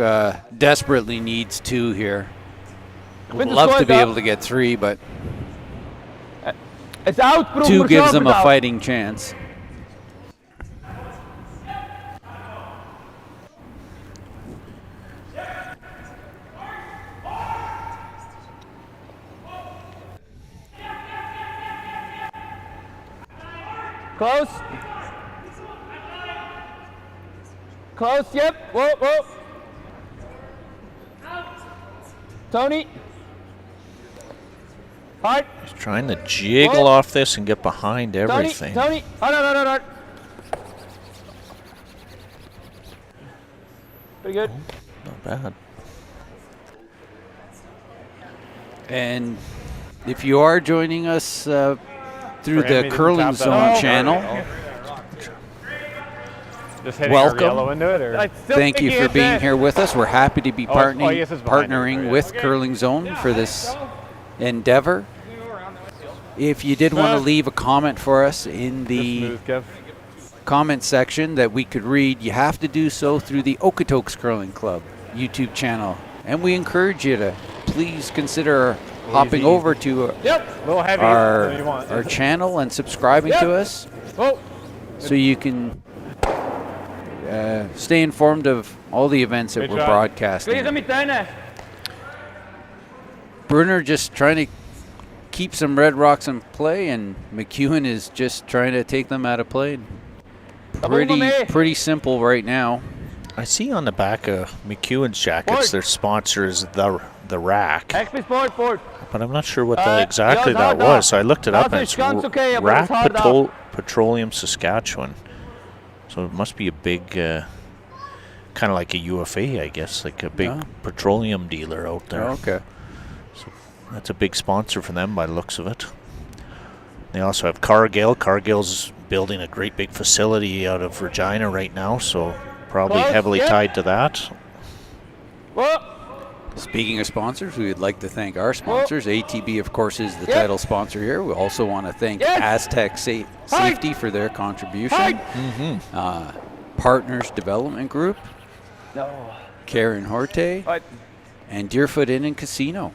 Desperately needs 2 here. Would love to be able to get 3, but 2 gives them a fighting chance. Close. Close, yep. Whoa. Tony. Hard. He's trying to jiggle off this and get behind everything. Tony. Oh, no. Pretty good. Not bad. And if you are joining us through the Curling Zone channel, welcome. Thank you for being here with us. We're happy to be partnering with Curling Zone for this endeavor. If you did want to leave a comment for us in the comment section that we could read, you have to do so through the Okotoks Curling Club YouTube channel. And we encourage you to please consider hopping over to our channel and subscribing to us so you can stay informed of all the events that we're broadcasting. Brunner just trying to keep some Red Rocks in play, and McEwen is just trying to take them out of play. Pretty simple right now. I see on the back of McEwen's jackets their sponsor is the Rack. But I'm not sure what exactly that was. So I looked it up, and it's Rack Petroleum Saskatchewan. So it must be a big, kind of like a UFA, I guess, like a big petroleum dealer out there. Okay. So that's a big sponsor for them by the looks of it. They also have Cargill. Cargill's building a great big facility out of Regina right now, so probably heavily tied to that. Speaking of sponsors, we would like to thank our sponsors. ATB, of course, is the title sponsor here. We also want to thank Aztec Safety for their contribution. Partners Development Group, Karen Horte, and Deerfoot Inn and Casino.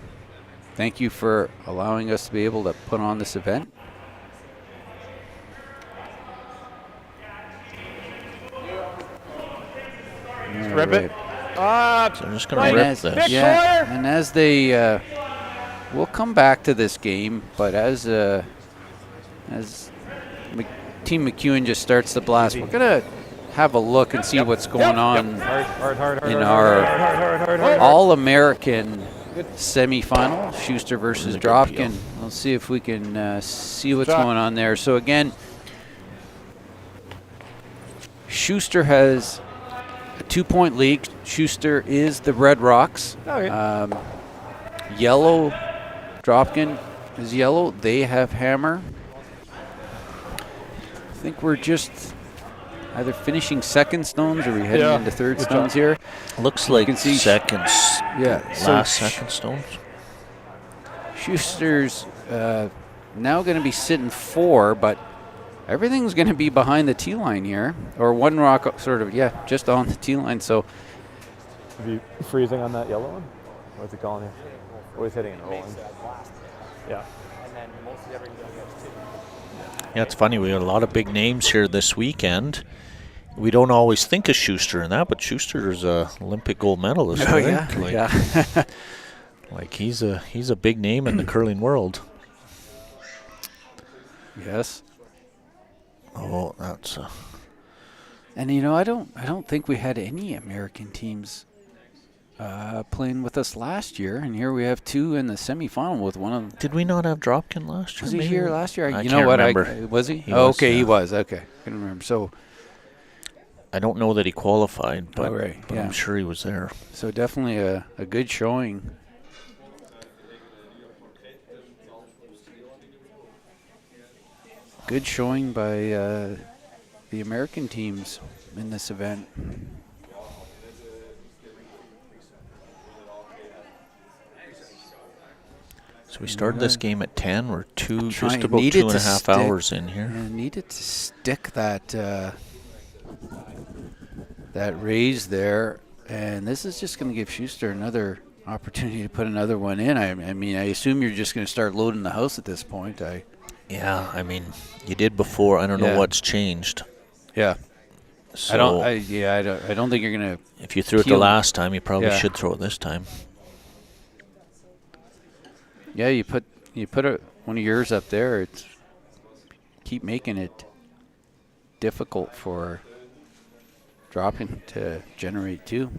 Thank you for allowing us to be able to put on this event. Rip it. So I'm just going to rip this. Yeah, and as they, we'll come back to this game, but as Team McEwen just starts the blast, we're going to have a look and see what's going on in our All-American semifinal, Schuster versus Dropkin. We'll see if we can see what's going on there. So again, Schuster has a 2-point lead. Schuster is the Red Rocks. Yellow, Dropkin is yellow. They have hammer. I think we're just either finishing second stones or we heading into third stones here. Looks like seconds. Yeah. Last second stones. Schuster's now going to be sitting 4, but everything's going to be behind the tee line here, or one rock sort of, just on the tee line. So, Are you freezing on that yellow one? What's he calling you? Oh, he's hitting an O one. Yeah. Yeah, it's funny. We got a lot of big names here this weekend. We don't always think of Schuster in that, but Schuster's a Olympic gold medalist. Oh, right? yeah. Like he's a big name in the curling world. Yes. Oh, that's. And I don't think we had any American teams playing with us last year, and here we have 2 in the semifinal with one of them. Did we not have Dropkin last year? Was he here last year? I You can't know what? remember. Was he? He Oh, was, okay, yeah. he was. Okay, I couldn't remember. So. I don't know that he qualified, but, right, but I'm sure he was there. So definitely a good showing. Good showing by the American teams in this event. So we started this game at 10. We're just about Needed 2.5 hours in here. Needed to stick that that raise there, and this is just going to give Schuster another opportunity to put another one in. I mean, I assume you're just going to start loading the house at this point. Yeah, I mean, you did before. I don't know what's changed. Yeah. So I don't think you're going to. If you threw it the last time, you probably should throw it this time. Yeah, you put one of yours up there. It's keep making it difficult for dropping to generate 2.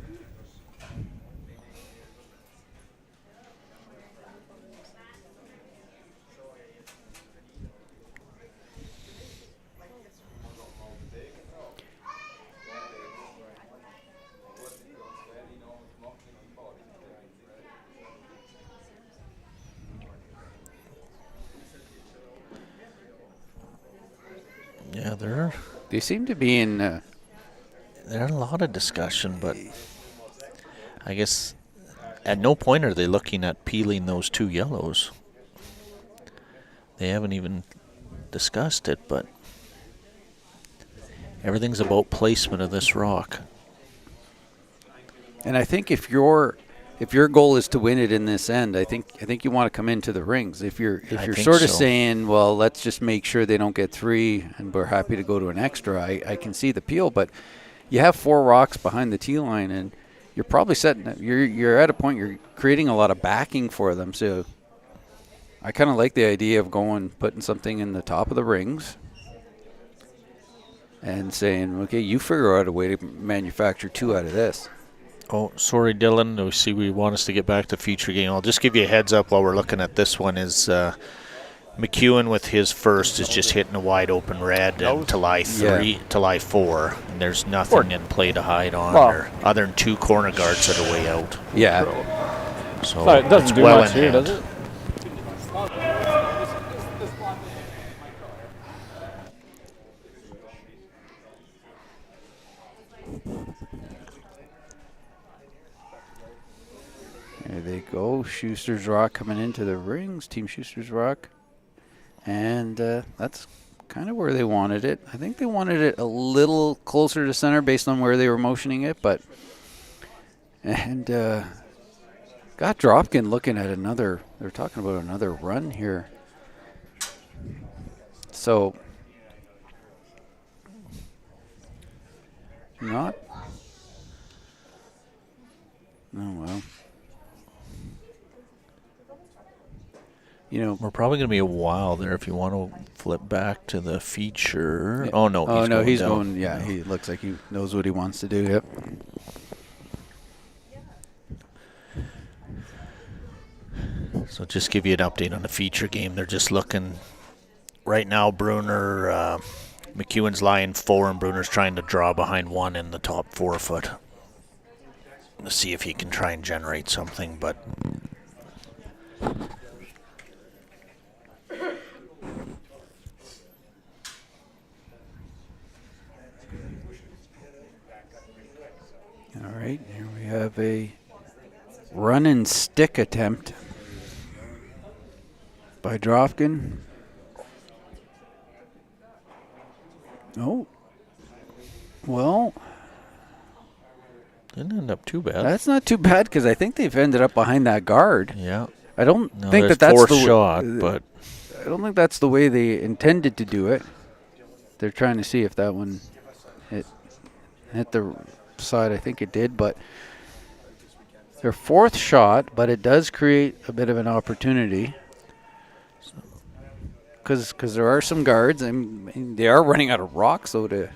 Yeah, they seem to be in. There's a lot of discussion, but I guess at no point are they looking at peeling those 2 yellows. They haven't even discussed it, but everything's about placement of this rock. And I think if your goal is to win it in this end, I think you want to come into the rings. If you're sort of saying, well, let's just make sure they don't get 3, and we're happy to go to an extra, I can see the peel, but you have 4 rocks behind the tee line, and you're probably you're at a point you're creating a lot of backing for them. So I kind of like the idea of putting something in the top of the rings and saying, okay, you figure out a way to manufacture 2 out of this. Oh, sorry, Dylan. We see we want us to get back to feature game. I'll just give you a heads up while we're looking at this one is McEwen with his first is just hitting a wide open red and to lie 4. And there's nothing in play to hide on other than 2 corner guards that are way out. Yeah. So it doesn't do much here, does it? There they go. Schuster's Rock coming into the rings. Team Schuster's Rock. And that's kind of where they wanted it. I think they wanted it a little closer to center based on where they were motioning it. And got Dropkin looking at another. They're talking about another run here. So not. Oh, well. We're probably going to be a while there if you want to flip back to the feature. Yeah. Oh, no. He's going. Yeah, he looks like he knows what he wants to do. Yep. So just give you an update on the feature game. They're just looking right now. Brunner, McEwen's lying 4, and Brunner's trying to draw behind 1 in the top 4 foot to see if he can try and generate something, but. All right, here we have a run and stick attempt by Dropkin. Oh. Well, didn't end up too bad. that's not too bad because I think they've ended up behind that guard. Yeah. I don't No, think there's that's fourth the shot, but I don't think that's the way they intended to do it. They're trying to see if that one hit the side. I think it did, but their fourth shot, but it does create a bit of an opportunity because there are some guards and they are running out of rocks, so to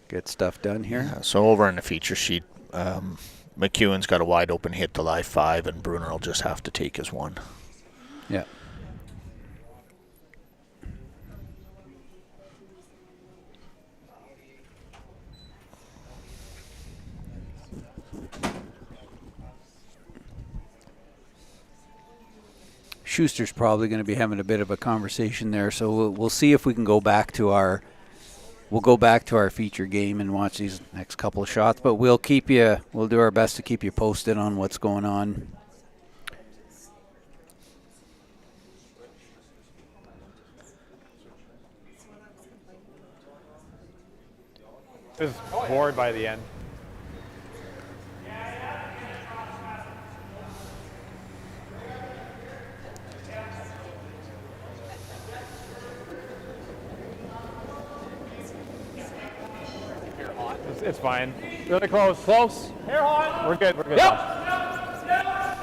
get stuff done here. yeah, so over in the feature sheet, McEwen's got a wide open hit to lie 5, and Brunner will just have to take his 1. Yeah. Schuster's probably going to be having a bit of a conversation there, so we'll see if we can go back to our feature game and watch these next couple of shots. But we'll do our best to keep you posted on what's going on. Just bored by the end. It's fine. Really close. Close. Hair on. We're good. We're good. Yep.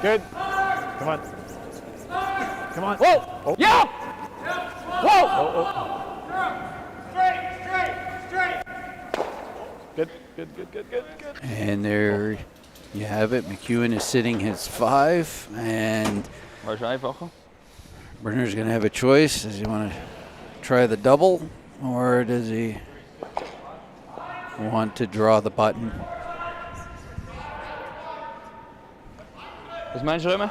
Good. Come on. Come on. Whoa. Oh. Yeah. Whoa. Oh, oh. Good. Good. And there you have it. McEwen is sitting his 5, and Brunner's going to have a choice. Does he want to try the double, or does he want to draw the button? Was meinst du, Römer?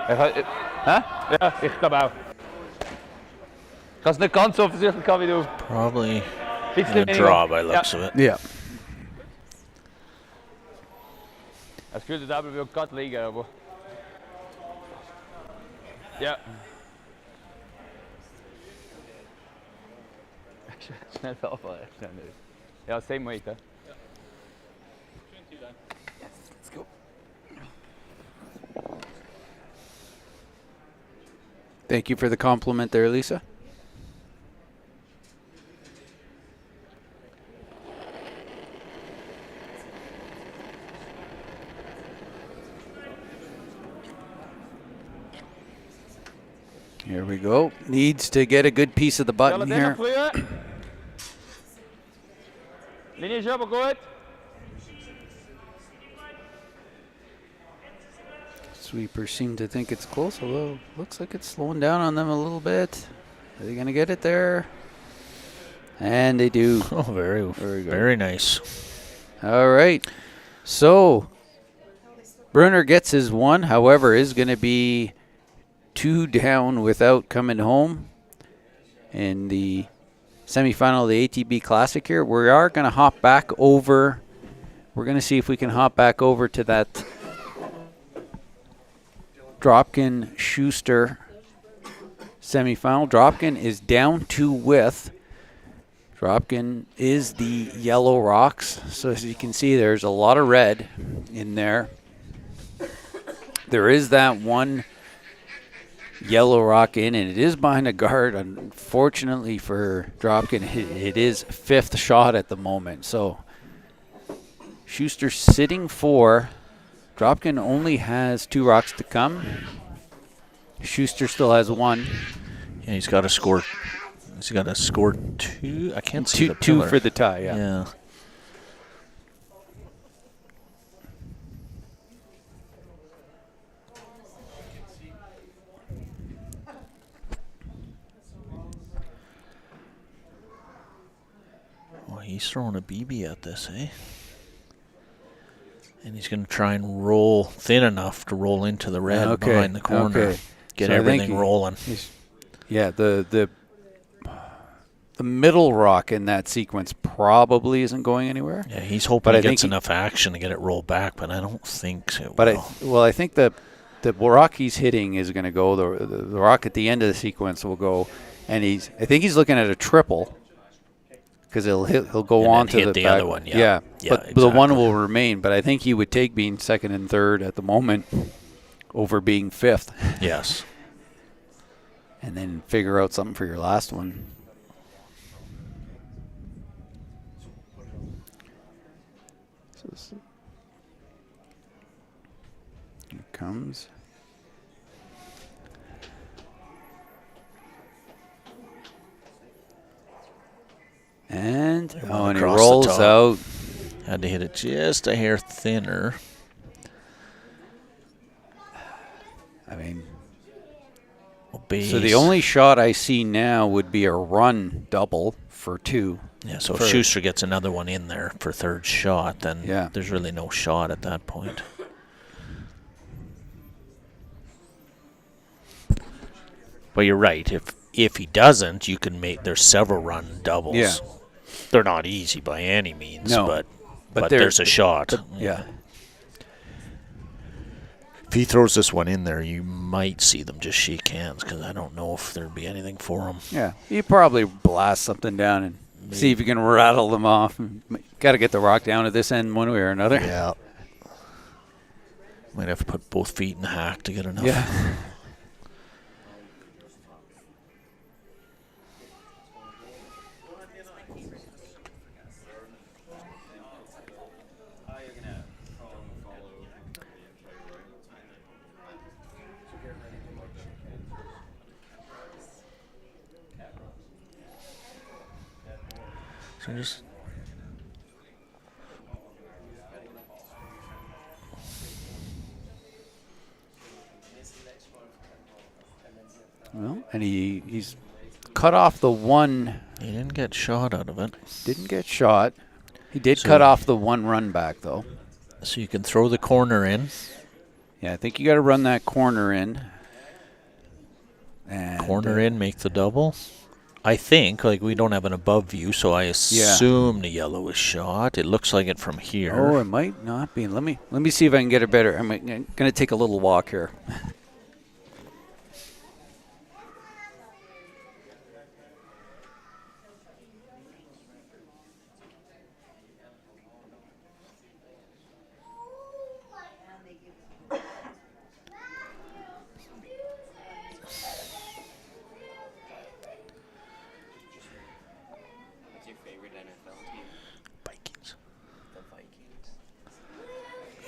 Ja, ich glaube auch. Ich habe es nicht ganz so offensichtlich gehabt wie du. Probably a draw by looks of it. Yeah. Das Gefühl, der Double wird gerade liegen, aber... Ja. Schnell verarbeiten. Ja, same weight, huh? Yes, let's go. Thank you for the compliment there, Lisa. Here we go. Needs to get a good piece of the button here. Linie ist aber gut. Sweepers seem to think it's close, although looks like it's slowing down on them a little bit. Are they going to get it there? And they do. Oh, very nice. All right. So Brunner gets his 1, however, is going to be 2 down without coming home in the semifinal of the ATB Classic here. We are going to hop back over. We're going to see if we can hop back over to that Dropkin-Schuster semifinal. Dropkin is down 2 with. Dropkin is the yellow rocks. So as you can see, there's a lot of red in there. There is that one yellow rock in, and it is behind a guard. Unfortunately for Dropkin, it is 5th shot at the moment. So Schuster sitting 4. Dropkin only has 2 rocks to come. Schuster still has 1. Yeah, he's got to score. He's got to score 2. I can't see the two pillar. for the tie. Yeah. Yeah. Well, he's throwing a BB at this, eh? And he's going to try and roll thin enough to roll into the red behind the corner. Okay. Get So everything rolling. Yeah, the middle rock in that sequence probably isn't going anywhere. Yeah, he's hoping he gets enough action to get it rolled back, but I don't think so. But I think the the rock he's hitting is going to go. The rock at the end of the sequence will go, and I think he's looking at a triple because he'll go And on then to hit the the back. other one, yeah. Yeah, Yeah, but the one exactly. will remain. But I think he would take being second and third at the moment over being fifth, Yes. and then figure out something for your last one. Here it comes. And They went and he across the rolls top. out. Had to hit it just a hair thinner. I mean, Base. so the only shot I see now would be a run double for 2. Yeah, so if Schuster gets another one in there for third shot, then there's really no shot at that point. But you're right. If he doesn't, you can make. There's several run doubles. Yeah. They're not easy by any means, No, but there's a shot. Yeah. If he throws this one in there, you might see them just shake hands because I don't know if there'd be anything for him. Yeah. You probably blast something down and see if you can rattle them off. Got to get the rock down at this end one way or another. Yeah. Might have to put both feet in the hack to get enough. Yeah. So just Well, and he's cut off the one. He didn't get shot out of it. Didn't get shot. He did cut off the one run back, though. So you can throw the corner in. Yeah, I think you got to run that corner in. And Corner in, make the double. I think, like, we don't have an above view, so I assume the yellow is shot. It looks like it from here. Oh, it might not be. Let me see if I can get it better. I'm going to take a little walk here.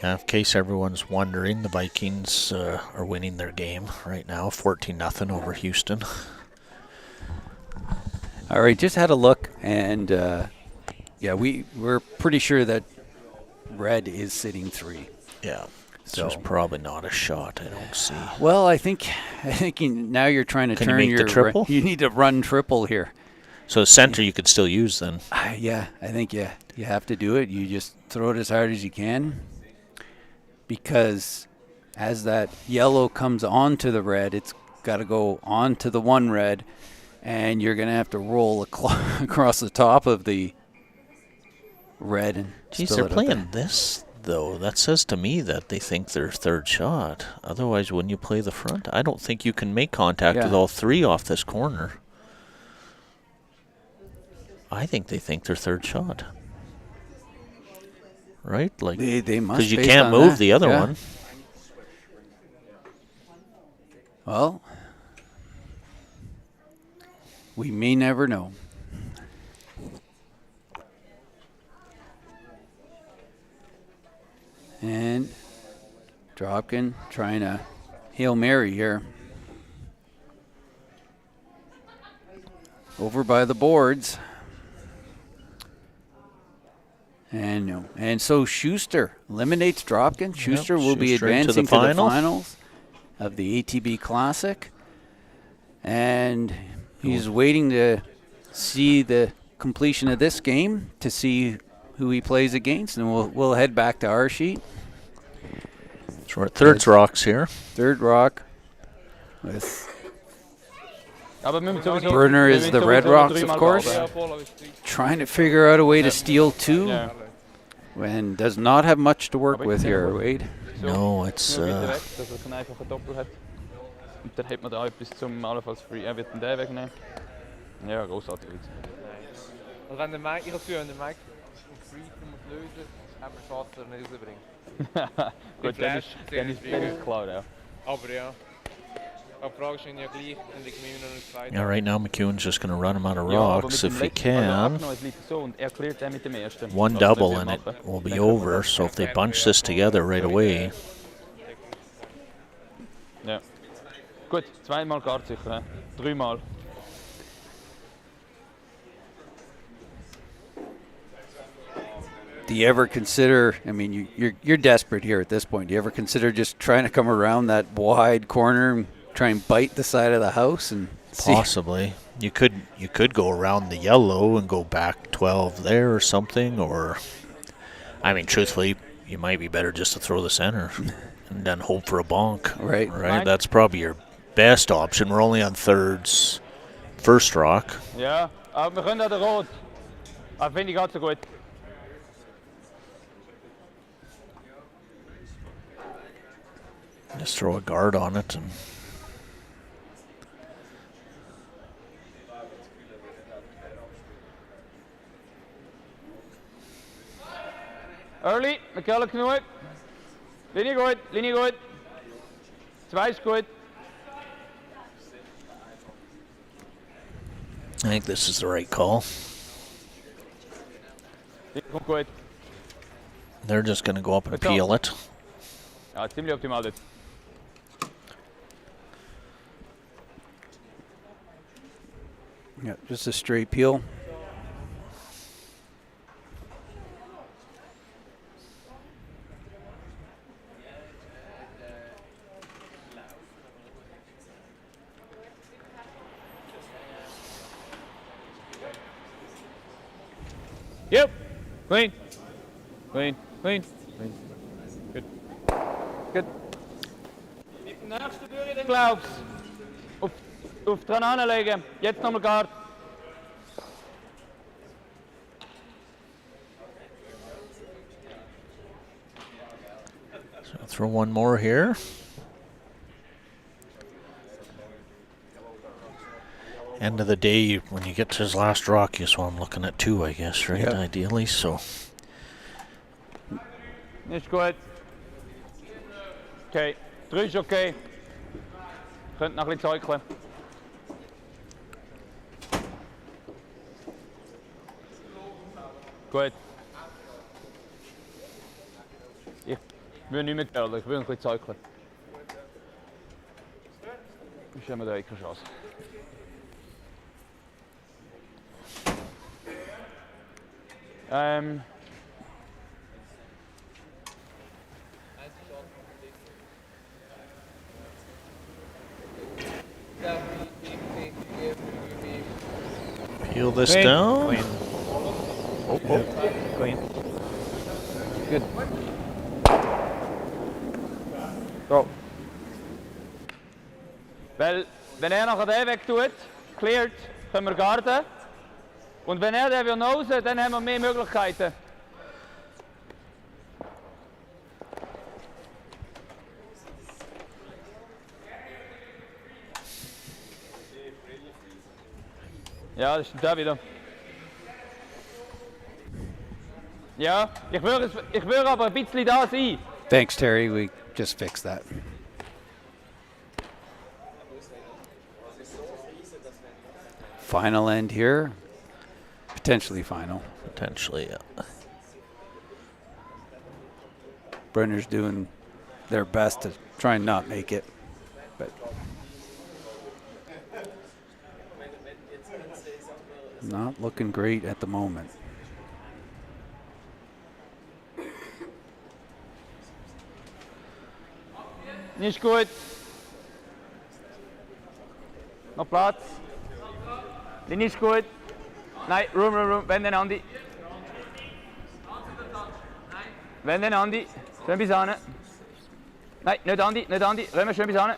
Yeah, in case everyone's wondering, the Vikings are winning their game right now, 14-0 over Houston. All right, just had a look, and yeah, we're pretty sure that red is sitting 3. Yeah, so there's probably not a shot. I don't see. Well, I think now you're trying to Can turn you make the triple? You need to run triple here. So center you could still use then. Yeah, I think you have to do it. You just throw it as hard as you can, because as that yellow comes onto the red, it's got to go onto the one red, and you're going to have to roll across the top of the red. And Geez, they're playing this, though. That says to me that they think they're third shot. Otherwise, wouldn't you play the front? I don't think you can make contact with all 3 off this corner. I think they think they're third shot. Right? Like they must, because you can't move the other one. Well, we may never know. And Dropkin trying to Hail Mary here. Over by the boards. And no. And so Schuster eliminates Dropkin. Schuster will be Schuster into advancing the to the final. finals of the ATB Classic. And he's waiting to see the completion of this game to see who he plays against, and we'll head back to our sheet. So we're at third rocks here. Third rock with Aber wir müssen sowieso- Brunner is wir the müssen Red sowieso Rocks, dreimal of course. glauben. Trying to figure out a way to steal 2 Yeah. and does not have much to work with here, Wade. No, it's Nur weiter weg, dass er keinen einfachen Doppel hat. Und dann hat man da etwas zum allenfalls Free. Er wird den wegnehmen. Ja, großartig. Also wenn der Mike, ich habe das Gefühl, wenn der Mike Free muss lösen, haben wir Chance, dass er nicht rausbringt. Gut, dann ist klar, ja. Aber ja. Aber die Frage ist ja gleich, dann liegt mir noch nicht weit. yeah. Right now, McEwen's just going to run him out of Ja, aber rocks mit if dem he letzten- also can. abgenommen, es liegt so und er cleart den mit dem ersten. One Was double wir and it machen. will be Dann können wir over. das- So if they bunch this together right away, Ja. Gut, zweimal Guard sicher, ne? Dreimal. Do you ever consider? I mean, you're desperate here at this point. Do you ever consider just trying to come around that wide corner and try and bite the side of the house and see? possibly you could go around the yellow and go back 12 there or something. Or, I mean, truthfully, you might be better just to throw the center and then hope for a bonk. Right. Right. That's probably your best option. We're only on thirds, first rock. Ja, aber wir können da den Rot. Aber finde ich gerade so gut. Just throw a guard on it and. Early, McKellen Knoet. Linie gut, Linie gut. Zwei ist gut. I think this is the right call. Linie kommt gut. They're just going to go up and peel it. Ja, ziemlich optimal dort. Yeah, just a straight peel. Yep. Clean. Clean. Clean. Clean. Good. Good. Mit dem nächsten durch den Glaubs. Auf dran anlegen. Jetzt nochmal Guard. So throw one more here. End of the day, when you get to his last rock, you saw him looking at two, I guess, right? Yep. Ideally, so. Ist gut. Okay. 3 ist okay. Könnt noch ein bisschen zeugeln. Gut. Ich will nicht mehr gefährlich, ich will ein bisschen zeugeln. Ist haben wir da keine Chance. Peel this down. Clean. Oh, clean. Good. So. Weil, wenn er nachher den weg tut, cleared, können wir garden. Und wenn er den will nosen, dann haben wir mehr Möglichkeiten. Ja, das stimmt auch wieder. Ja, ich würde aber ein bisschen da sein. Thanks, Terry. We just fixed that. Final end here. Potentially final. Potentially, yeah. Brunner's doing their best to try and not make it. But not looking great at the moment. Nicht gut. Noch Platz. Nicht gut. Nein, room. Wenn den Andi. Wenn den Andi. Schön bis an. Nein, nicht Andi. Römer, schön bis an.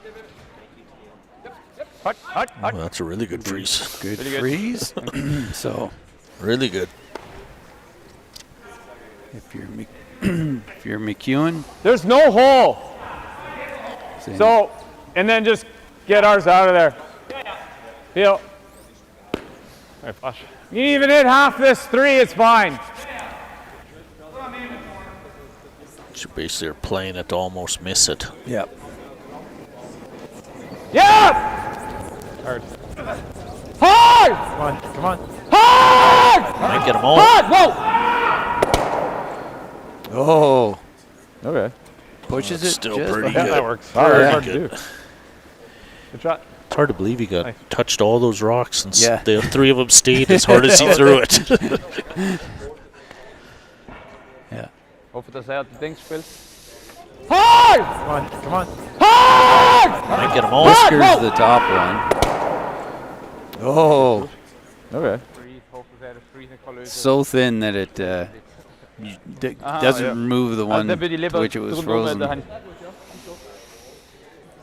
Hart. Oh, that's a really good freeze. Good freeze. So Really good. If you're McEwen. There's no hole. Same. So, and then just get ours out of there. Feel. All right, flush. You even hit half this 3, it's fine. So basically, they're playing it to almost miss it. Yep. Yeah! Hard. Hard! Come on, come on. Hard! Might get them all. Hard! Whoa! Oh. Okay. Pushes it. Still just pretty behind. good. That works. Very Hard to good. do. Good shot. It's hard to believe he touched all those rocks and Yeah. the 3 of them stayed as hard as he threw it. Yeah. Hoffe, dass er das Ding spielt. Hard! Come on, come on. Hard! Might get them all. Whiskers the top one. Oh. Okay. So thin that it doesn't remove the one to which it was frozen.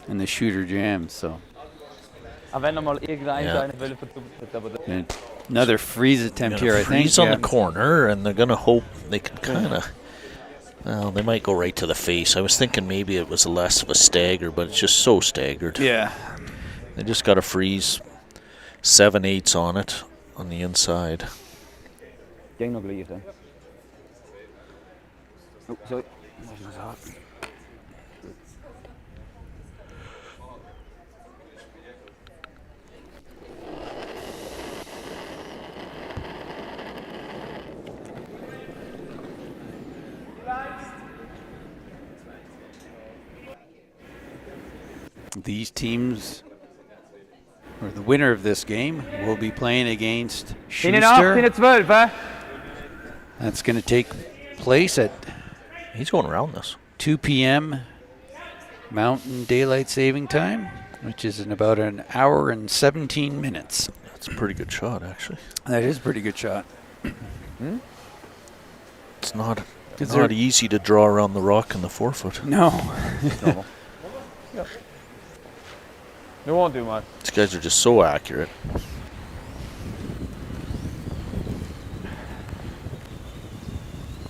And the shooter jams, so. And another freeze attempt here, I think. Freeze on the corner, and they're going to hope they can kind of. Well, they might go right to the face. I was thinking maybe it was less of a stagger, but it's just so staggered. Yeah. They just got to freeze 7/8 on it on the inside. Ging nog lief, hè? Oh, sorry. These teams, or the winner of this game, will be playing against Schuster. 12, hè? That's going to take place at He's going around this. 2 p.m. Mountain Daylight Saving Time, which is in about an hour and 17 minutes. That's a pretty good shot, actually. That is a pretty good shot. It's not easy to draw around the rock in the 4-foot. No. Normal. Yep. It won't do much. These guys are just so accurate.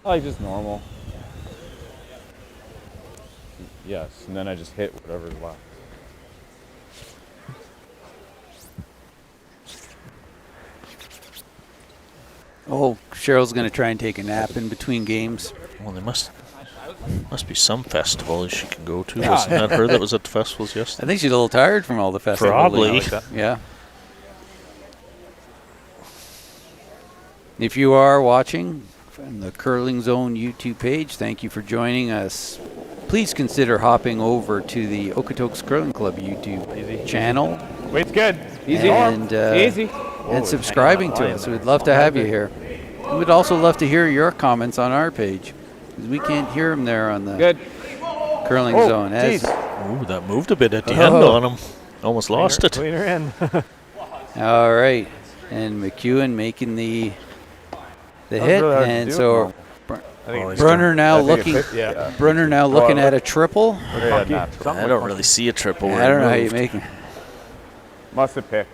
I like just normal. Yes, and then I just hit whatever's left. Oh, Cheryl's going to try and take a nap in between games. Well, there must be some festival she can go to. Wasn't that her that was at the festivals I yesterday? think she's a little tired from all the festivals. Probably. Yeah. If you are watching from the Curling Zone YouTube page, thank you for joining us. Please consider hopping over to the Okotoks Curling Club YouTube channel. Weight's good. Easy. And, Easy. And subscribing to us. We'd love to have you here. We'd also love to hear your comments on our page, because we can't hear them there on the Curling Zone. Ooh, that moved a bit at the end on him. Almost lost it. Cleaner in. All right. And McEwen making the hit. really hard to And do. so He's Brunner now looking Brunner now looking at a triple. I don't really see a triple. I don't know how you make it. Must have picked.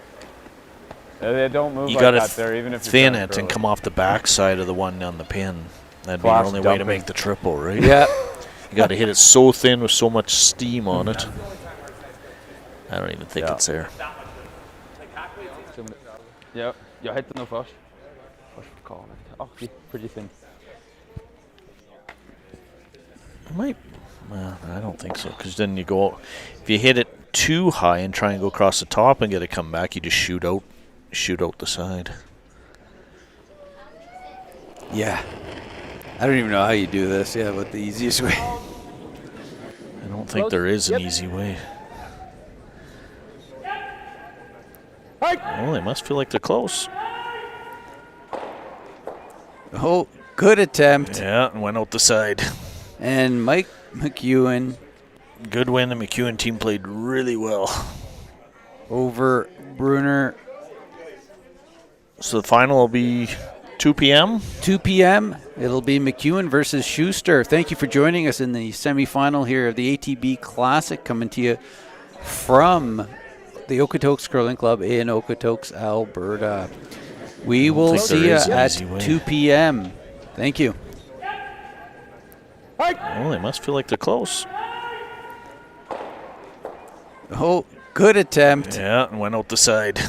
They don't move You like got that to there, even if you're thin trying it to and throw come off the back side of the one on the pin. That'd be Flash the only way to dumping. make the triple, right? Yeah. You got to hit it so thin with so much steam on it. I don't even think it's there. Ja, jag hittar nog först. Först kalet. Oh, pretty thin. Might. Well, I don't think so, because then you go. If you hit it too high and try and go across the top and get it come back, you just shoot out the side. Yeah. I don't even know how you do this. Yeah, but the easiest way. I don't think there is an easy way. Well, they must feel like they're close. Oh, good attempt. Yeah, and went out the side. And Mike McEwen Good win. The McEwen team played really well. over Brunner. So the final will be 2 p.m. 2 p.m. It'll be McEwen versus Schuster. Thank you for joining us in the semifinal here of the ATB Classic, coming to you from the Okotoks Curling Club in Okotoks, Alberta. We will think there see you is an at easy way. 2 p.m. Thank you. Oh, they must feel like they're close. Oh, good attempt. Yeah, and went out the side.